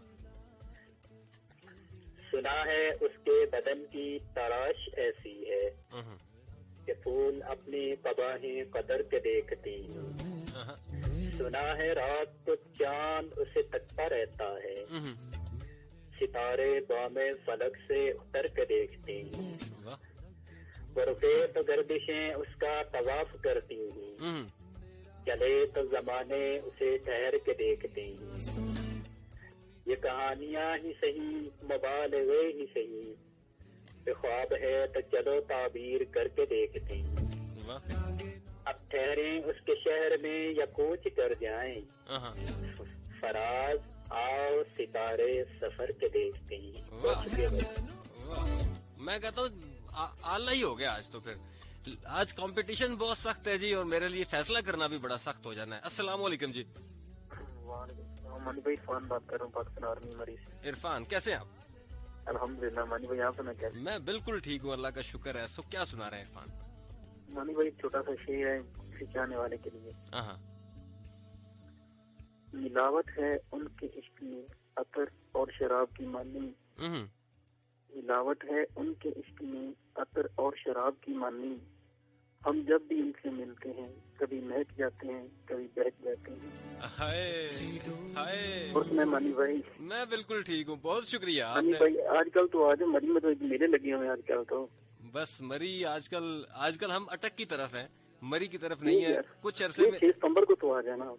R: सुना है उसके बदन की तराश ऐसी है कि फूल अपनी कबाहें कतर के देखते हैं। सुना है रात को चांद उसे तकता रहता है, सितारे बामे फलक से उतर के देखते हैं। बर्फे तो गर्दिशें उसका तवाफ करती हैं, चले तो जमाने उसे ठहर के देखते हैं। ये कहानियां ही सही मुबालगे ही सही, ख्वाब है तो चलो ताबीर करके देखते हैं। अब ठहरे उसके शहर में या कूच कर जाएं, फराज आओ सितारे सफर के देखते हैं।
A: मैं कहता हूँ आला ही हो गया आज तो। फिर आज कंपटीशन बहुत सख्त है जी, और मेरे लिए फैसला करना भी बड़ा सख्त हो जाना है। अस्सलाम वालेकुम जी।
S: मानी भाई इरफान बात कर रहा हूँ, पाकिस्तान आर्मी मरी से।
A: इरफान, कैसे हैं आप?
S: अल्हम्दुलिल्लाह मानी भाई, आप सुना कैसे?
A: मैं बिल्कुल ठीक हूँ, अल्लाह का शुक्र है। सो क्या सुना रहे हैं इरफान?
S: मानी भाई छोटा सा शेर है किसी चाहने वाले के लिए। मिलावट है उनके इश्क में अतर और शराब की मानी, मिलावट है उनके इश्क में अतर और शराब की मानी, हम जब भी इनसे मिलते हैं कभी महक जाते हैं कभी बहक जाते हैं।
A: हाय हाय।
S: और मैं मानी भाई,
A: मैं बिल्कुल ठीक हूँ, बहुत शुक्रिया
S: मानी भाई। आजकल तो आज मरी में तो मेले लगे हुए हैं आजकल तो।
A: बस मरी आजकल हम अटक की तरफ है, मरी की तरफ नहीं है। कुछ अरसे में
S: 6 सितंबर को तो आ जाना।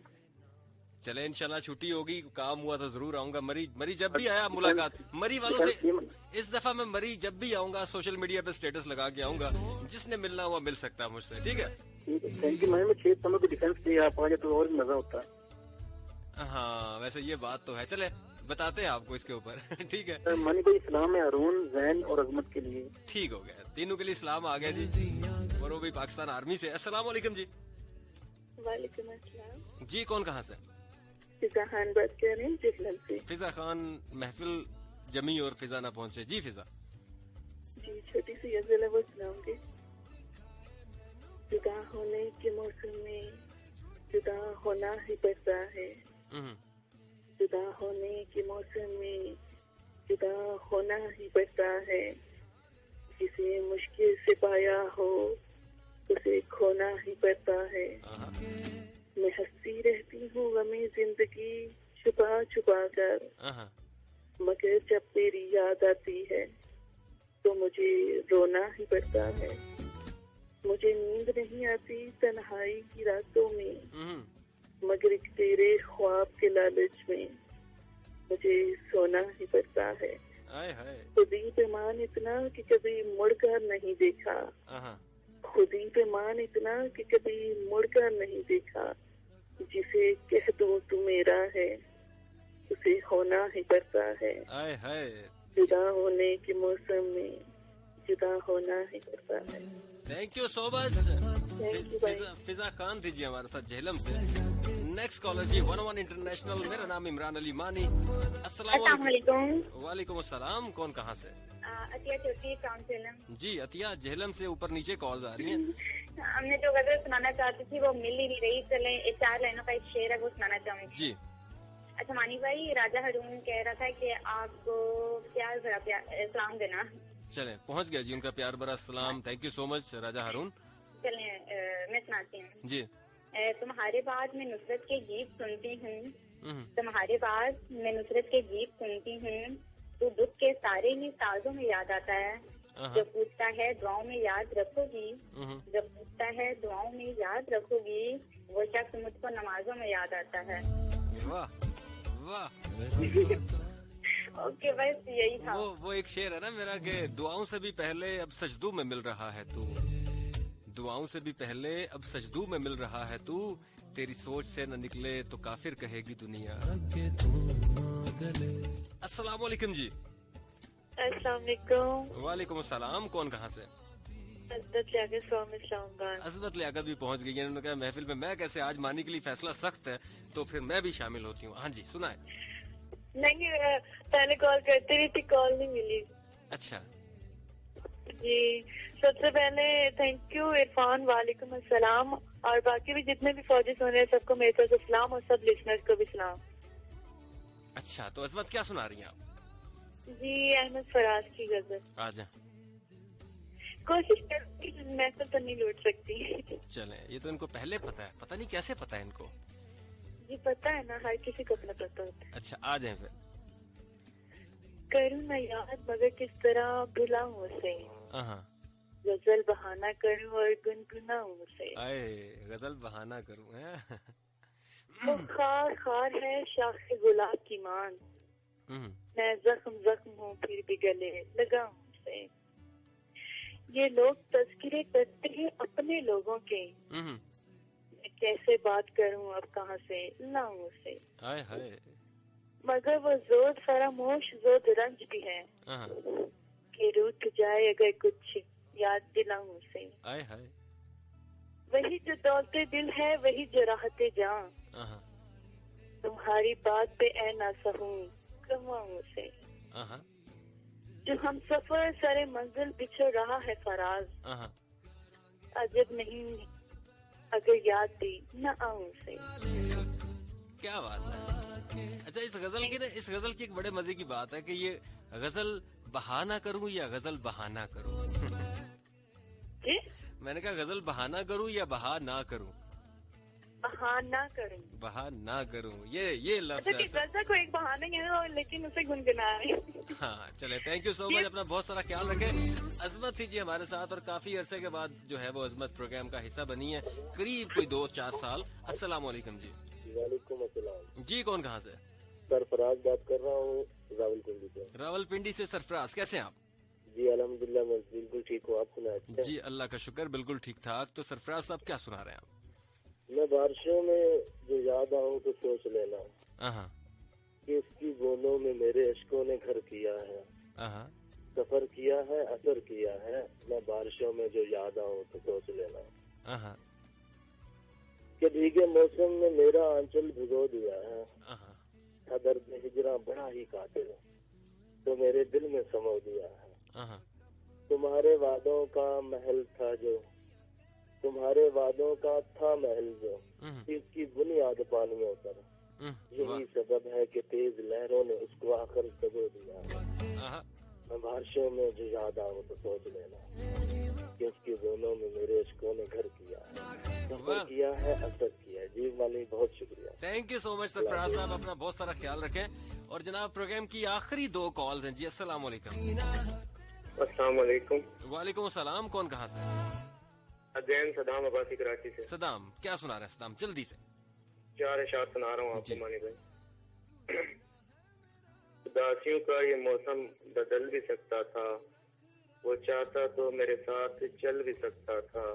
A: चले इंशाल्लाह छुट्टी होगी, काम हुआ तो जरूर आऊंगा। मरी जब भी आया मुलाकात मरी वालों से। इस दफा मैं मरी जब भी आऊंगा सोशल मीडिया पे स्टेटस लगा के आऊंगा, जिसने मिलना हुआ मिल सकता है मुझसे। ठीक है,
S: थैंक यू। मैं 6 सितंबर को डिफेंस डे आप आ जाए तो और मजा होता है।
A: हाँ वैसे ये बात तो है। चले बताते हैं आपको इसके ऊपर। ठीक है
S: मानी भाई, इस्लाम है अरुण, जैन और अजमत के लिए।
A: ठीक हो गया, तीनों के लिए इस्लाम आ गया जी, और वो भी पाकिस्तान आर्मी से। अस्सलाम वालेकुम जी।
P: वालेकुम अस्सलाम
A: जी, कौन कहाँ से?
P: फिजा खान बात कर रहे हैं जेहलम से।
A: फिजा खान, महफिल जमी और फिजा ना पहुँचे। जी फिजा
P: जी, छोटी सी गजल है वो सुनाऊंगी। जुदा होने के मौसम में जुदा होना ही पड़ता है, जुदा होने के मौसम में जुदा होना ही पड़ता है। जिसे मुश्किल से पाया हो उसे खोना ही पड़ता है। मैं हंसती रहती हूँ गमे जिंदगी छुपा छुपा कर, मगर जब तेरी याद आती है तो मुझे रोना ही पड़ता है। मुझे नींद नहीं आती तन्हाई की रातों में, मगर एक तेरे ख्वाब के लालच में मुझे सोना ही पड़ता है। खुदी पे मान इतना कि कभी मुड़कर नहीं देखा, खुदी पे मान इतना कि कभी मुड़कर नहीं देखा। जिसे कह दूं तू मेरा है उसे होना ही पड़ता है। जुदा होने के मौसम में जुदा होना ही पड़ता है।
A: Thank you so much. Fiza Khan थी जी हमारे साथ जेहलम से। नेक्स्ट कॉलर जी 101 इंटरनेशनल। मेरा नाम इमरान अली मानी। अस्सलाम वालेकुम। वालेकुम अस्सलाम। कौन कहाँ से?
F: अतिया चौधरी फ्रॉम जेहलम।
A: जी अतिया, जेहलम से ऊपर नीचे कॉल्स आ रही हैं।
F: हमने जो गजल सुनाना चाहती थी वो मिल ही नहीं रही। चले 4 लाइनों का एक शेर है वो सुनाना चाहूंगी
A: जी।
F: अच्छा मानी भाई, राजा हरून कह रहा था कि आपको प्यार भरा सलाम देना।
A: चले पहुँच गया जी उनका प्यार भरा सलाम। थैंक यू सो मच राजा हारून।
F: चले मैं सुनाती हूँ
A: जी।
F: तुम्हारे बाद मैं नुसरत के गीत सुनती हूँ, तुम्हारे बाद मैं नुसरत के गीत सुनती हूँ। तो दुख के सारे ही साजों में याद आता है। जब पूछता है दुआओं में याद रखोगी, जब पूछता है दुआओं में याद रखोगी, वो शख्स मुझको नमाजों में याद आता है।
A: वाह वाह।
F: ओके बस यही था।
A: वो एक शेर है ना मेरा कि दुआओं से भी पहले अब सजदू में मिल रहा है तू, दुआओं से भी पहले अब सजदू में मिल रहा है तू। तेरी सोच से न निकले तो काफिर कहेगी दुनिया। अस्सलाम वालेकुम जी।
P: अस्सलाम वालेकुम।
A: वालेकुम अस्सलाम। कौन कहाँ से? असदत लियाकत भी पहुँच गई है। उन्होंने कहा महफिल में मैं कैसे, आज मानी के लिए फैसला सख्त है तो फिर मैं भी शामिल होती हूँ। हाँ जी सुनाए।
P: नहीं पहले कॉल करती रही थी, कॉल नहीं मिली।
A: अच्छा
P: जी, सबसे पहले थैंक यू इरफान, वालेकुम अस्सलाम। और बाकी भी जितने भी फौजी सुन रहे हैं सबको मेरे तरफ से सलाम और सब लिसनर्स को भी सलाम।
A: अच्छा तो अजमत क्या सुना रही हैं आप?
P: जी अहमद फराज की गजल।
A: आजा।
P: कोशिश करती, मैं तो नहीं लौट सकती।
A: चले ये तो इनको पहले पता है, पता नहीं कैसे पता है इनको।
P: जी पता है ना, हर किसी को अपना पता होता है।
A: अच्छा आ जाए फिर।
P: करूँ मैं याद मगर किस तरह भुलाऊं उसे, गजल बहाना करूँ और गुनगुनाऊं उसे।
A: गजल बहाना करूँ है।
P: वो खार खार है शाखे गुलाब की मान, मैं जख्म जख्म हूँ फिर भी गले लगाऊं उसे। ये लोग तज़किरे करते हैं अपने लोगों के, मैं कैसे बात करूँ अब कहाँ से लाऊं उसे। मगर वो जोर फरामोश जोर रंज भी है कि रूठ जाए अगर कुछ याद दिलाऊं उसे। वही जो दौलते दिल है वही जो राहते जान, तुम्हारी बात पे ऐ ना सहूं कहवाऊं उसे। जो हम सफर सरे मंजिल बिछड़ रहा है फराज, अजब नहीं अगर याद दी न आऊं उसे।
A: क्या बात है। अच्छा इस गजल की एक बड़े मजे की बात है कि ये गजल बहाना करूं या गजल बहाना करूं। मैंने कहा गजल बहाना करूं या बहा ना करूं?
P: बहाना करूं।
A: बहाना करूं, ये लफ्ज है।
P: गजल को एक बहाना है लेकिन उसे गुनगुना रही हूं।
A: हाँ चले, थैंक यू सो मच, अपना बहुत सारा ख्याल रखें। अजमत थी जी हमारे साथ और काफी अरसे के बाद जो है वो अजमत प्रोग्राम का हिस्सा बनी है, करीब कोई 2-4 साल। अस्सलाम वालेकुम जी।
G: वालेकुम अस्सलाम
A: जी, कौन कहाँ से?
G: सरफराज बात कर रहा हूँ रावलपिंडी से।
A: रावलपिंडी से सरफराज, कैसे हैं आप?
G: जी अल्हम्दुलिल्लाह मैं बिल्कुल ठीक हूँ, आप सुनाए?
A: जी अल्लाह का शुक्र, बिल्कुल ठीक ठाक। तो सरफराज साहब क्या सुना रहे हैं आप?
G: मैं बारिशों में जो याद आऊँ तो सोच लेना कि इसकी बोलों में मेरे अश्कों ने घर किया है, सफर किया है, असर किया है। मैं बारिशों में जो याद आऊँ तो सोच लेना कि भीगे मौसम में मेरा आंचल भिगो दिया है। था दर्द हिजरा बड़ा ही कातिल तो मेरे दिल में समो दिया है। तुम्हारे वादों का महल था जो, तुम्हारे वादों का था महल जो, इसकी बुनियाद पानियों पर। यही सबब है कि तेज लहरों ने उसको आकर दबो दिया। मैं बारिशों में जो याद आऊँ तो सोच लेना कि उसकी बोलों में मेरे अश्कों ने घर किया है, सफर किया है, असर किया है। जी वाली बहुत शुक्रिया,
A: thank you so much Sarfaraz साहब, अपना बहुत सारा ख्याल रखें। और जनाब प्रोग्राम की आखिरी 2 कॉल्स हैं जी। अस्सलाम वालेकुम।
T: अस्सलाम वालेकुम।
A: वालेकुम अस्सलाम, कौन कहाँ से?
T: अजैन सदाम अब्बासी कराची से।
A: सदाम, क्या सुना रहे हैं सदाम, जल्दी से?
T: 4 अशार सुना रहा हूँ आपको मानी भाई। उदासियों का ये मौसम बदल भी सकता था, वो चाहता तो मेरे साथ चल भी सकता था।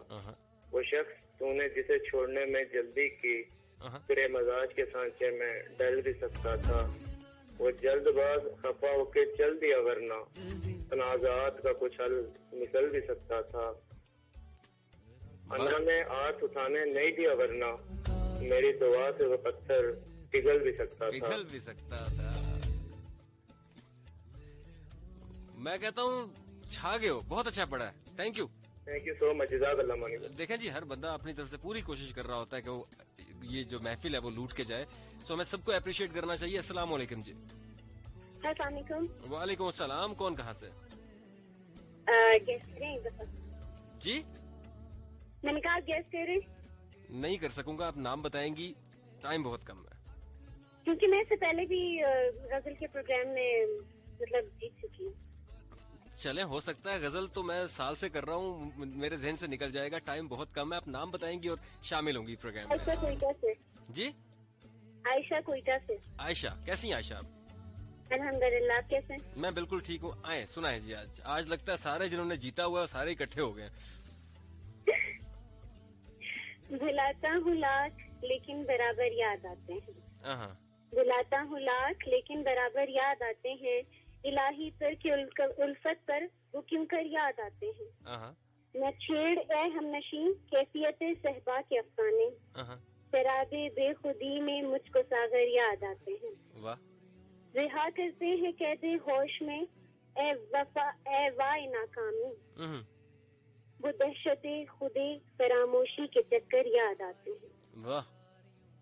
T: वो शख्स तूने जिसे छोड़ने में जल्दी की, तेरे मजाज के सांचे में डल भी सकता था। वो जल्दबाज खफा होके चल दिया वरना तनाजात का कुछ हल निकल भी सकता था। अन्ना ने हाथ उठाने नहीं दिया वरना मेरी दुआ से वो पत्थर पिघल भी सकता था।
A: मैं कहता हूँ छा गए हो, बहुत अच्छा पढ़ा है, थैंक यू
T: सो मच। जज़ाकल्लाह मानी।
A: देखें जी, हर बंदा अपनी तरफ से पूरी कोशिश कर रहा होता है कि वो ये जो महफिल है वो लूट के जाए, सो हमें सबको अप्रिशिएट करना चाहिए। अस्सलाम वालेकुम जी। वालेकुम अस्सलाम, कौन कहाँ से? जी
F: मैंने कहा गेस करें।
A: नहीं कर सकूंगा, आप नाम बताएंगी, टाइम बहुत कम है।
F: क्योंकि मैं इससे पहले भी गजल के प्रोग्राम में मतलब जीत चुकी हूँ।
A: चले, हो सकता है, गजल तो मैं साल से कर रहा हूँ, मेरे जहन से निकल जाएगा, टाइम बहुत कम है। आप नाम बताएंगी और शामिल होंगी प्रोग्राम में।
F: आयशा कोयटा से।
A: जी
F: आयशा कोयटा से।
A: आयशा, कैसी हैं आयशा आप?
F: अल्हम्दुलिल्लाह, कैसे?
A: मैं बिल्कुल ठीक हूँ। आए सुनाए जी, आज लगता है सारे जिन्होंने जीता हुआ है सारे इकट्ठे हो गए।
F: भुलाता हूँ लाख लेकिन बराबर याद आते हैं।
L: बुलाता हूँ लाख लेकिन बराबर याद आते हैं, इलाही सर की उल्फत पर वो क्यों कर याद आते हैं। न छेड़ ए हम नशीं कैफियत सहबा के अफसाने, शराबे बेखुदी में मुझको सागर याद आते हैं। रिहा करते हैं कहते होश में ए वफा ए वाई नाकामी, वो दहशते खुदे फरामोशी के चक्कर याद आते हैं।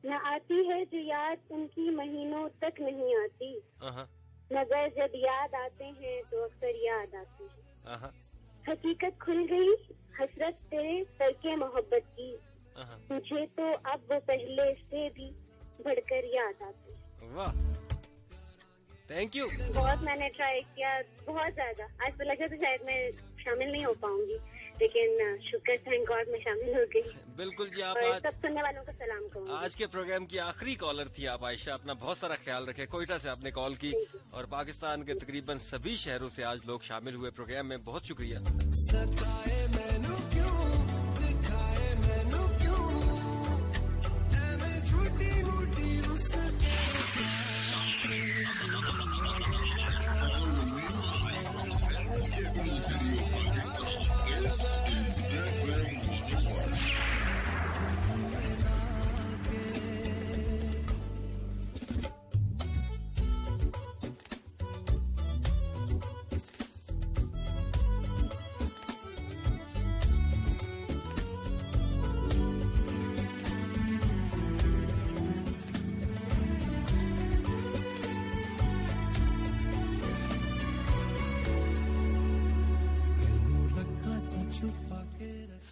L: न आती है जो याद उनकी महीनों तक नहीं आती, मगर जब याद आते हैं तो अक्सर याद आते हैं। हकीकत खुल गई हसरत तेरे तरके मोहब्बत की, मुझे तो अब वो पहले से भी बढ़कर याद आते हैं।
A: वाह, थैंक यू।
L: बहुत मैंने ट्राई किया, बहुत ज्यादा। आज तो लगा तो शायद मैं शामिल नहीं हो पाऊंगी, लेकिन शुक्र थैंक गॉड मैं शामिल हो गई।
A: बिल्कुल जी, आप
L: आज सब सुनने वालों को सलाम कहूँगी।
A: आज के प्रोग्राम की आखिरी कॉलर थी आप आयशा, अपना बहुत सारा ख्याल रखें। कोयटा से आपने कॉल की और पाकिस्तान के तकरीबन सभी शहरों से आज लोग शामिल हुए प्रोग्राम में, बहुत शुक्रिया।
B: सताए मैनू क्यों, दिखाए मैनू क्यों, मैं झूठी मूठी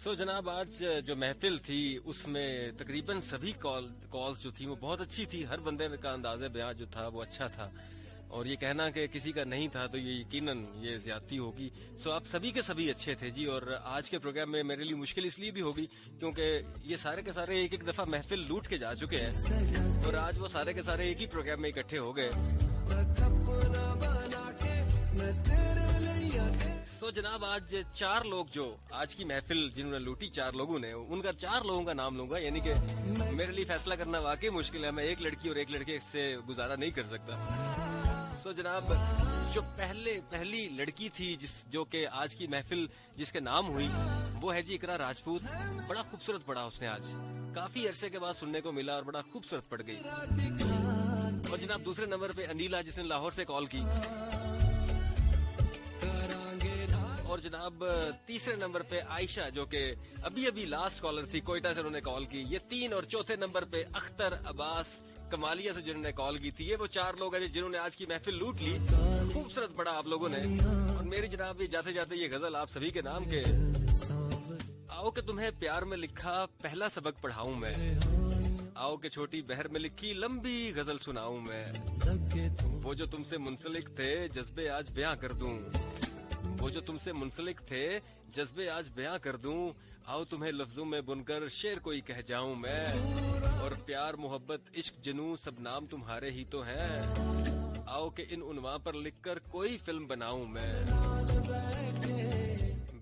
A: सो जनाब, आज जो महफिल थी उसमें तकरीबन सभी कॉल्स जो थी वो बहुत अच्छी थी। हर बंदे का अंदाज़े बयां जो था वो अच्छा था, और ये कहना कि किसी का नहीं था तो ये यकीनन ये ज्यादती होगी। सो आप सभी के सभी अच्छे थे जी। और आज के प्रोग्राम में मेरे लिए मुश्किल इसलिए भी होगी क्योंकि ये सारे के सारे एक एक दफा महफिल लूट के जा चुके हैं, और आज वो सारे के सारे एक ही प्रोग्राम में इकट्ठे हो गए। सो जनाब, आज 4 लोग जो आज की महफिल जिन्होंने लूटी, 4 लोगों ने, उनका 4 लोगों का नाम लूंगा, यानी कि मेरे लिए फैसला करना वाकई मुश्किल है। मैं एक लड़की और एक लड़के से गुजारा नहीं कर सकता। सो जनाब, जो पहली लड़की थी जो कि आज की महफिल जिसके नाम हुई, वो है जी इकरा राजपूत। बड़ा खूबसूरत पड़ा उसने आज, काफी अरसे के बाद सुनने को मिला और बड़ा खूबसूरत पड़ गई। और जनाब दूसरे नंबर पे अनीला, जिसने लाहौर से कॉल की। और जनाब तीसरे नंबर पे आयशा, जो कि अभी अभी लास्ट कॉलर थी, कोयटा से उन्होंने कॉल की। ये 3 और चौथे नंबर पे अख्तर अब्बास कमालिया से जिन्होंने कॉल की थी। ये वो 4 लोग हैं जिन्होंने आज की महफिल लूट ली। खूबसूरत पड़ा आप लोगों ने। और मेरी जनाब ये जाते जाते ये गजल आप सभी के नाम के। आओ के तुम्हें प्यार में लिखा पहला सबक पढ़ाऊं मैं, आओ के छोटी बहर में लिखी लंबी गजल सुनाऊं मैं। वो जो तुमसे मुंसलिक थे जज्बे आज बयां कर दूं, वो जो तुमसे मुंसलिक थे जज्बे आज बयां कर दूं। आओ तुम्हें लफ्जों में बुनकर शेर कोई कह जाऊं मैं। और प्यार मोहब्बत इश्क जनू सब नाम तुम्हारे ही तो हैं। आओ के इन उन्वां पर लिखकर कोई फिल्म बनाऊं मैं।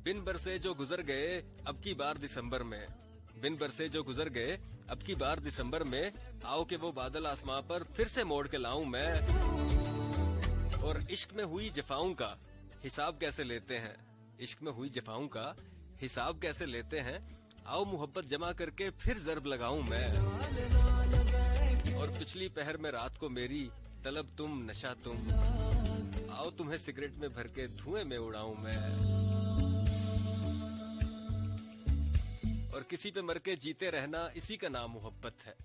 A: बिन बरसे जो गुजर गए अब की बार दिसंबर में, बिन बरसे जो गुजर गए अब की बार दिसंबर में। आओ के वो बादल आसमां पर फिर से मोड़ के लाऊं मैं। और इश्क में हुई जफाओं का हिसाब कैसे लेते हैं, इश्क में हुई जफाओं का हिसाब कैसे लेते हैं। आओ मोहब्बत जमा करके फिर जर्ब लगाऊं मैं। और पिछली पहर में रात को मेरी तलब तुम नशा तुम, आओ तुम्हें सिगरेट में भर के धुएं में उड़ाऊं मैं। और किसी पे मर के जीते रहना इसी का नाम मोहब्बत है,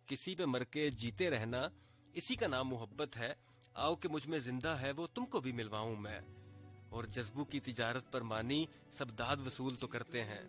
A: किसी पे मर के जीते रहना इसी का नाम मोहब्बत है। आओ कि मुझ में जिंदा है वो तुमको भी मिलवाऊं मैं। और जज्बों की तिजारत पर मानी सब दाद वसूल तो करते हैं,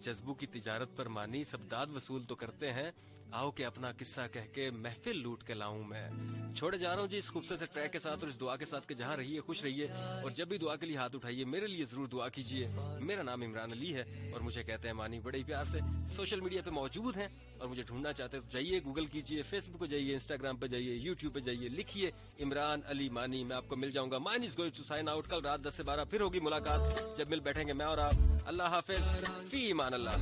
A: जज्बों की तिजारत पर मानी सब दाद वसूल तो करते हैं। आओ के अपना किस्सा कह के महफिल लूट के लाऊं मैं। छोड़े जा रहा हूँ जी इस खूबसूरत से ट्रैक के साथ और इस दुआ के साथ कि जहाँ रहिए खुश रहिए। और जब भी दुआ के लिए हाथ उठाइए मेरे लिए जरूर दुआ कीजिए। मेरा नाम इमरान अली है और मुझे कहते हैं मानी बड़े ही प्यार से। सोशल मीडिया पे मौजूद हैं और मुझे ढूंढना चाहते तो जाइए, गूगल कीजिए, फेसबुक पे जाइए, इंस्टाग्राम पे जाइए, यूट्यूब पे जाइए, लिखिए इमरान अली मानी, मैं आपको मिल जाऊंगा। Mine is going to sign out. कल रात 10 से 12 फिर होगी मुलाकात, जब मिल बैठेंगे मैं और आप। अल्लाह हाफिज, फी ईमान अल्लाह।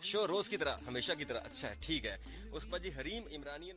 A: शो रोज की तरह हमेशा की तरह अच्छा है, ठीक है। उस पर जी हरीम इमरानियन